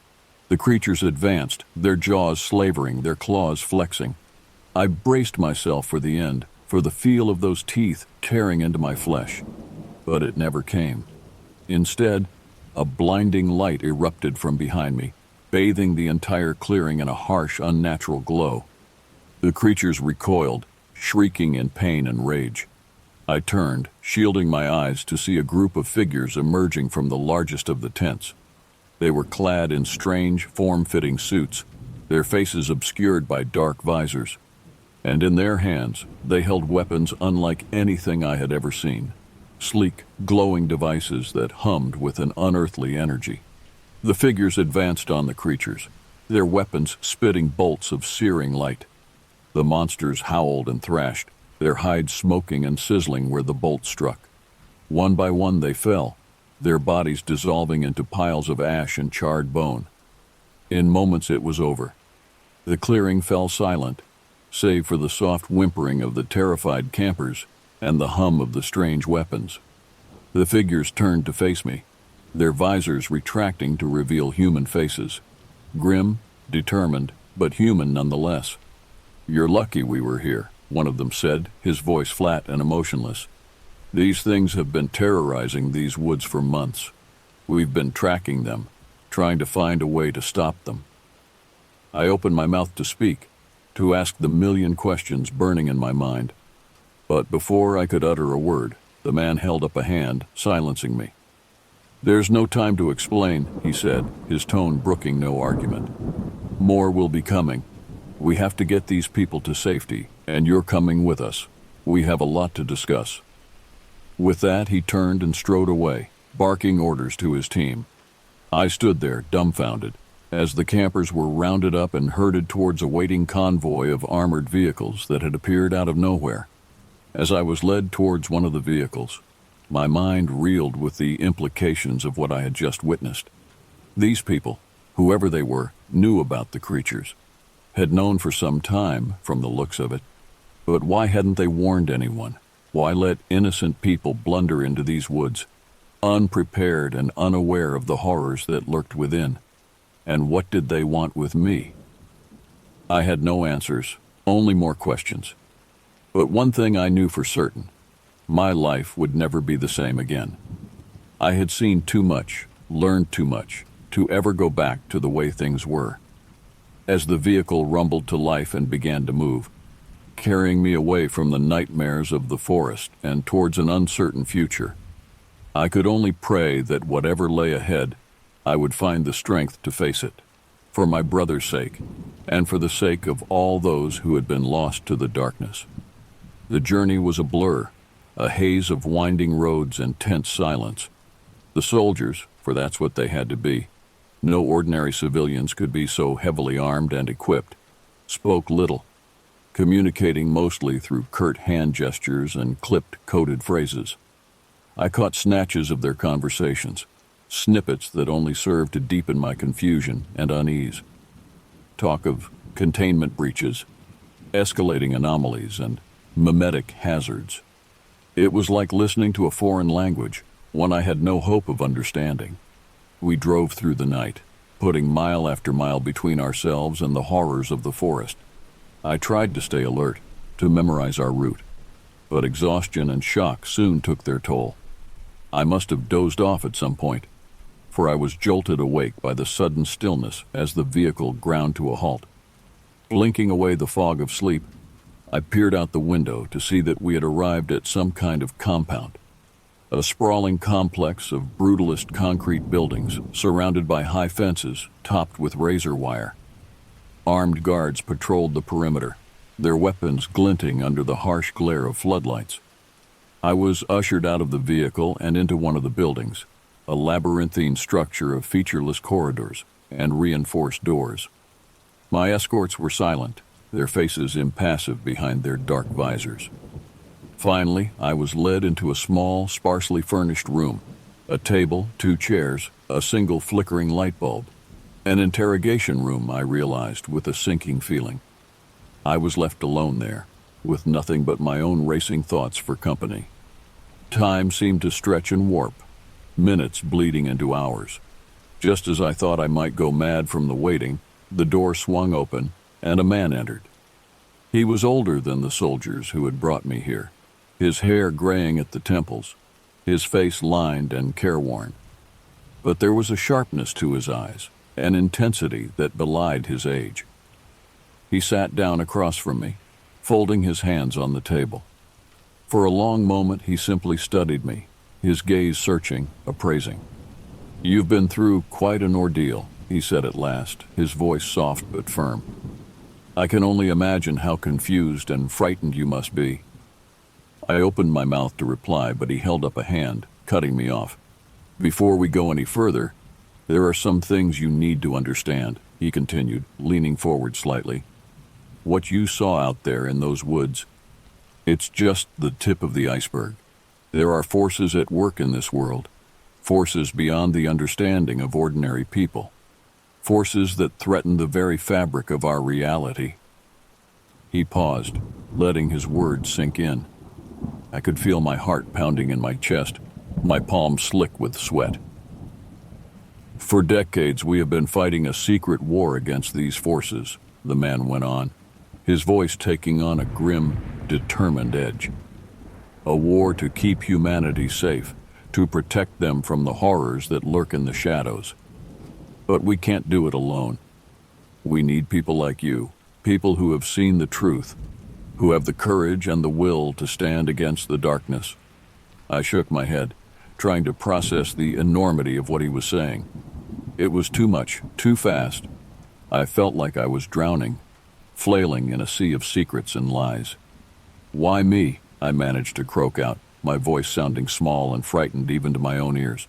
The creatures advanced, their jaws slavering, their claws flexing. I braced myself for the end, for the feel of those teeth tearing into my flesh. But it never came. Instead, a blinding light erupted from behind me, bathing the entire clearing in a harsh, unnatural glow. The creatures recoiled, shrieking in pain and rage. I turned, shielding my eyes to see a group of figures emerging from the largest of the tents. They were clad in strange, form-fitting suits, their faces obscured by dark visors. And in their hands, they held weapons unlike anything I had ever seen. Sleek, glowing devices that hummed with an unearthly energy. The figures advanced on the creatures, their weapons spitting bolts of searing light. The monsters howled and thrashed, their hides smoking and sizzling where the bolt struck. One by one they fell, their bodies dissolving into piles of ash and charred bone. In moments it was over. The clearing fell silent, save for the soft whimpering of the terrified campers and the hum of the strange weapons. The figures turned to face me, their visors retracting to reveal human faces. Grim, determined, but human nonetheless. "You're lucky we were here," one of them said, his voice flat and emotionless. "These things have been terrorizing these woods for months. We've been tracking them, trying to find a way to stop them." I opened my mouth to speak, to ask the million questions burning in my mind. But before I could utter a word, the man held up a hand, silencing me. "There's no time to explain," he said, his tone brooking no argument. "More will be coming. We have to get these people to safety, and you're coming with us. We have a lot to discuss." With that, he turned and strode away, barking orders to his team. I stood there, dumbfounded, as the campers were rounded up and herded towards a waiting convoy of armored vehicles that had appeared out of nowhere. As I was led towards one of the vehicles, my mind reeled with the implications of what I had just witnessed. These people, whoever they were, knew about the creatures, had known for some time from the looks of it. But why hadn't they warned anyone? Why let innocent people blunder into these woods, unprepared and unaware of the horrors that lurked within? And what did they want with me? I had no answers, only more questions. But one thing I knew for certain: my life would never be the same again. I had seen too much, learned too much, to ever go back to the way things were. As the vehicle rumbled to life and began to move, carrying me away from the nightmares of the forest and towards an uncertain future, I could only pray that whatever lay ahead, I would find the strength to face it, for my brother's sake, and for the sake of all those who had been lost to the darkness. The journey was a blur, a haze of winding roads and tense silence. The soldiers, for that's what they had to be, no ordinary civilians could be so heavily armed and equipped, spoke little, communicating mostly through curt hand gestures and clipped, coded phrases. I caught snatches of their conversations, snippets that only served to deepen my confusion and unease. Talk of containment breaches, escalating anomalies, and mimetic hazards. It was like listening to a foreign language, one I had no hope of understanding. We drove through the night, putting mile after mile between ourselves and the horrors of the forest. I tried to stay alert, to memorize our route, but exhaustion and shock soon took their toll. I must have dozed off at some point, for I was jolted awake by the sudden stillness as the vehicle ground to a halt. Blinking away the fog of sleep, I peered out the window to see that we had arrived at some kind of compound, a sprawling complex of brutalist concrete buildings surrounded by high fences topped with razor wire. Armed guards patrolled the perimeter, their weapons glinting under the harsh glare of floodlights. I was ushered out of the vehicle and into one of the buildings, a labyrinthine structure of featureless corridors and reinforced doors. My escorts were silent, their faces impassive behind their dark visors. Finally, I was led into a small, sparsely furnished room, a table, 2 chairs, a single flickering light bulb. An interrogation room, I realized with a sinking feeling. I was left alone there, with nothing but my own racing thoughts for company. Time seemed to stretch and warp, minutes bleeding into hours. Just as I thought I might go mad from the waiting, the door swung open and a man entered. He was older than the soldiers who had brought me here, his hair graying at the temples, his face lined and careworn. But there was a sharpness to his eyes, an intensity that belied his age. He sat down across from me, folding his hands on the table. For a long moment he simply studied me, his gaze searching, appraising. "You've been through quite an ordeal," he said at last, his voice soft but firm. "I can only imagine how confused and frightened you must be." I opened my mouth to reply, but he held up a hand, cutting me off. "Before we go any further, there are some things you need to understand," he continued, leaning forward slightly. What you saw out there in those woods, it's just the tip of the iceberg. There are forces at work in this world, forces beyond the understanding of ordinary people, forces that threaten the very fabric of our reality. He paused, letting his words sink in. I could feel my heart pounding in my chest, my palms slick with sweat. For decades, we have been fighting a secret war against these forces, the man went on, his voice taking on a grim, determined edge. A war to keep humanity safe, to protect them from the horrors that lurk in the shadows. But we can't do it alone. We need people like you, people who have seen the truth, who have the courage and the will to stand against the darkness. I shook my head, trying to process the enormity of what he was saying. It was too much, too fast. I felt like I was drowning, flailing in a sea of secrets and lies. Why me? I managed to croak out, my voice sounding small and frightened even to my own ears.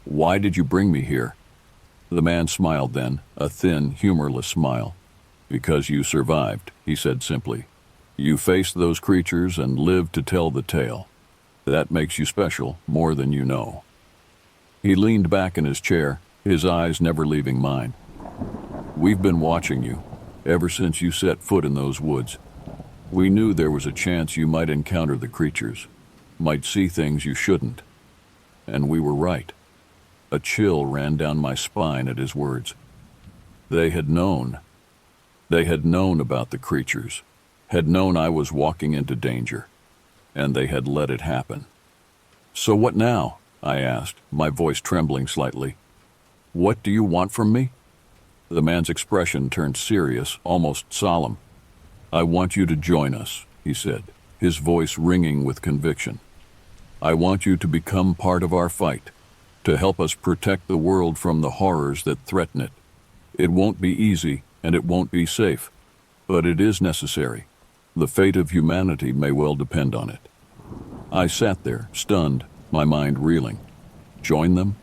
Why did you bring me here? The man smiled then, a thin, humorless smile. Because you survived, he said simply. You faced those creatures and lived to tell the tale. That makes you special, more than you know. He leaned back in his chair, his eyes never leaving mine. We've been watching you, ever since you set foot in those woods. We knew there was a chance you might encounter the creatures, might see things you shouldn't. And we were right. A chill ran down my spine at his words. They had known. They had known about the creatures, had known I was walking into danger, and they had let it happen. So what now? I asked, my voice trembling slightly. What do you want from me? The man's expression turned serious, almost solemn. I want you to join us, he said, his voice ringing with conviction. I want you to become part of our fight, to help us protect the world from the horrors that threaten it. It won't be easy, and it won't be safe, but it is necessary. The fate of humanity may well depend on it. I sat there, stunned, my mind reeling. Join them?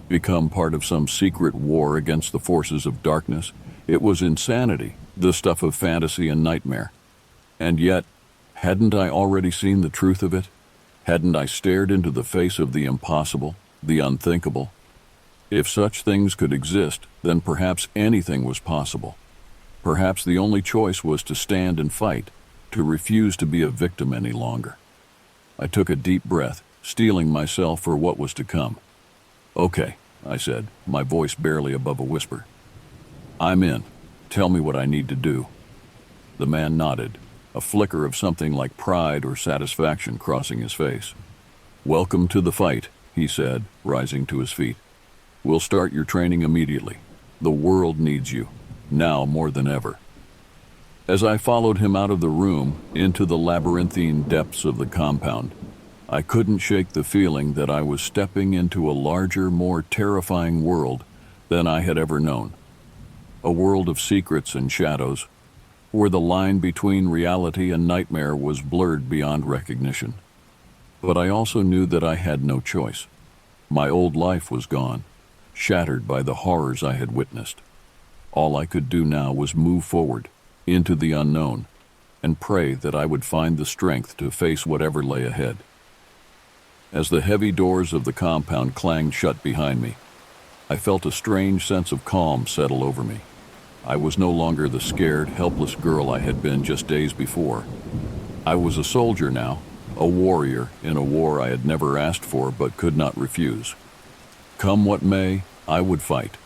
Become part of some secret war against the forces of darkness? It was insanity, the stuff of fantasy and nightmare. And yet, hadn't I already seen the truth of it? Hadn't I stared into the face of the impossible, the unthinkable? If such things could exist, then perhaps anything was possible. Perhaps the only choice was to stand and fight, to refuse to be a victim any longer. I took a deep breath, steeling myself for what was to come. Okay, I said, my voice barely above a whisper. I'm in. Tell me what I need to do. The man nodded, a flicker of something like pride or satisfaction crossing his face. Welcome to the fight, he said, rising to his feet. We'll start your training immediately. The world needs you, now more than ever. As I followed him out of the room, into the labyrinthine depths of the compound, I couldn't shake the feeling that I was stepping into a larger, more terrifying world than I had ever known. A world of secrets and shadows, where the line between reality and nightmare was blurred beyond recognition. But I also knew that I had no choice. My old life was gone, shattered by the horrors I had witnessed. All I could do now was move forward, into the unknown, and pray that I would find the strength to face whatever lay ahead. As the heavy doors of the compound clanged shut behind me, I felt a strange sense of calm settle over me. I was no longer the scared, helpless girl I had been just days before. I was a soldier now, a warrior in a war I had never asked for but could not refuse. Come what may, I would fight.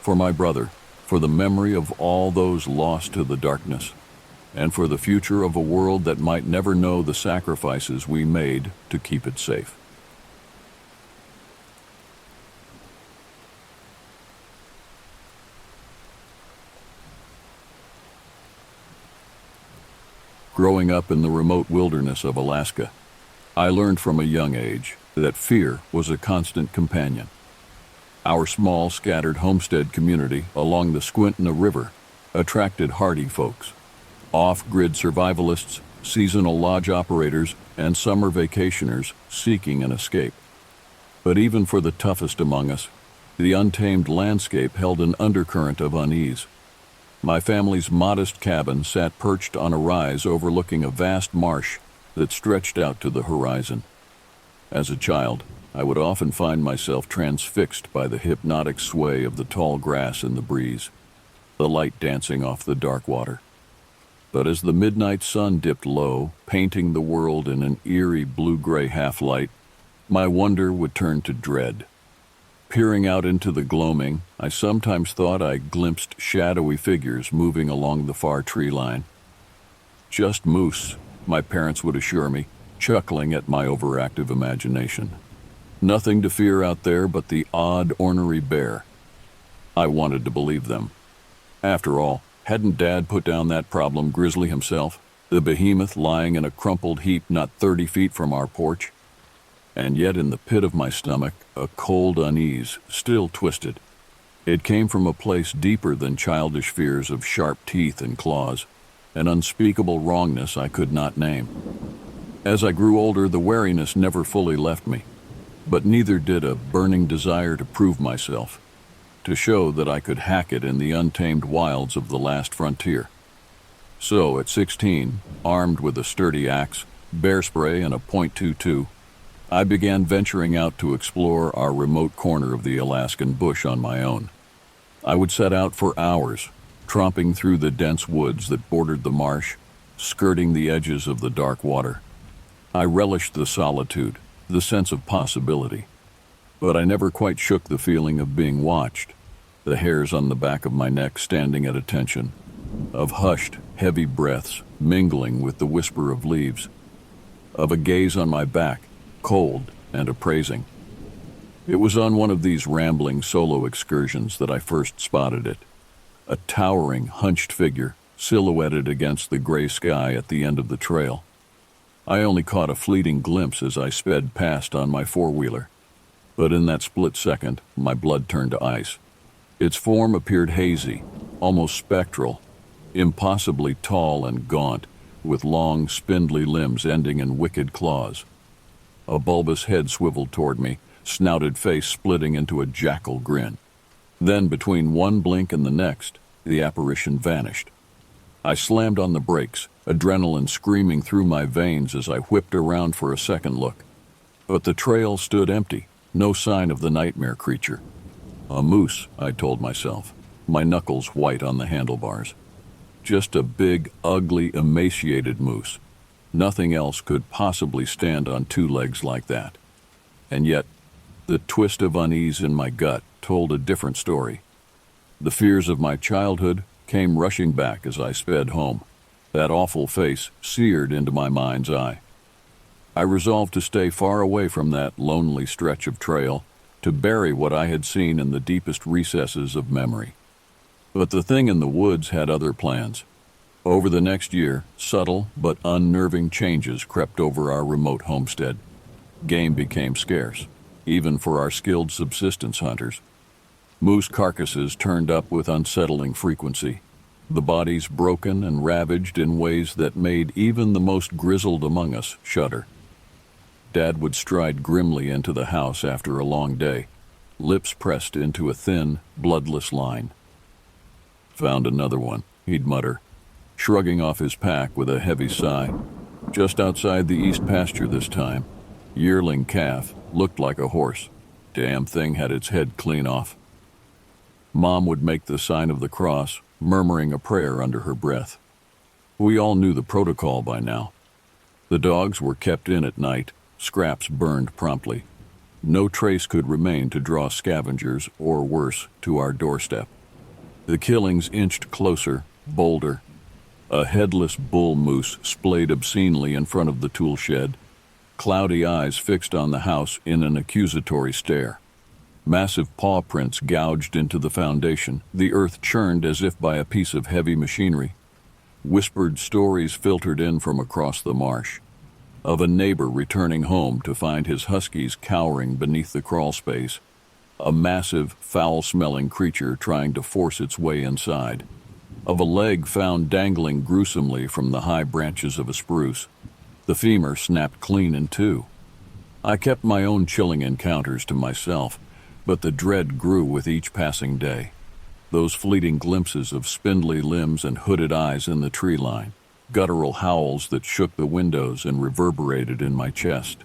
For my brother, for the memory of all those lost to the darkness, and for the future of a world that might never know the sacrifices we made to keep it safe. Growing up in the remote wilderness of Alaska, I learned from a young age that fear was a constant companion. Our small, scattered homestead community along the Squintna River attracted hardy folks, off-grid survivalists, seasonal lodge operators, and summer vacationers seeking an escape. But even for the toughest among us, the untamed landscape held an undercurrent of unease. My family's modest cabin sat perched on a rise overlooking a vast marsh that stretched out to the horizon. As a child, I would often find myself transfixed by the hypnotic sway of the tall grass in the breeze, the light dancing off the dark water. But as the midnight sun dipped low, painting the world in an eerie blue-gray half-light, my wonder would turn to dread. Peering out into the gloaming, I sometimes thought I glimpsed shadowy figures moving along the far tree line. "Just moose," my parents would assure me, chuckling at my overactive imagination. "Nothing to fear out there but the odd, ornery bear." I wanted to believe them. After all, hadn't Dad put down that problem grizzly himself, the behemoth lying in a crumpled heap not 30 feet from our porch? And yet in the pit of my stomach, a cold unease still twisted. It came from a place deeper than childish fears of sharp teeth and claws, an unspeakable wrongness I could not name. As I grew older, the wariness never fully left me, but neither did a burning desire to prove myself, to show that I could hack it in the untamed wilds of the last frontier. So at 16, armed with a sturdy axe, bear spray, and a .22, I began venturing out to explore our remote corner of the Alaskan bush on my own. I would set out for hours, tromping through the dense woods that bordered the marsh, skirting the edges of the dark water. I relished the solitude, the sense of possibility, but I never quite shook the feeling of being watched, the hairs on the back of my neck standing at attention, of hushed, heavy breaths mingling with the whisper of leaves, of a gaze on my back, cold and appraising. It was on one of these rambling solo excursions that I first spotted it, a towering, hunched figure silhouetted against the gray sky at the end of the trail. I only caught a fleeting glimpse as I sped past on my four-wheeler, but in that split second, my blood turned to ice. Its form appeared hazy, almost spectral, impossibly tall and gaunt, with long, spindly limbs ending in wicked claws. A bulbous head swiveled toward me, snouted face splitting into a jackal grin. Then, between one blink and the next, the apparition vanished. I slammed on the brakes, adrenaline screaming through my veins as I whipped around for a second look. But the trail stood empty, no sign of the nightmare creature. A moose, I told myself, my knuckles white on the handlebars. Just a big, ugly, emaciated moose. Nothing else could possibly stand on two legs like that. And yet, the twist of unease in my gut told a different story. The fears of my childhood came rushing back as I sped home, that awful face seared into my mind's eye. I resolved to stay far away from that lonely stretch of trail, to bury what I had seen in the deepest recesses of memory. But the thing in the woods had other plans. Over the next year, subtle but unnerving changes crept over our remote homestead. Game became scarce, even for our skilled subsistence hunters. Moose carcasses turned up with unsettling frequency, the bodies broken and ravaged in ways that made even the most grizzled among us shudder. Dad would stride grimly into the house after a long day, lips pressed into a thin, bloodless line. "Found another one," he'd mutter, shrugging off his pack with a heavy sigh. "Just outside the east pasture this time. Yearling calf, looked like a horse. Damn thing had its head clean off." Mom would make the sign of the cross, murmuring a prayer under her breath. We all knew the protocol by now. The dogs were kept in at night, scraps burned promptly. No trace could remain to draw scavengers, or worse, to our doorstep. The killings inched closer, bolder. A headless bull moose splayed obscenely in front of the tool shed, cloudy eyes fixed on the house in an accusatory stare. Massive paw prints gouged into the foundation, the earth churned as if by a piece of heavy machinery. Whispered stories filtered in from across the marsh, of a neighbor returning home to find his huskies cowering beneath the crawl space, a massive, foul-smelling creature trying to force its way inside, of a leg found dangling gruesomely from the high branches of a spruce, the femur snapped clean in two. I kept my own chilling encounters to myself, but the dread grew with each passing day. those fleeting glimpses of spindly limbs and hooded eyes in the tree line, guttural howls that shook the windows and reverberated in my chest.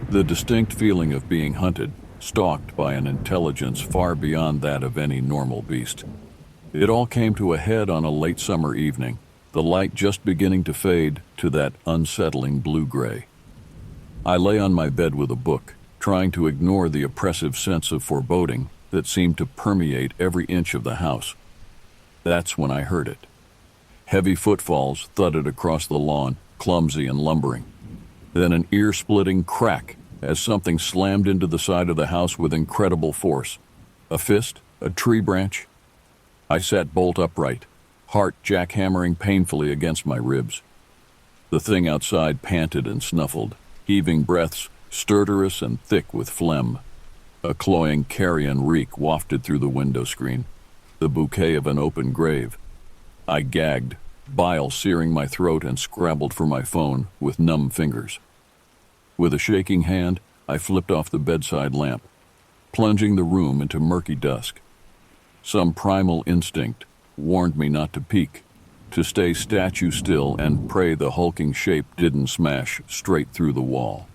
The distinct feeling of being hunted, stalked by an intelligence far beyond that of any normal beast. It all came to a head on a late summer evening, the light just beginning to fade to that unsettling blue-gray. I lay on my bed with a book, trying to ignore the oppressive sense of foreboding that seemed to permeate every inch of the house. That's when I heard it. Heavy footfalls thudded across the lawn, clumsy and lumbering. Then an ear-splitting crack as something slammed into the side of the house with incredible force. A fist? A tree branch? I sat bolt upright, heart jackhammering painfully against my ribs. The thing outside panted and snuffled, heaving breaths, stertorous and thick with phlegm. A cloying carrion reek wafted through the window screen, the bouquet of an open grave. I gagged, bile searing my throat, and scrabbled for my phone with numb fingers. With a shaking hand, I flipped off the bedside lamp, plunging the room into murky dusk. Some primal instinct warned me not to peek, to stay statue still and pray the hulking shape didn't smash straight through the wall.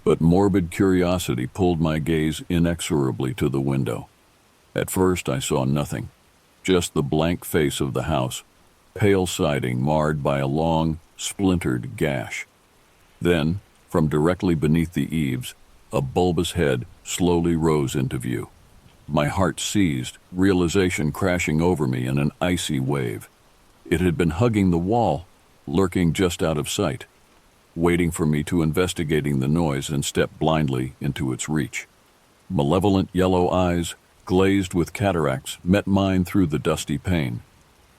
But morbid curiosity pulled my gaze inexorably to the window. At first I saw nothing, just the blank face of the house, pale siding marred by a long, splintered gash. Then, from directly beneath the eaves, a bulbous head slowly rose into view. My heart seized, realization crashing over me in an icy wave. It had been hugging the wall, lurking just out of sight, waiting for me to investigating the noise and step blindly into its reach. Malevolent yellow eyes, glazed with cataracts, met mine through the dusty pane.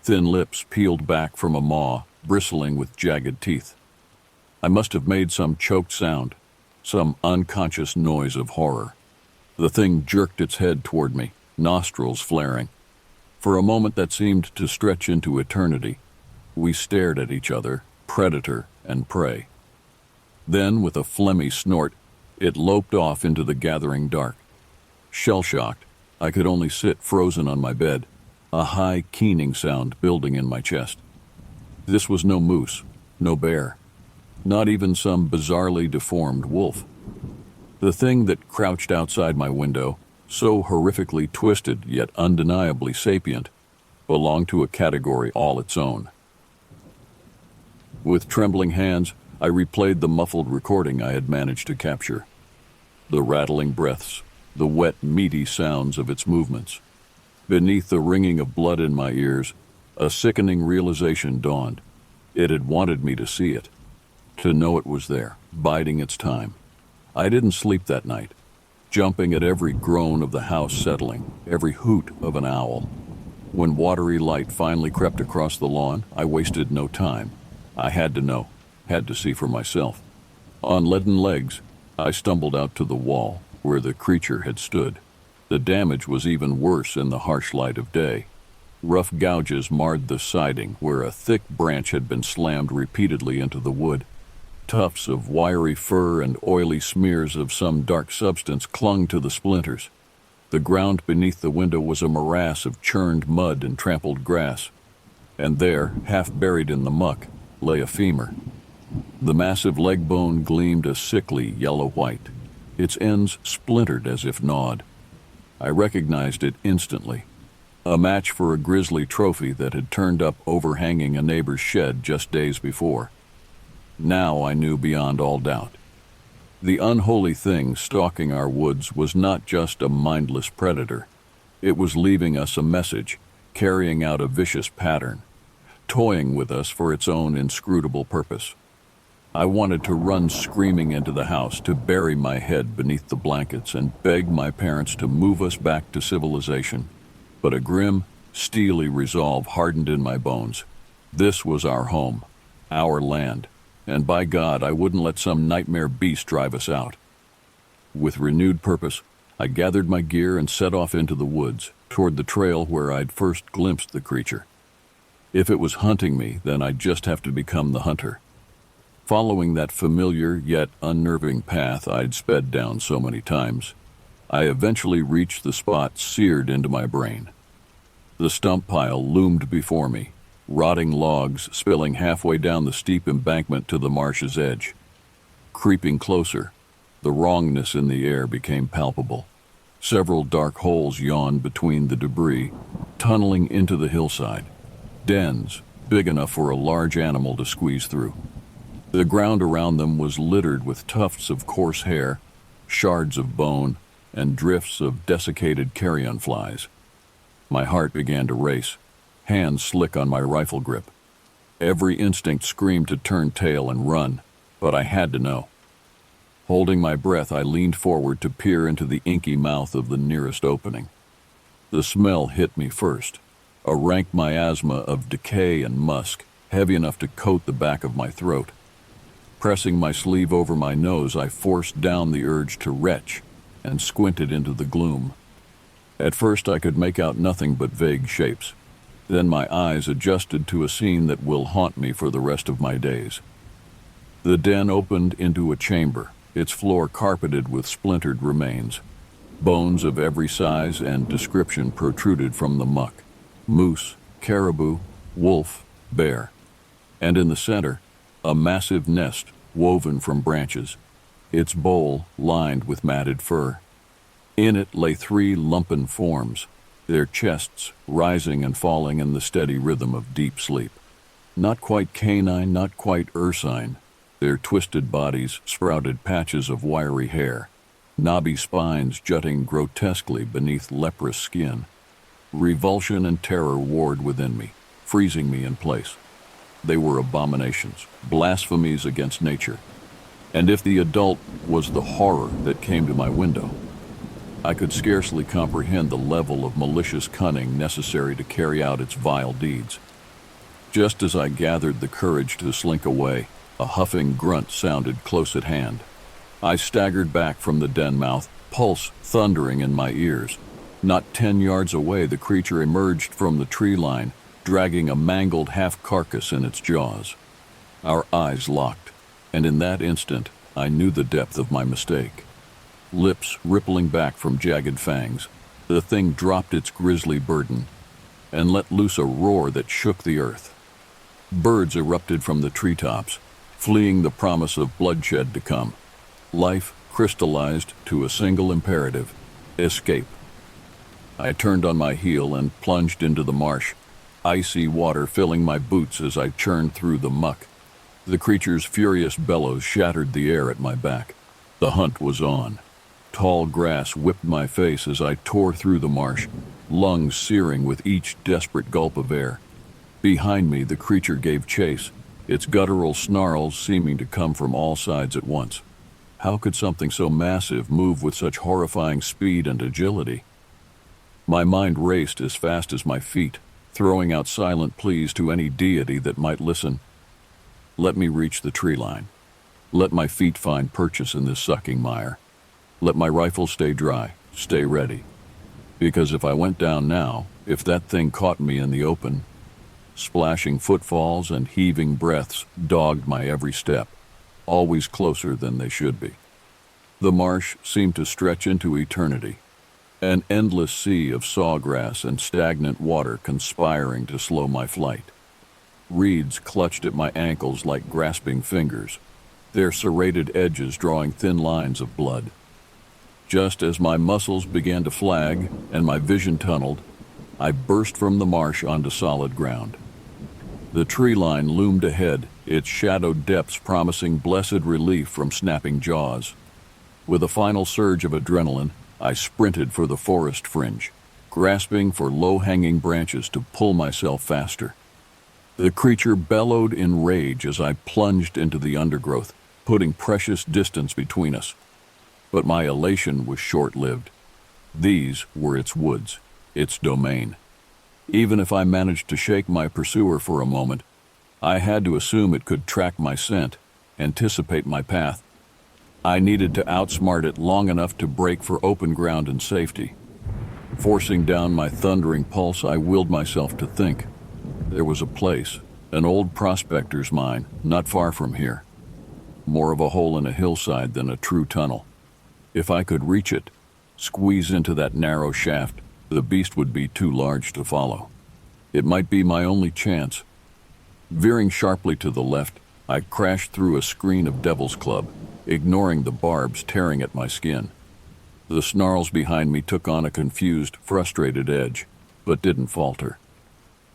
Thin lips peeled back from a maw, bristling with jagged teeth. I must have made some choked sound, some unconscious noise of horror. The thing jerked its head toward me, nostrils flaring. For a moment that seemed to stretch into eternity, we stared at each other, predator and prey. Then, with a phlegmy snort, it loped off into the gathering dark. Shell-shocked, I could only sit frozen on my bed, a high, keening sound building in my chest. This was no moose, no bear, not even some bizarrely deformed wolf. The thing that crouched outside my window, so horrifically twisted yet undeniably sapient, belonged to a category all its own. With trembling hands, I replayed the muffled recording I had managed to capture. The rattling breaths, the wet, meaty sounds of its movements. Beneath the ringing of blood in my ears, a sickening realization dawned. It had wanted me to see it, to know it was there, biding its time. I didn't sleep that night, jumping at every groan of the house settling, every hoot of an owl. When watery light finally crept across the lawn, I wasted no time. I had to know, had to see for myself. On leaden legs, I stumbled out to the wall where the creature had stood. The damage was even worse in the harsh light of day. Rough gouges marred the siding where a thick branch had been slammed repeatedly into the wood. Tufts of wiry fur and oily smears of some dark substance clung to the splinters. The ground beneath the window was a morass of churned mud and trampled grass. And there, half buried in the muck, lay a femur. The massive leg bone gleamed a sickly yellow-white, its ends splintered as if gnawed. I recognized it instantly. A match for a grisly trophy that had turned up overhanging a neighbor's shed just days before. Now I knew beyond all doubt. The unholy thing stalking our woods was not just a mindless predator. It was leaving us a message, carrying out a vicious pattern, toying with us for its own inscrutable purpose. I wanted to run screaming into the house, to bury my head beneath the blankets and beg my parents to move us back to civilization. But a grim, steely resolve hardened in my bones. This was our home, our land, and by God, I wouldn't let some nightmare beast drive us out. With renewed purpose, I gathered my gear and set off into the woods, toward the trail where I'd first glimpsed the creature. If it was hunting me, then I'd just have to become the hunter. Following that familiar yet unnerving path I'd sped down so many times, I eventually reached the spot seared into my brain. The stump pile loomed before me, rotting logs spilling halfway down the steep embankment to the marsh's edge. Creeping closer, the wrongness in the air became palpable. Several dark holes yawned between the debris, tunneling into the hillside. Dens, big enough for a large animal to squeeze through. The ground around them was littered with tufts of coarse hair, shards of bone, and drifts of desiccated carrion flies. My heart began to race, hands slick on my rifle grip. Every instinct screamed to turn tail and run, but I had to know. Holding my breath, I leaned forward to peer into the inky mouth of the nearest opening. The smell hit me first, a rank miasma of decay and musk, heavy enough to coat the back of my throat. Pressing my sleeve over my nose, I forced down the urge to retch and squinted into the gloom. At first I could make out nothing but vague shapes. Then my eyes adjusted to a scene that will haunt me for the rest of my days. The den opened into a chamber, its floor carpeted with splintered remains. Bones of every size and description protruded from the muck. Moose, caribou, wolf, bear. And in the center, a massive nest woven from branches, its bowl lined with matted fur. In it lay 3 lumpen forms, their chests rising and falling in the steady rhythm of deep sleep. Not quite canine, not quite ursine. Their twisted bodies sprouted patches of wiry hair, knobby spines jutting grotesquely beneath leprous skin. Revulsion and terror warred within me, freezing me in place. They were abominations, blasphemies against nature. And if the adult was the horror that came to my window, I could scarcely comprehend the level of malicious cunning necessary to carry out its vile deeds. Just as I gathered the courage to slink away, a huffing grunt sounded close at hand. I staggered back from the den mouth, pulse thundering in my ears. Not 10 yards away, the creature emerged from the tree line, dragging a mangled half-carcass in its jaws. Our eyes locked, and in that instant, I knew the depth of my mistake. Lips rippling back from jagged fangs, the thing dropped its grisly burden and let loose a roar that shook the earth. Birds erupted from the treetops, fleeing the promise of bloodshed to come. Life crystallized to a single imperative: escape. I turned on my heel and plunged into the marsh, icy water filling my boots as I churned through the muck. The creature's furious bellows shattered the air at my back. The hunt was on. Tall grass whipped my face as I tore through the marsh, lungs searing with each desperate gulp of air. Behind me, the creature gave chase, its guttural snarls seeming to come from all sides at once. How could something so massive move with such horrifying speed and agility? My mind raced as fast as my feet, throwing out silent pleas to any deity that might listen. Let me reach the tree line. Let my feet find purchase in this sucking mire. Let my rifle stay dry, stay ready. Because if I went down now, if that thing caught me in the open, splashing footfalls and heaving breaths dogged my every step, always closer than they should be. The marsh seemed to stretch into eternity, an endless sea of sawgrass and stagnant water conspiring to slow my flight. Reeds clutched at my ankles like grasping fingers, their serrated edges drawing thin lines of blood. Just as my muscles began to flag and my vision tunneled, I burst from the marsh onto solid ground. The tree line loomed ahead, its shadowed depths promising blessed relief from snapping jaws. With a final surge of adrenaline, I sprinted for the forest fringe, grasping for low-hanging branches to pull myself faster. The creature bellowed in rage as I plunged into the undergrowth, putting precious distance between us. But my elation was short-lived. These were its woods, its domain. Even if I managed to shake my pursuer for a moment, I had to assume it could track my scent, anticipate my path. I needed to outsmart it long enough to break for open ground and safety. Forcing down my thundering pulse, I willed myself to think. There was a place, an old prospector's mine, not far from here. More of a hole in a hillside than a true tunnel. If I could reach it, squeeze into that narrow shaft, The beast would be too large to follow. It might be my only chance. Veering sharply to the left, I crashed through a screen of devil's club, ignoring the barbs tearing at my skin. The snarls behind me took on a confused, frustrated edge, but didn't falter.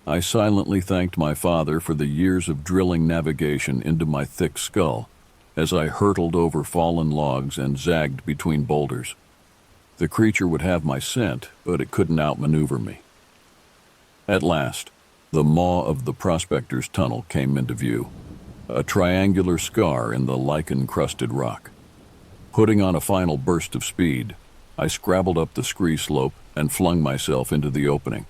I silently thanked my father for the years of drilling navigation into my thick skull as I hurtled over fallen logs and zagged between boulders. The creature would have my scent, but it couldn't outmaneuver me. At last, the maw of the prospector's tunnel came into view, a triangular scar in the lichen-crusted rock. Putting on a final burst of speed, I scrabbled up the scree slope and flung myself into the opening.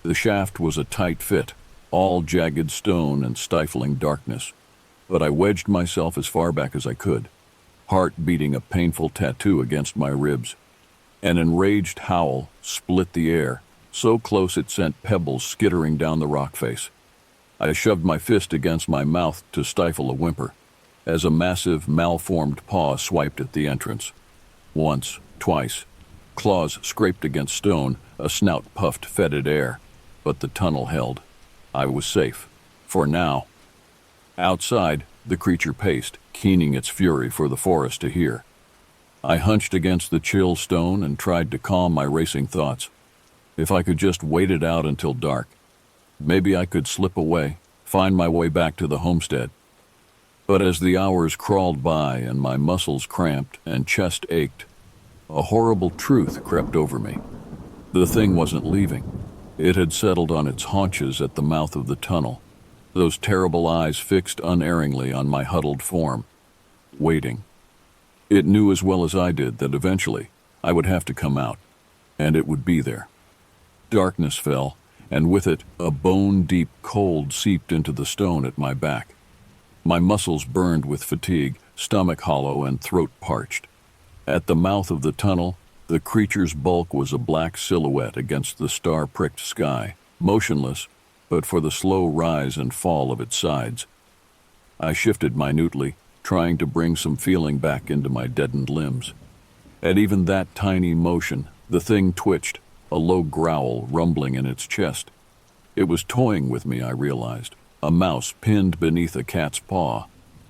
The shaft was a tight fit, all jagged stone and stifling darkness, but I wedged myself as far back as I could, heart beating a painful tattoo against my ribs. An enraged howl split the air, so close it sent pebbles skittering down the rock face. I shoved my fist against my mouth to stifle a whimper, as a massive, malformed paw swiped at the entrance. Once, twice, claws scraped against stone, a snout puffed fetid air, but the tunnel held. I was safe, for now. Outside, the creature paced, keening its fury for the forest to hear. I hunched against the chill stone and tried to calm my racing thoughts. If I could just wait it out until dark, maybe I could slip away, find my way back to the homestead. But as the hours crawled by and my muscles cramped and chest ached, a horrible truth crept over me. The thing wasn't leaving. It had settled on its haunches at the mouth of the tunnel, those terrible eyes fixed unerringly on my huddled form, waiting. It knew as well as I did that eventually I would have to come out, and it would be there. Darkness fell, and with it a bone-deep cold seeped into the stone at my back. My muscles burned with fatigue, stomach hollow and throat parched. At the mouth of the tunnel, the creature's bulk was a black silhouette against the star-pricked sky, motionless, but for the slow rise and fall of its sides. I shifted minutely, trying to bring some feeling back into my deadened limbs. At even that tiny motion, the thing twitched, a low growl rumbling in its chest. It was toying with me, I realized, a mouse pinned beneath a cat's paw,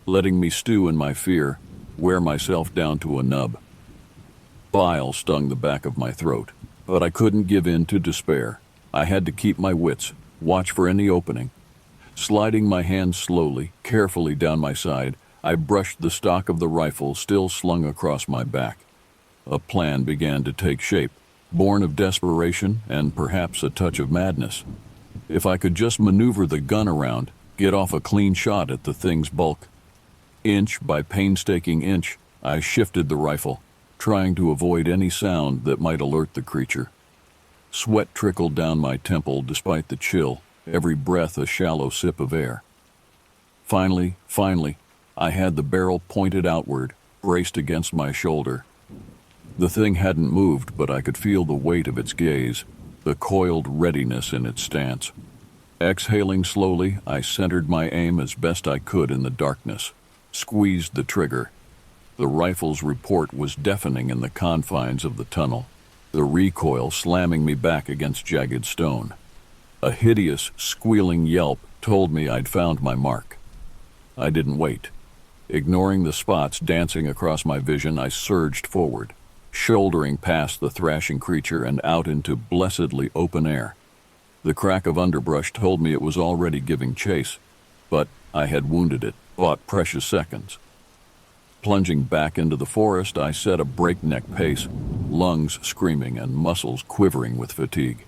letting me stew in my fear, wear myself down to a nub. Bile stung the back of my throat, but I couldn't give in to despair. I had to keep my wits, watch for any opening. Sliding my hand slowly, carefully down my side, I brushed the stock of the rifle still slung across my back. A plan began to take shape, born of desperation and perhaps a touch of madness. If I could just maneuver the gun around, get off a clean shot at the thing's bulk. Inch by painstaking inch, I shifted the rifle, trying to avoid any sound that might alert the creature. Sweat trickled down my temple despite the chill, every breath a shallow sip of air. Finally, I had the barrel pointed outward, braced against my shoulder. The thing hadn't moved, but I could feel the weight of its gaze, the coiled readiness in its stance. Exhaling slowly, I centered my aim as best I could in the darkness, squeezed the trigger. The rifle's report was deafening in the confines of the tunnel, the recoil slamming me back against jagged stone. A hideous, squealing yelp told me I'd found my mark. I didn't wait. Ignoring the spots dancing across my vision, I surged forward, shouldering past the thrashing creature and out into blessedly open air. The crack of underbrush told me it was already giving chase, but I had wounded it, bought precious seconds. Plunging back into the forest, I set a breakneck pace, lungs screaming and muscles quivering with fatigue.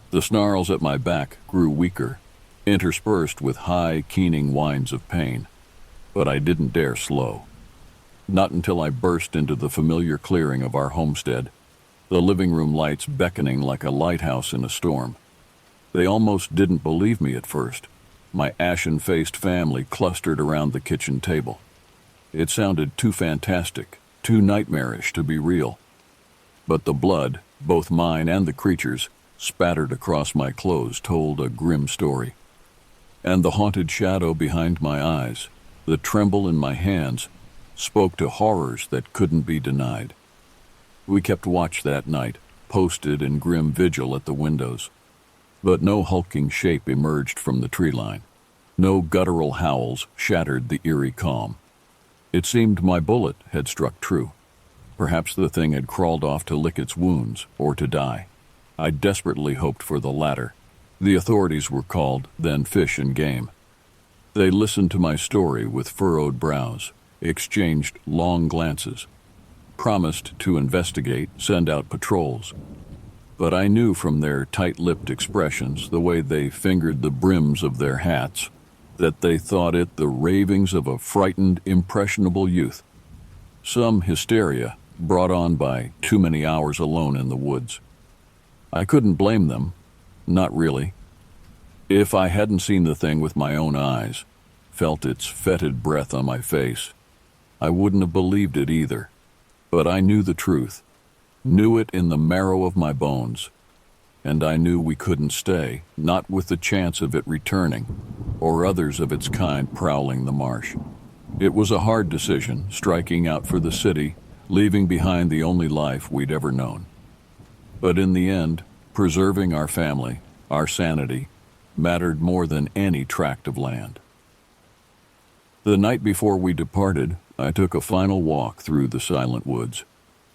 The snarls at my back grew weaker, interspersed with high, keening whines of pain. But I didn't dare slow. Not until I burst into the familiar clearing of our homestead, the living room lights beckoning like a lighthouse in a storm. They almost didn't believe me at first. My ashen-faced family clustered around the kitchen table. It sounded too fantastic, too nightmarish to be real. But the blood, both mine and the creature's, spattered across my clothes told a grim story. And the haunted shadow behind my eyes, the tremble in my hands, spoke to horrors that couldn't be denied. We kept watch that night, posted in grim vigil at the windows. But no hulking shape emerged from the tree line. No guttural howls shattered the eerie calm. It seemed my bullet had struck true. Perhaps the thing had crawled off to lick its wounds or to die. I desperately hoped for the latter. The authorities were called, then Fish and Game. They listened to my story with furrowed brows, exchanged long glances, promised to investigate, send out patrols. But I knew from their tight-lipped expressions, the way they fingered the brims of their hats, that they thought it the ravings of a frightened, impressionable youth. Some hysteria brought on by too many hours alone in the woods. I couldn't blame them, not really. If I hadn't seen the thing with my own eyes, felt its fetid breath on my face, I wouldn't have believed it either. But I knew the truth, knew it in the marrow of my bones, and I knew we couldn't stay, not with the chance of it returning, or others of its kind prowling the marsh. It was a hard decision, striking out for the city, leaving behind the only life we'd ever known. But in the end, preserving our family, our sanity, mattered more than any tract of land. The night before we departed, I took a final walk through the silent woods,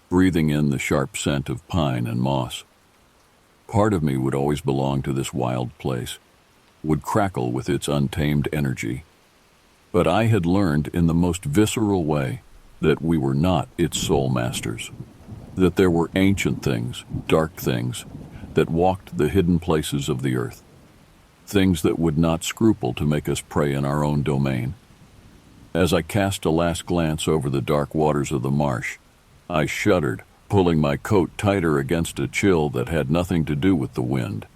breathing in the sharp scent of pine and moss. Part of me would always belong to this wild place, would crackle with its untamed energy. But I had learned in the most visceral way that we were not its sole masters, that there were ancient things, dark things, that walked the hidden places of the earth, things that would not scruple to make us prey in our own domain. As I cast a last glance over the dark waters of the marsh, I shuddered, pulling my coat tighter against a chill that had nothing to do with the wind.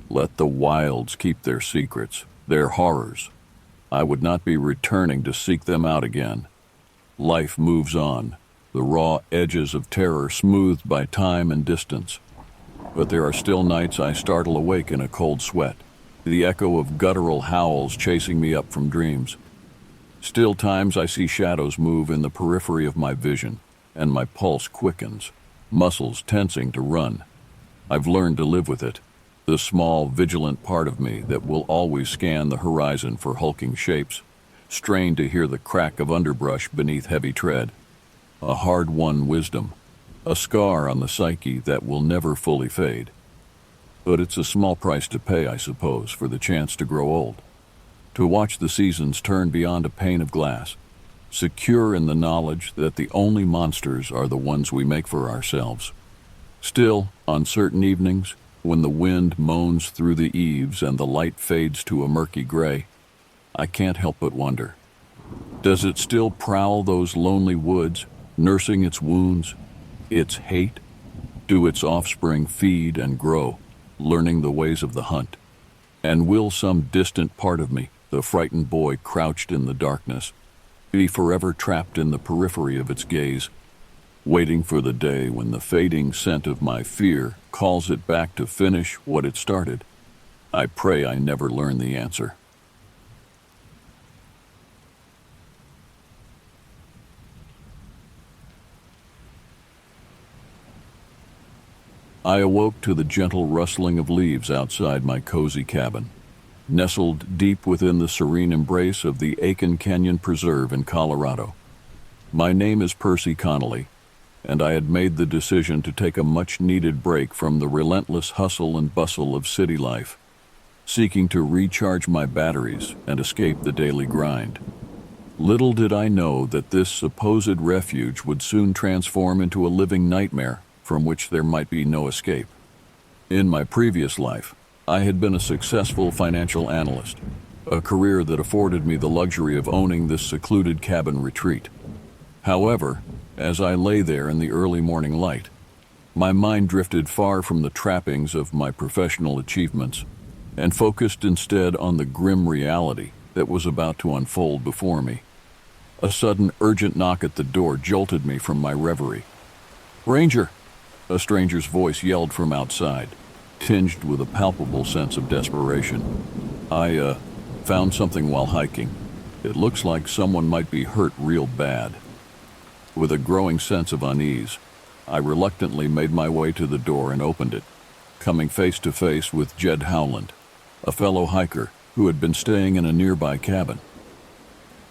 Let the wilds keep their secrets, their horrors. I would not be returning to seek them out again. Life moves on, the raw edges of terror smoothed by time and distance. But there are still nights I startle awake in a cold sweat, the echo of guttural howls chasing me up from dreams. Still times I see shadows move in the periphery of my vision, and my pulse quickens, muscles tensing to run. I've learned to live with it, the small, vigilant part of me that will always scan the horizon for hulking shapes, strain to hear the crack of underbrush beneath heavy tread. A hard-won wisdom, a scar on the psyche that will never fully fade. But it's a small price to pay, I suppose, for the chance to grow old, to watch the seasons turn beyond a pane of glass, secure in the knowledge that the only monsters are the ones we make for ourselves. Still, on certain evenings, when the wind moans through the eaves and the light fades to a murky gray, I can't help but wonder, does it still prowl those lonely woods, nursing its wounds, its hate? Do its offspring feed and grow, learning the ways of the hunt? And will some distant part of me, the frightened boy crouched in the darkness, be forever trapped in the periphery of its gaze, waiting for the day when the fading scent of my fear calls it back to finish what it started? I pray I never learn the answer. I awoke to the gentle rustling of leaves outside my cozy cabin, nestled deep within the serene embrace of the Aiken Canyon Preserve in Colorado. My name is Percy Connolly, and I had made the decision to take a much-needed break from the relentless hustle and bustle of city life, seeking to recharge my batteries and escape the daily grind. Little did I know that this supposed refuge would soon transform into a living nightmare from which there might be no escape. In my previous life, I had been a successful financial analyst, a career that afforded me the luxury of owning this secluded cabin retreat. However, as I lay there in the early morning light, my mind drifted far from the trappings of my professional achievements and focused instead on the grim reality that was about to unfold before me. A sudden, urgent knock at the door jolted me from my reverie. "Ranger!" a stranger's voice yelled from outside, tinged with a palpable sense of desperation. I found something while hiking. It looks like someone might be hurt real bad." With a growing sense of unease, I reluctantly made my way to the door and opened it, coming face to face with Jed Howland, a fellow hiker who had been staying in a nearby cabin.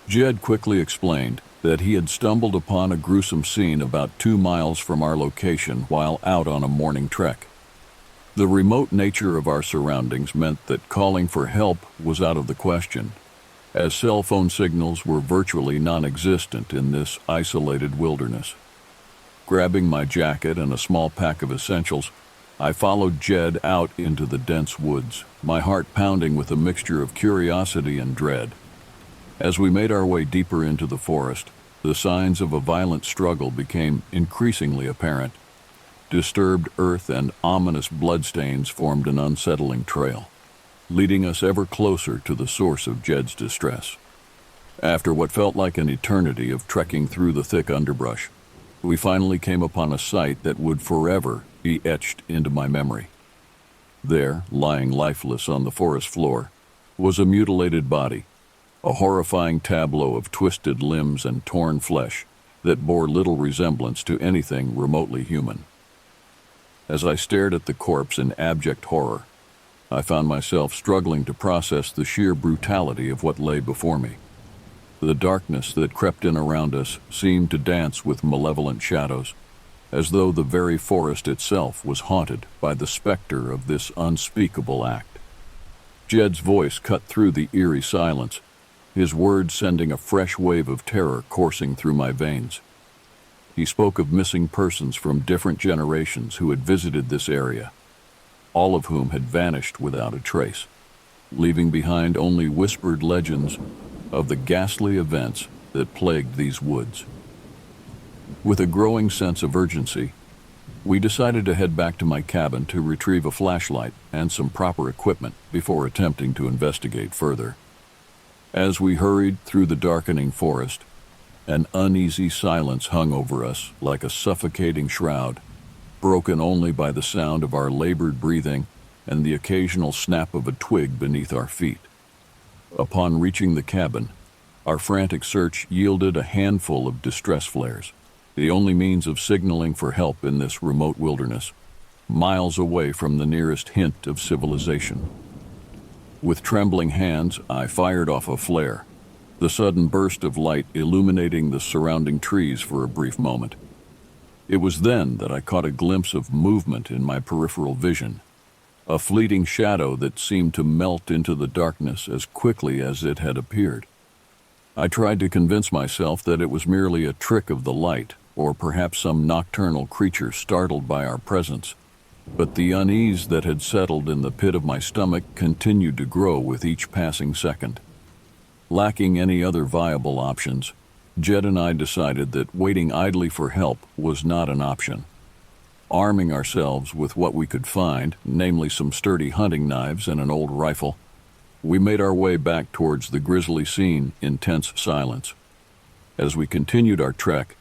Jed quickly explained that he had stumbled upon a gruesome scene about 2 miles from our location while out on a morning trek. The remote nature of our surroundings meant that calling for help was out of the question, as cell phone signals were virtually non-existent in this isolated wilderness. Grabbing my jacket and a small pack of essentials, I followed Jed out into the dense woods, my heart pounding with a mixture of curiosity and dread. As we made our way deeper into the forest, the signs of a violent struggle became increasingly apparent. Disturbed earth and ominous bloodstains formed an unsettling trail, leading us ever closer to the source of Jed's distress. After what felt like an eternity of trekking through the thick underbrush, we finally came upon a sight that would forever be etched into my memory. There, lying lifeless on the forest floor, was a mutilated body, a horrifying tableau of twisted limbs and torn flesh that bore little resemblance to anything remotely human. As I stared at the corpse in abject horror, I found myself struggling to process the sheer brutality of what lay before me. The darkness that crept in around us seemed to dance with malevolent shadows, as though the very forest itself was haunted by the specter of this unspeakable act. Jed's voice cut through the eerie silence, his words sending a fresh wave of terror coursing through my veins. He spoke of missing persons from different generations who had visited this area, all of whom had vanished without a trace, leaving behind only whispered legends of the ghastly events that plagued these woods. With a growing sense of urgency, we decided to head back to my cabin to retrieve a flashlight and some proper equipment before attempting to investigate further. As we hurried through the darkening forest, an uneasy silence hung over us like a suffocating shroud, broken only by the sound of our labored breathing and the occasional snap of a twig beneath our feet. Upon reaching the cabin, our frantic search yielded a handful of distress flares, the only means of signaling for help in this remote wilderness, miles away from the nearest hint of civilization. With trembling hands, I fired off a flare, the sudden burst of light illuminating the surrounding trees for a brief moment. It was then that I caught a glimpse of movement in my peripheral vision, a fleeting shadow that seemed to melt into the darkness as quickly as it had appeared. I tried to convince myself that it was merely a trick of the light, or perhaps some nocturnal creature startled by our presence, but the unease that had settled in the pit of my stomach continued to grow with each passing second. Lacking any other viable options, Jed and I decided that waiting idly for help was not an option. Arming ourselves with what we could find, namely some sturdy hunting knives and an old rifle, we made our way back towards the grisly scene in tense silence. As we continued our trek,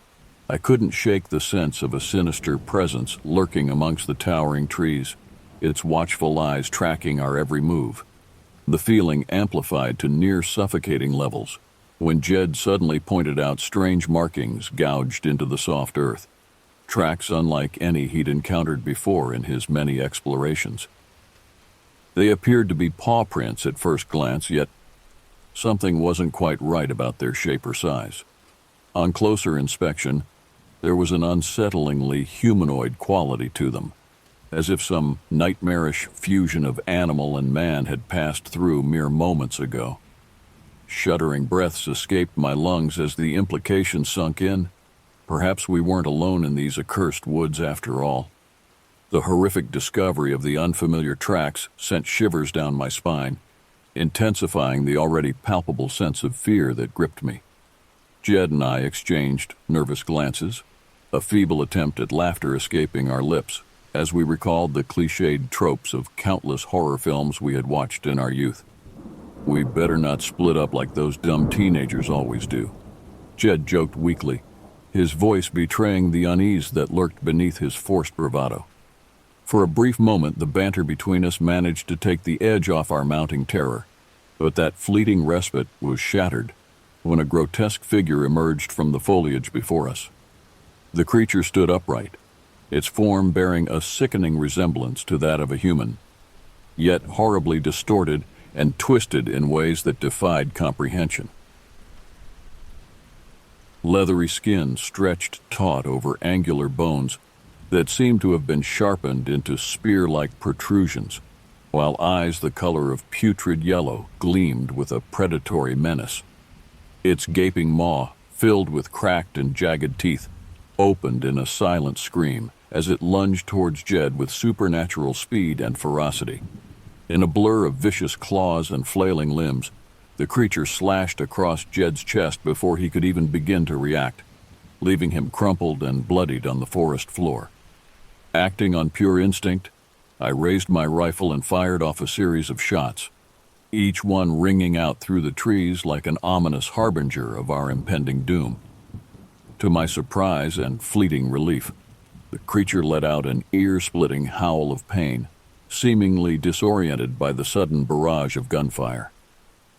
I couldn't shake the sense of a sinister presence lurking amongst the towering trees, its watchful eyes tracking our every move. The feeling amplified to near suffocating levels when Jed suddenly pointed out strange markings gouged into the soft earth, tracks unlike any he'd encountered before in his many explorations. They appeared to be paw prints at first glance, yet something wasn't quite right about their shape or size. On closer inspection, there was an unsettlingly humanoid quality to them, as if some nightmarish fusion of animal and man had passed through mere moments ago. Shuddering breaths escaped my lungs as the implication sunk in. Perhaps we weren't alone in these accursed woods after all. The horrific discovery of the unfamiliar tracks sent shivers down my spine, intensifying the already palpable sense of fear that gripped me. Jed and I exchanged nervous glances, a feeble attempt at laughter escaping our lips as we recalled the cliched tropes of countless horror films we had watched in our youth. "We better not split up like those dumb teenagers always do," Jed joked weakly, his voice betraying the unease that lurked beneath his forced bravado. For a brief moment, the banter between us managed to take the edge off our mounting terror, but that fleeting respite was shattered when a grotesque figure emerged from the foliage before us. The creature stood upright, its form bearing a sickening resemblance to that of a human, yet horribly distorted and twisted in ways that defied comprehension. Leathery skin stretched taut over angular bones that seemed to have been sharpened into spear-like protrusions, while eyes the color of putrid yellow gleamed with a predatory menace. Its gaping maw, filled with cracked and jagged teeth, opened in a silent scream as it lunged towards Jed with supernatural speed and ferocity. In a blur of vicious claws and flailing limbs, the creature slashed across Jed's chest before he could even begin to react, leaving him crumpled and bloodied on the forest floor. Acting on pure instinct, I raised my rifle and fired off a series of shots, each one ringing out through the trees like an ominous harbinger of our impending doom. To my surprise and fleeting relief, the creature let out an ear-splitting howl of pain, seemingly disoriented by the sudden barrage of gunfire.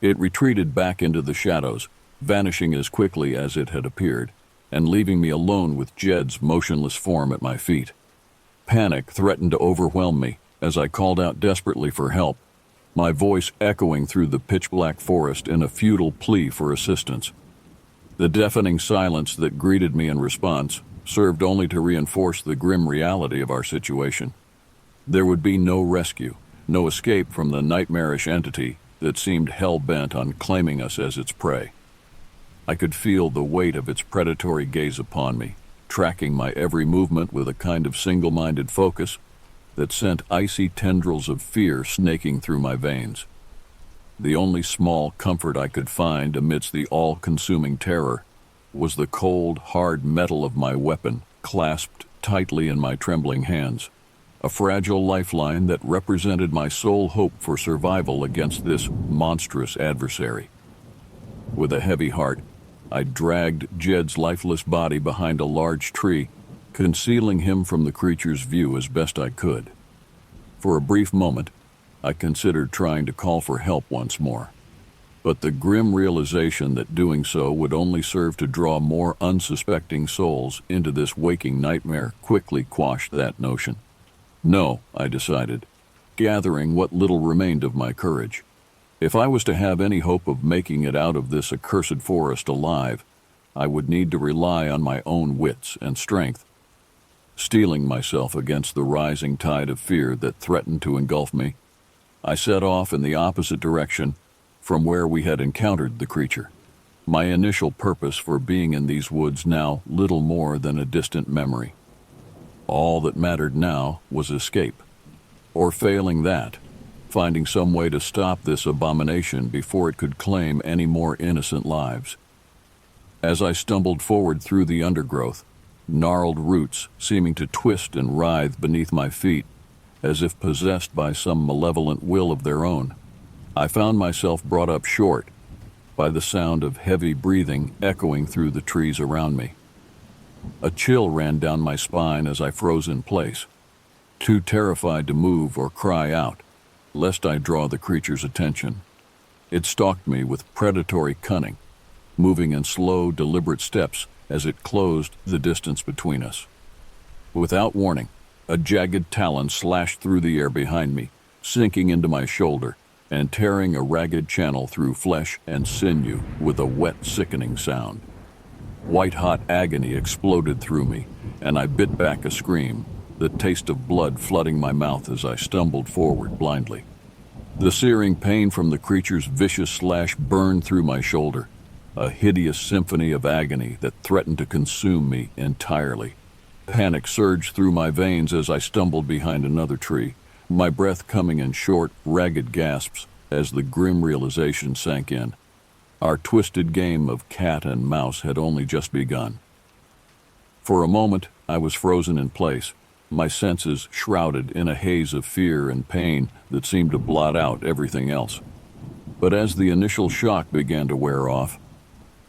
It retreated back into the shadows, vanishing as quickly as it had appeared, and leaving me alone with Jed's motionless form at my feet. Panic threatened to overwhelm me as I called out desperately for help, my voice echoing through the pitch-black forest in a futile plea for assistance. The deafening silence that greeted me in response served only to reinforce the grim reality of our situation. There would be no rescue, no escape from the nightmarish entity that seemed hell-bent on claiming us as its prey. I could feel the weight of its predatory gaze upon me, tracking my every movement with a kind of single-minded focus that sent icy tendrils of fear snaking through my veins. The only small comfort I could find amidst the all-consuming terror was the cold, hard metal of my weapon clasped tightly in my trembling hands, a fragile lifeline that represented my sole hope for survival against this monstrous adversary. With a heavy heart, I dragged Jed's lifeless body behind a large tree, concealing him from the creature's view as best I could. For a brief moment, I considered trying to call for help once more, but the grim realization that doing so would only serve to draw more unsuspecting souls into this waking nightmare quickly quashed that notion. No, I decided, gathering what little remained of my courage. If I was to have any hope of making it out of this accursed forest alive, I would need to rely on my own wits and strength. Steeling myself against the rising tide of fear that threatened to engulf me, I set off in the opposite direction from where we had encountered the creature, my initial purpose for being in these woods now little more than a distant memory. All that mattered now was escape, or failing that, finding some way to stop this abomination before it could claim any more innocent lives. As I stumbled forward through the undergrowth, gnarled roots seeming to twist and writhe beneath my feet, as if possessed by some malevolent will of their own, I found myself brought up short by the sound of heavy breathing echoing through the trees around me. A chill ran down my spine as I froze in place, too terrified to move or cry out, lest I draw the creature's attention. It stalked me with predatory cunning, moving in slow, deliberate steps as it closed the distance between us. Without warning, a jagged talon slashed through the air behind me, sinking into my shoulder and tearing a ragged channel through flesh and sinew with a wet, sickening sound. White-hot agony exploded through me, and I bit back a scream, the taste of blood flooding my mouth as I stumbled forward blindly. The searing pain from the creature's vicious slash burned through my shoulder, a hideous symphony of agony that threatened to consume me entirely. Panic surged through my veins as I stumbled behind another tree, my breath coming in short, ragged gasps as the grim realization sank in. Our twisted game of cat and mouse had only just begun. For a moment, I was frozen in place, my senses shrouded in a haze of fear and pain that seemed to blot out everything else. But as the initial shock began to wear off,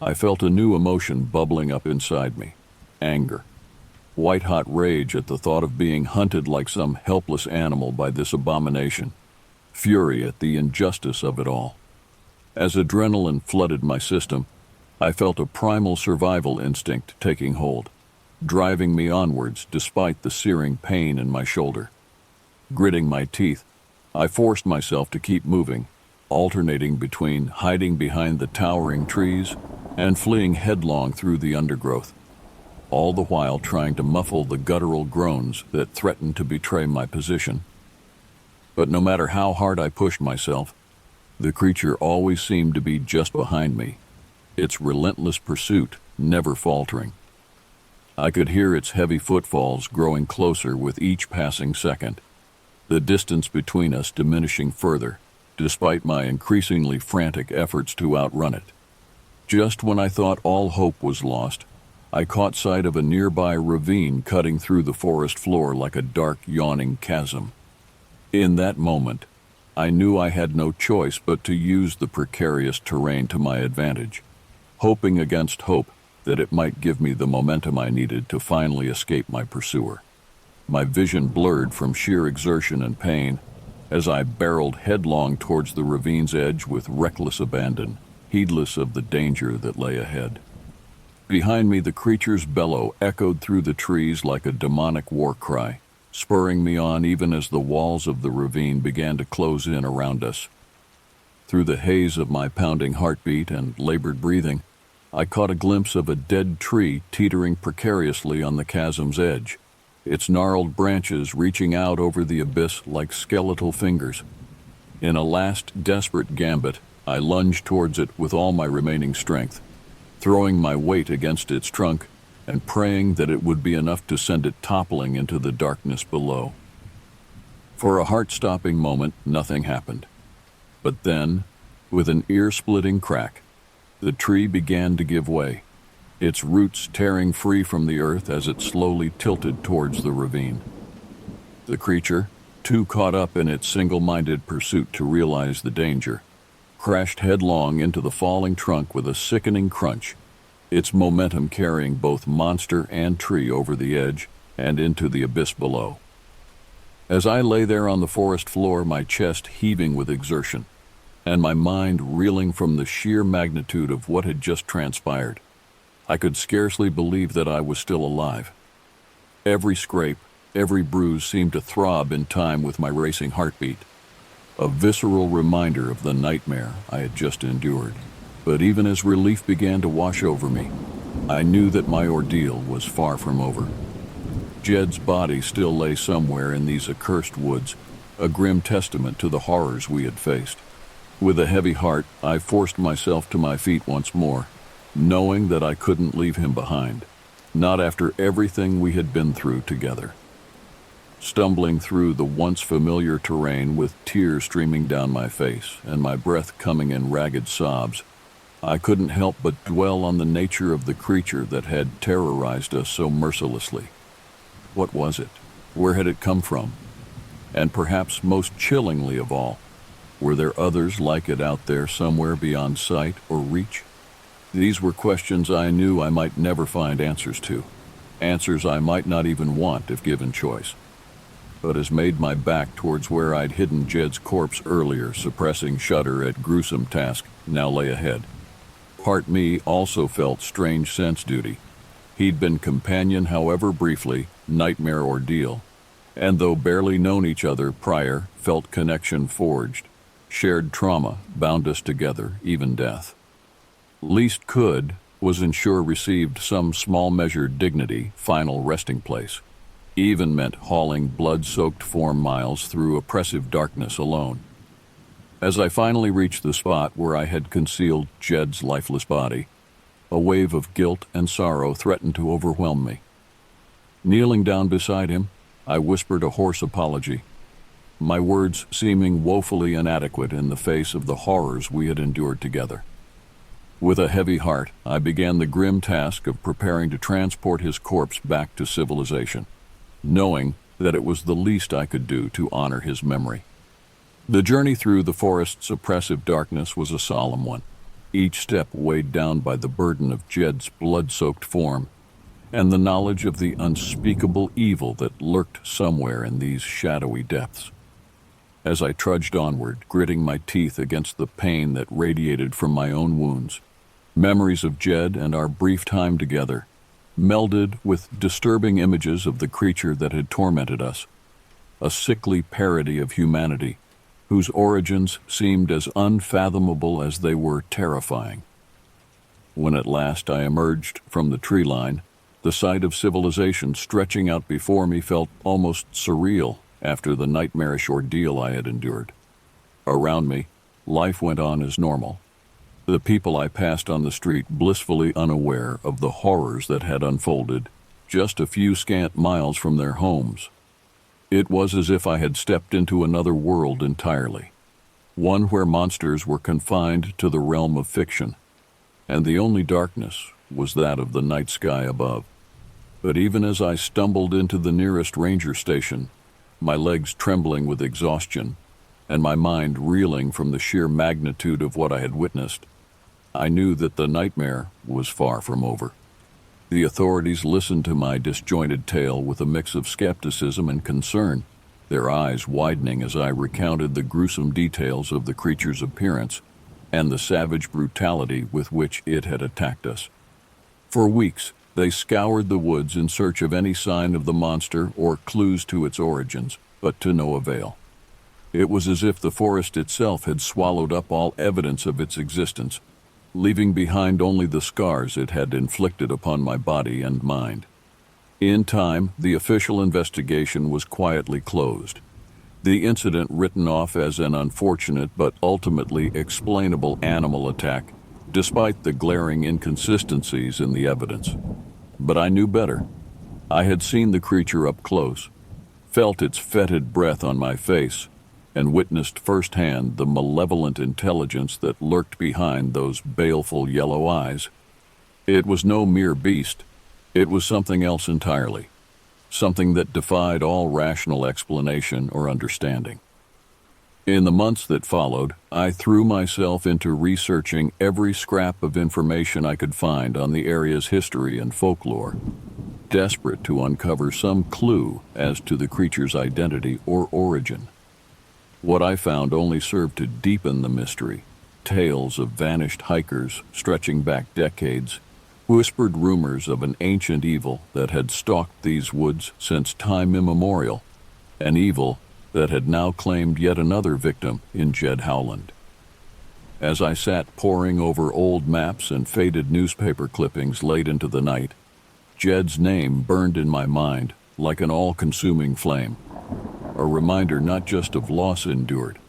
I felt a new emotion bubbling up inside me: anger. White-hot rage at the thought of being hunted like some helpless animal by this abomination. Fury at the injustice of it all. As adrenaline flooded my system, I felt a primal survival instinct taking hold. driving me onwards despite the searing pain in my shoulder. Gritting my teeth, I forced myself to keep moving, alternating between hiding behind the towering trees and fleeing headlong through the undergrowth, all the while trying to muffle the guttural groans that threatened to betray my position. But no matter how hard I pushed myself, the creature always seemed to be just behind me, its relentless pursuit never faltering. I could hear its heavy footfalls growing closer with each passing second, the distance between us diminishing further, despite my increasingly frantic efforts to outrun it. Just when I thought all hope was lost, I caught sight of a nearby ravine cutting through the forest floor like a dark, yawning chasm. In that moment, I knew I had no choice but to use the precarious terrain to my advantage, hoping against hope that it might give me the momentum I needed to finally escape my pursuer. My vision blurred from sheer exertion and pain as I barreled headlong towards the ravine's edge with reckless abandon, heedless of the danger that lay ahead. Behind me, the creature's bellow echoed through the trees like a demonic war cry, spurring me on even as the walls of the ravine began to close in around us. Through the haze of my pounding heartbeat and labored breathing, I caught a glimpse of a dead tree teetering precariously on the chasm's edge, its gnarled branches reaching out over the abyss like skeletal fingers. In a last desperate gambit, I lunged towards it with all my remaining strength, throwing my weight against its trunk and praying that it would be enough to send it toppling into the darkness below. For a heart-stopping moment, nothing happened. But then, with an ear-splitting crack, the tree began to give way, its roots tearing free from the earth as it slowly tilted towards the ravine. The creature, too caught up in its single-minded pursuit to realize the danger, crashed headlong into the falling trunk with a sickening crunch, its momentum carrying both monster and tree over the edge and into the abyss below. As I lay there on the forest floor, my chest heaving with exertion, and my mind reeling from the sheer magnitude of what had just transpired, I could scarcely believe that I was still alive. Every scrape, every bruise seemed to throb in time with my racing heartbeat, a visceral reminder of the nightmare I had just endured. But even as relief began to wash over me, I knew that my ordeal was far from over. Jed's body still lay somewhere in these accursed woods, a grim testament to the horrors we had faced. With a heavy heart, I forced myself to my feet once more, knowing that I couldn't leave him behind, not after everything we had been through together. Stumbling through the once familiar terrain with tears streaming down my face and my breath coming in ragged sobs, I couldn't help but dwell on the nature of the creature that had terrorized us so mercilessly. What was it? Where had it come from? And perhaps most chillingly of all, were there others like it out there somewhere beyond sight or reach? These were questions I knew I might never find answers to, answers I might not even want if given choice. But as made my back towards where I'd hidden Jed's corpse earlier, suppressing shudder at gruesome task now lay ahead. Part me also felt strange sense duty. He'd been companion, however briefly, nightmare ordeal, and though barely known each other prior, felt connection forged. Shared trauma bound us together, even death. Least could was ensure received some small measured dignity, final resting place. Even meant hauling blood-soaked form miles through oppressive darkness alone. As I finally reached the spot where I had concealed Jed's lifeless body, a wave of guilt and sorrow threatened to overwhelm me. Kneeling down beside him, I whispered a hoarse apology, my words seeming woefully inadequate in the face of the horrors we had endured together. With a heavy heart, I began the grim task of preparing to transport his corpse back to civilization, knowing that it was the least I could do to honor his memory. The journey through the forest's oppressive darkness was a solemn one, each step weighed down by the burden of Jed's blood-soaked form and the knowledge of the unspeakable evil that lurked somewhere in these shadowy depths. As I trudged onward, gritting my teeth against the pain that radiated from my own wounds, memories of Jed and our brief time together, melded with disturbing images of the creature that had tormented us, a sickly parody of humanity, whose origins seemed as unfathomable as they were terrifying. When at last I emerged from the tree line, the sight of civilization stretching out before me felt almost surreal after the nightmarish ordeal I had endured. Around me, life went on as normal. The people I passed on the street blissfully unaware of the horrors that had unfolded just a few scant miles from their homes. It was as if I had stepped into another world entirely, one where monsters were confined to the realm of fiction, and the only darkness was that of the night sky above. But even as I stumbled into the nearest ranger station, my legs trembling with exhaustion, and my mind reeling from the sheer magnitude of what I had witnessed, I knew that the nightmare was far from over. The authorities listened to my disjointed tale with a mix of skepticism and concern, their eyes widening as I recounted the gruesome details of the creature's appearance and the savage brutality with which it had attacked us. For weeks, they scoured the woods in search of any sign of the monster or clues to its origins, but to no avail. It was as if the forest itself had swallowed up all evidence of its existence, leaving behind only the scars it had inflicted upon my body and mind. In time, the official investigation was quietly closed, the incident written off as an unfortunate but ultimately explainable animal attack, despite the glaring inconsistencies in the evidence. But I knew better. I had seen the creature up close, felt its fetid breath on my face, and witnessed firsthand the malevolent intelligence that lurked behind those baleful yellow eyes. It was no mere beast. It was something else entirely, something that defied all rational explanation or understanding. In the months that followed, I threw myself into researching every scrap of information I could find on the area's history and folklore, desperate to uncover some clue as to the creature's identity or origin. What I found only served to deepen the mystery. Tales of vanished hikers stretching back decades, whispered rumors of an ancient evil that had stalked these woods since time immemorial, an evil that had now claimed yet another victim in Jed Howland. As I sat poring over old maps and faded newspaper clippings late into the night, Jed's name burned in my mind like an all-consuming flame, a reminder not just of loss endured,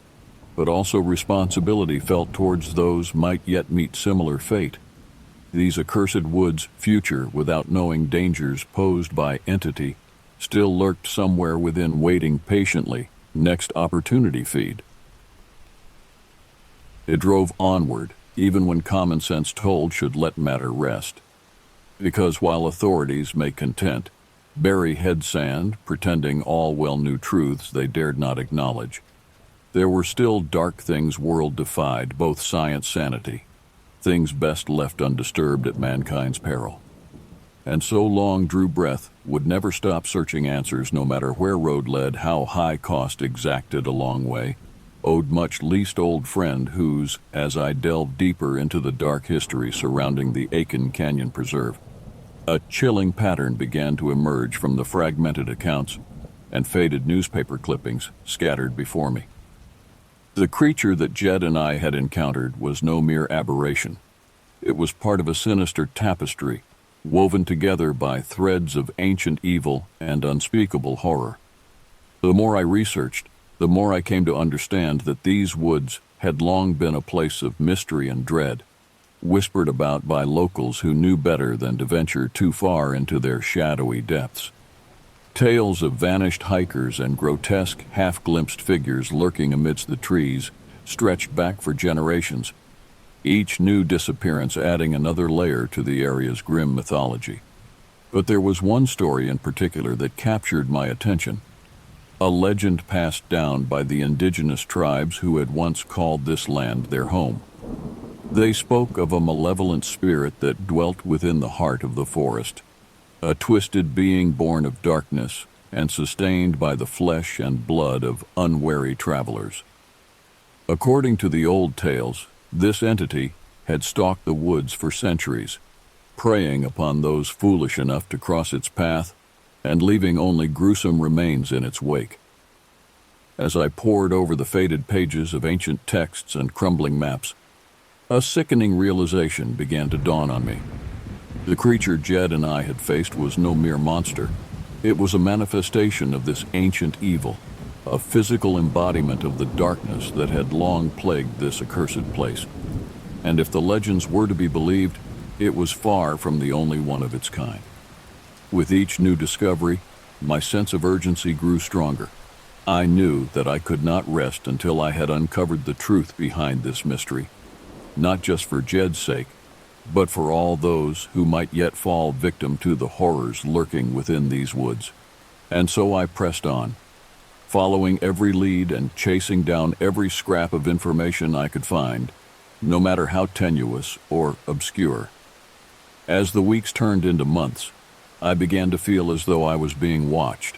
but also responsibility felt towards those might yet meet similar fate. These accursed woods' future without knowing dangers posed by entity still lurked somewhere within waiting patiently next opportunity feed. It drove onward, even when common sense told should let matter rest. Because while authorities may contend, bury head sand, pretending all well knew truths they dared not acknowledge, there were still dark things world defied, both science sanity, things best left undisturbed at mankind's peril. And so long drew breath, would never stop searching answers no matter where road led, how high cost exacted a long way, owed much least old friend whose, as I delved deeper into the dark history surrounding the Aiken Canyon Preserve, a chilling pattern began to emerge from the fragmented accounts and faded newspaper clippings scattered before me. The creature that Jed and I had encountered was no mere aberration. It was part of a sinister tapestry, woven together by threads of ancient evil and unspeakable horror. The more I researched, the more I came to understand that these woods had long been a place of mystery and dread, whispered about by locals who knew better than to venture too far into their shadowy depths. Tales of vanished hikers and grotesque, half-glimpsed figures lurking amidst the trees stretched back for generations, each new disappearance adding another layer to the area's grim mythology. But there was one story in particular that captured my attention, a legend passed down by the indigenous tribes who had once called this land their home. They spoke of a malevolent spirit that dwelt within the heart of the forest, a twisted being born of darkness and sustained by the flesh and blood of unwary travelers. According to the old tales, this entity had stalked the woods for centuries, preying upon those foolish enough to cross its path and leaving only gruesome remains in its wake. As I pored over the faded pages of ancient texts and crumbling maps, a sickening realization began to dawn on me. The creature Jed and I had faced was no mere monster. It was a manifestation of this ancient evil, a physical embodiment of the darkness that had long plagued this accursed place. And if the legends were to be believed, it was far from the only one of its kind. With each new discovery, my sense of urgency grew stronger. I knew that I could not rest until I had uncovered the truth behind this mystery, not just for Jed's sake, but for all those who might yet fall victim to the horrors lurking within these woods. And so I pressed on, following every lead and chasing down every scrap of information I could find, no matter how tenuous or obscure. As the weeks turned into months, I began to feel as though I was being watched,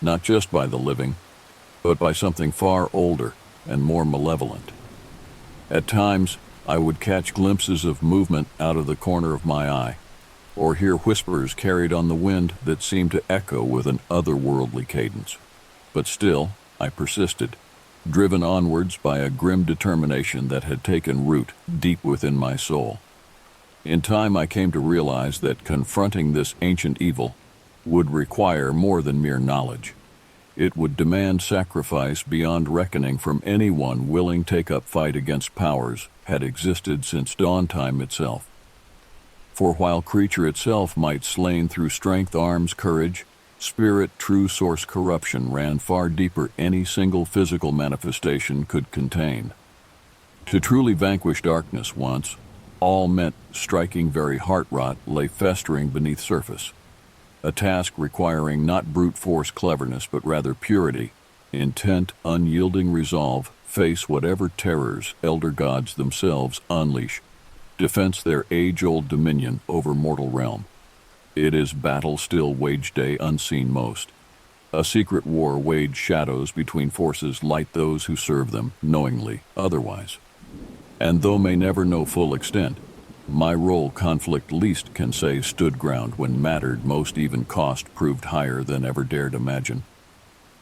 not just by the living, but by something far older and more malevolent. At times, I would catch glimpses of movement out of the corner of my eye, or hear whispers carried on the wind that seemed to echo with an otherworldly cadence. But still, I persisted, driven onwards by a grim determination that had taken root deep within my soul. In time, I came to realize that confronting this ancient evil would require more than mere knowledge. It would demand sacrifice beyond reckoning from anyone willing to take up fight against powers had existed since dawn time itself. For while creature itself might slain through strength, arms, courage, spirit, true source corruption ran far deeper any single physical manifestation could contain. To truly vanquish darkness once, all meant striking very heart rot lay festering beneath surface, a task requiring not brute force cleverness but rather purity, intent, unyielding resolve, face whatever terrors elder gods themselves unleash, defense their age-old dominion over mortal realm. It is battle still wage day unseen most. A secret war waged shadows between forces light those who serve them, knowingly, otherwise. And though may never know full extent, my role conflict least can say stood ground when mattered most, even cost proved higher than ever dared imagine.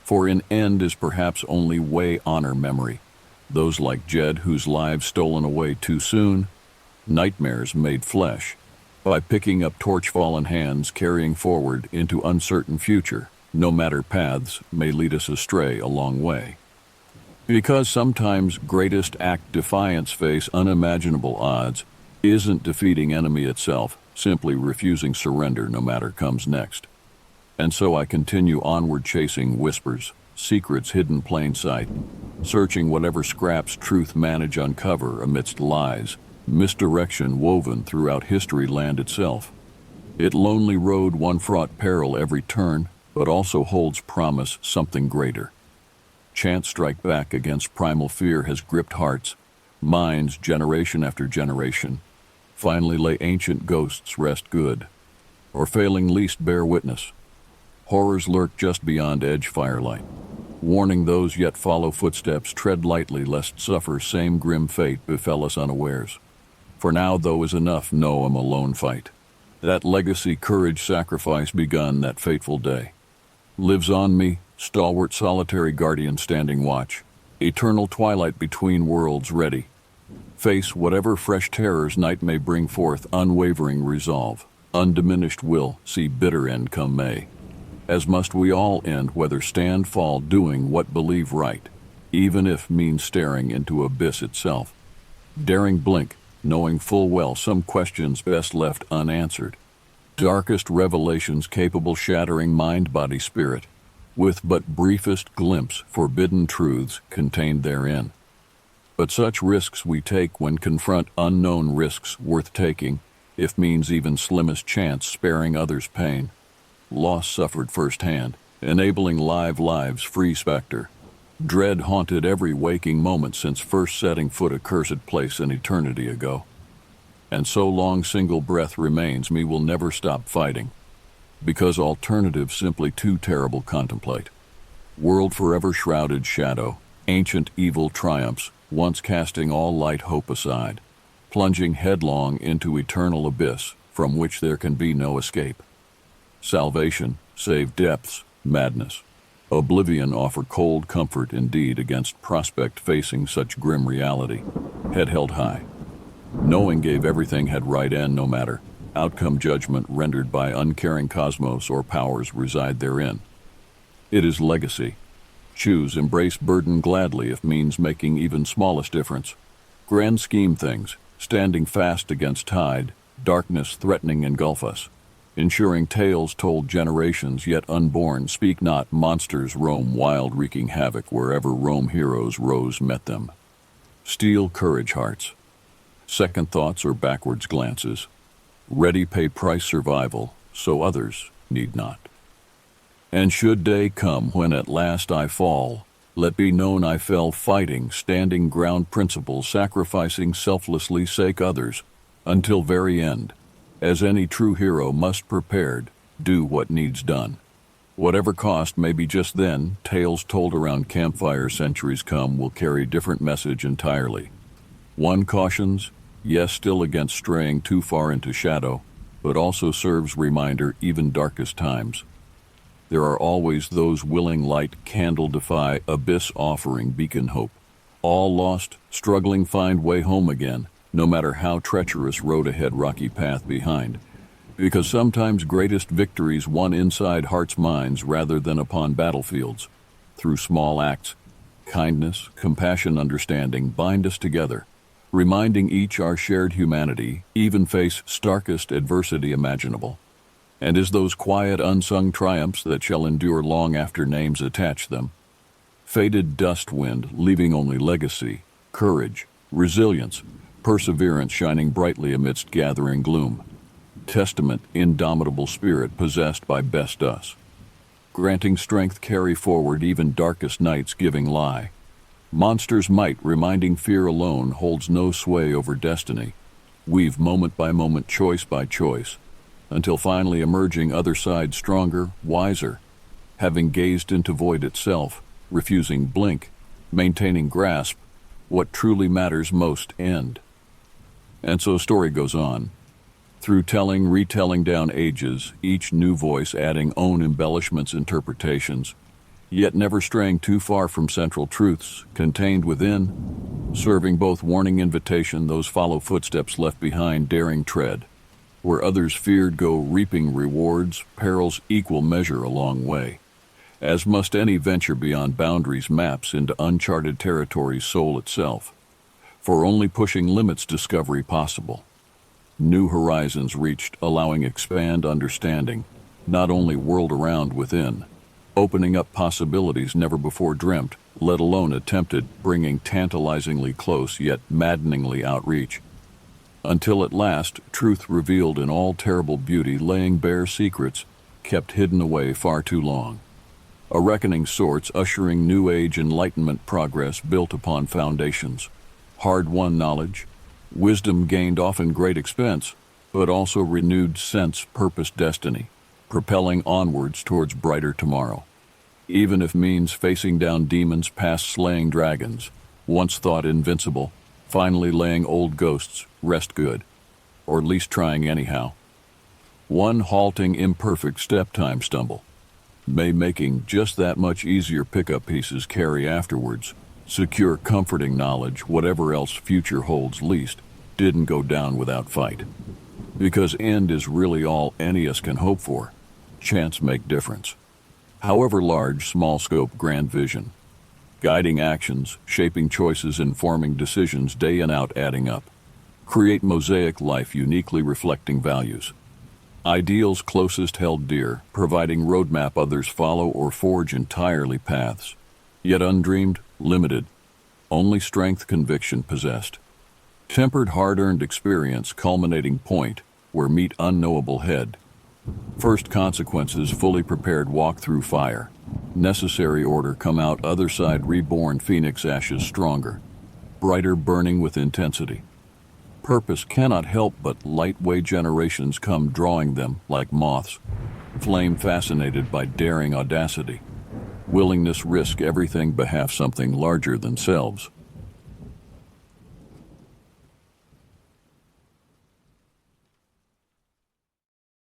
For in end is perhaps only way honor memory, those like Jed whose lives stolen away too soon, nightmares made flesh, by picking up torch-fallen hands carrying forward into uncertain future, no matter paths may lead us astray a long way. Because sometimes greatest act defiance face unimaginable odds isn't defeating enemy itself, simply refusing surrender no matter comes next. And so I continue onward chasing whispers, secrets hidden plain sight, searching whatever scraps truth manage uncover amidst lies, misdirection woven throughout history land itself. It lonely road one fraught peril every turn, but also holds promise something greater. Chance strike back against primal fear has gripped hearts, minds generation after generation. Finally lay ancient ghosts rest good, or failing least bear witness. Horrors lurk just beyond edge firelight, warning those yet follow footsteps tread lightly lest suffer same grim fate befell us unawares. For now though is enough, no, I'm alone fight. That legacy courage sacrifice begun that fateful day lives on me, stalwart solitary guardian standing watch, eternal twilight between worlds ready. Face whatever fresh terrors night may bring forth, unwavering resolve, undiminished will, see bitter end come may. As must we all end, whether stand, fall, doing what believe right, even if means staring into abyss itself. Daring blink, knowing full well some questions best left unanswered. Darkest revelations capable shattering mind, body, spirit, with but briefest glimpse forbidden truths contained therein. But such risks we take when confront unknown risks worth taking, if means even slimmest chance sparing others pain. Loss suffered firsthand, enabling live lives free specter. Dread haunted every waking moment since first setting foot accursed place an eternity ago. And so long single breath remains me will never stop fighting, because alternatives simply too terrible contemplate. World forever shrouded shadow, ancient evil triumphs, once casting all light hope aside, plunging headlong into eternal abyss, from which there can be no escape. Salvation save depths, madness. Oblivion offer cold comfort indeed against prospect facing such grim reality. Head held high. Knowing gave everything had right end no matter. Outcome judgment rendered by uncaring cosmos or powers reside therein. It is legacy. Choose, embrace burden gladly if means making even smallest difference. Grand scheme things, standing fast against tide, darkness threatening engulf us. Ensuring tales told generations yet unborn speak not, monsters roam wild wreaking havoc wherever Rome heroes rose met them. Steel courage hearts. Second thoughts or backwards glances. Ready pay price survival, so others need not. And should day come when at last I fall, let be known I fell fighting, standing ground principles, sacrificing selflessly sake others, until very end. As any true hero must prepared, do what needs done. Whatever cost may be just then, tales told around campfire centuries come will carry different message entirely. One cautions, yes, still against straying too far into shadow, but also serves reminder even darkest times. There are always those willing light candle defy, abyss offering beacon hope. All lost, struggling find way home again, no matter how treacherous road ahead rocky path behind. Because sometimes greatest victories won inside hearts' minds rather than upon battlefields. Through small acts, kindness, compassion, understanding bind us together, reminding each our shared humanity, even face starkest adversity imaginable. And is those quiet unsung triumphs that shall endure long after names attach them. Faded dust wind, leaving only legacy, courage, resilience, perseverance shining brightly amidst gathering gloom. Testament, indomitable spirit possessed by best us. Granting strength carry forward even darkest nights giving lie. Monster's might reminding fear alone holds no sway over destiny. Weave moment by moment, choice by choice, until finally emerging other side stronger, wiser. Having gazed into void itself, refusing blink, maintaining grasp, what truly matters most end. And so story goes on. Through telling, retelling down ages, each new voice adding own embellishments, interpretations, yet never straying too far from central truths contained within, serving both warning invitation those follow footsteps left behind daring tread. Where others feared go reaping rewards, perils equal measure a long way. As must any venture beyond boundaries maps into uncharted territories soul itself. For only pushing limits discovery possible. New horizons reached, allowing expand understanding, not only world around within, opening up possibilities never before dreamt, let alone attempted, bringing tantalizingly close yet maddeningly outreach. Until at last, truth revealed in all terrible beauty, laying bare secrets, kept hidden away far too long. A reckoning sorts, ushering new age enlightenment progress built upon foundations. Hard-won knowledge, wisdom gained often great expense, but also renewed sense, purpose, destiny, propelling onwards towards brighter tomorrow. Even if means facing down demons past slaying dragons, once thought invincible, finally laying old ghosts, rest good, or at least trying anyhow. One halting, imperfect step time stumble, may making just that much easier pickup pieces carry afterwards. Secure, comforting knowledge, whatever else future holds least, didn't go down without fight. Because end is really all any us can hope for. Chance make difference. However large, small scope, grand vision. Guiding actions, shaping choices, informing decisions day in out adding up. Create mosaic life uniquely reflecting values. Ideals closest held dear, providing roadmap others follow or forge entirely paths. Yet undreamed, limited, only strength conviction possessed. Tempered hard-earned experience culminating point where meet unknowable head. First consequences fully prepared walk through fire. Necessary order come out other side reborn phoenix ashes stronger. Brighter burning with intensity. Purpose cannot help but lightweight generations come drawing them like moths. Flame fascinated by daring audacity. Willingness risk everything behalf something larger than selves.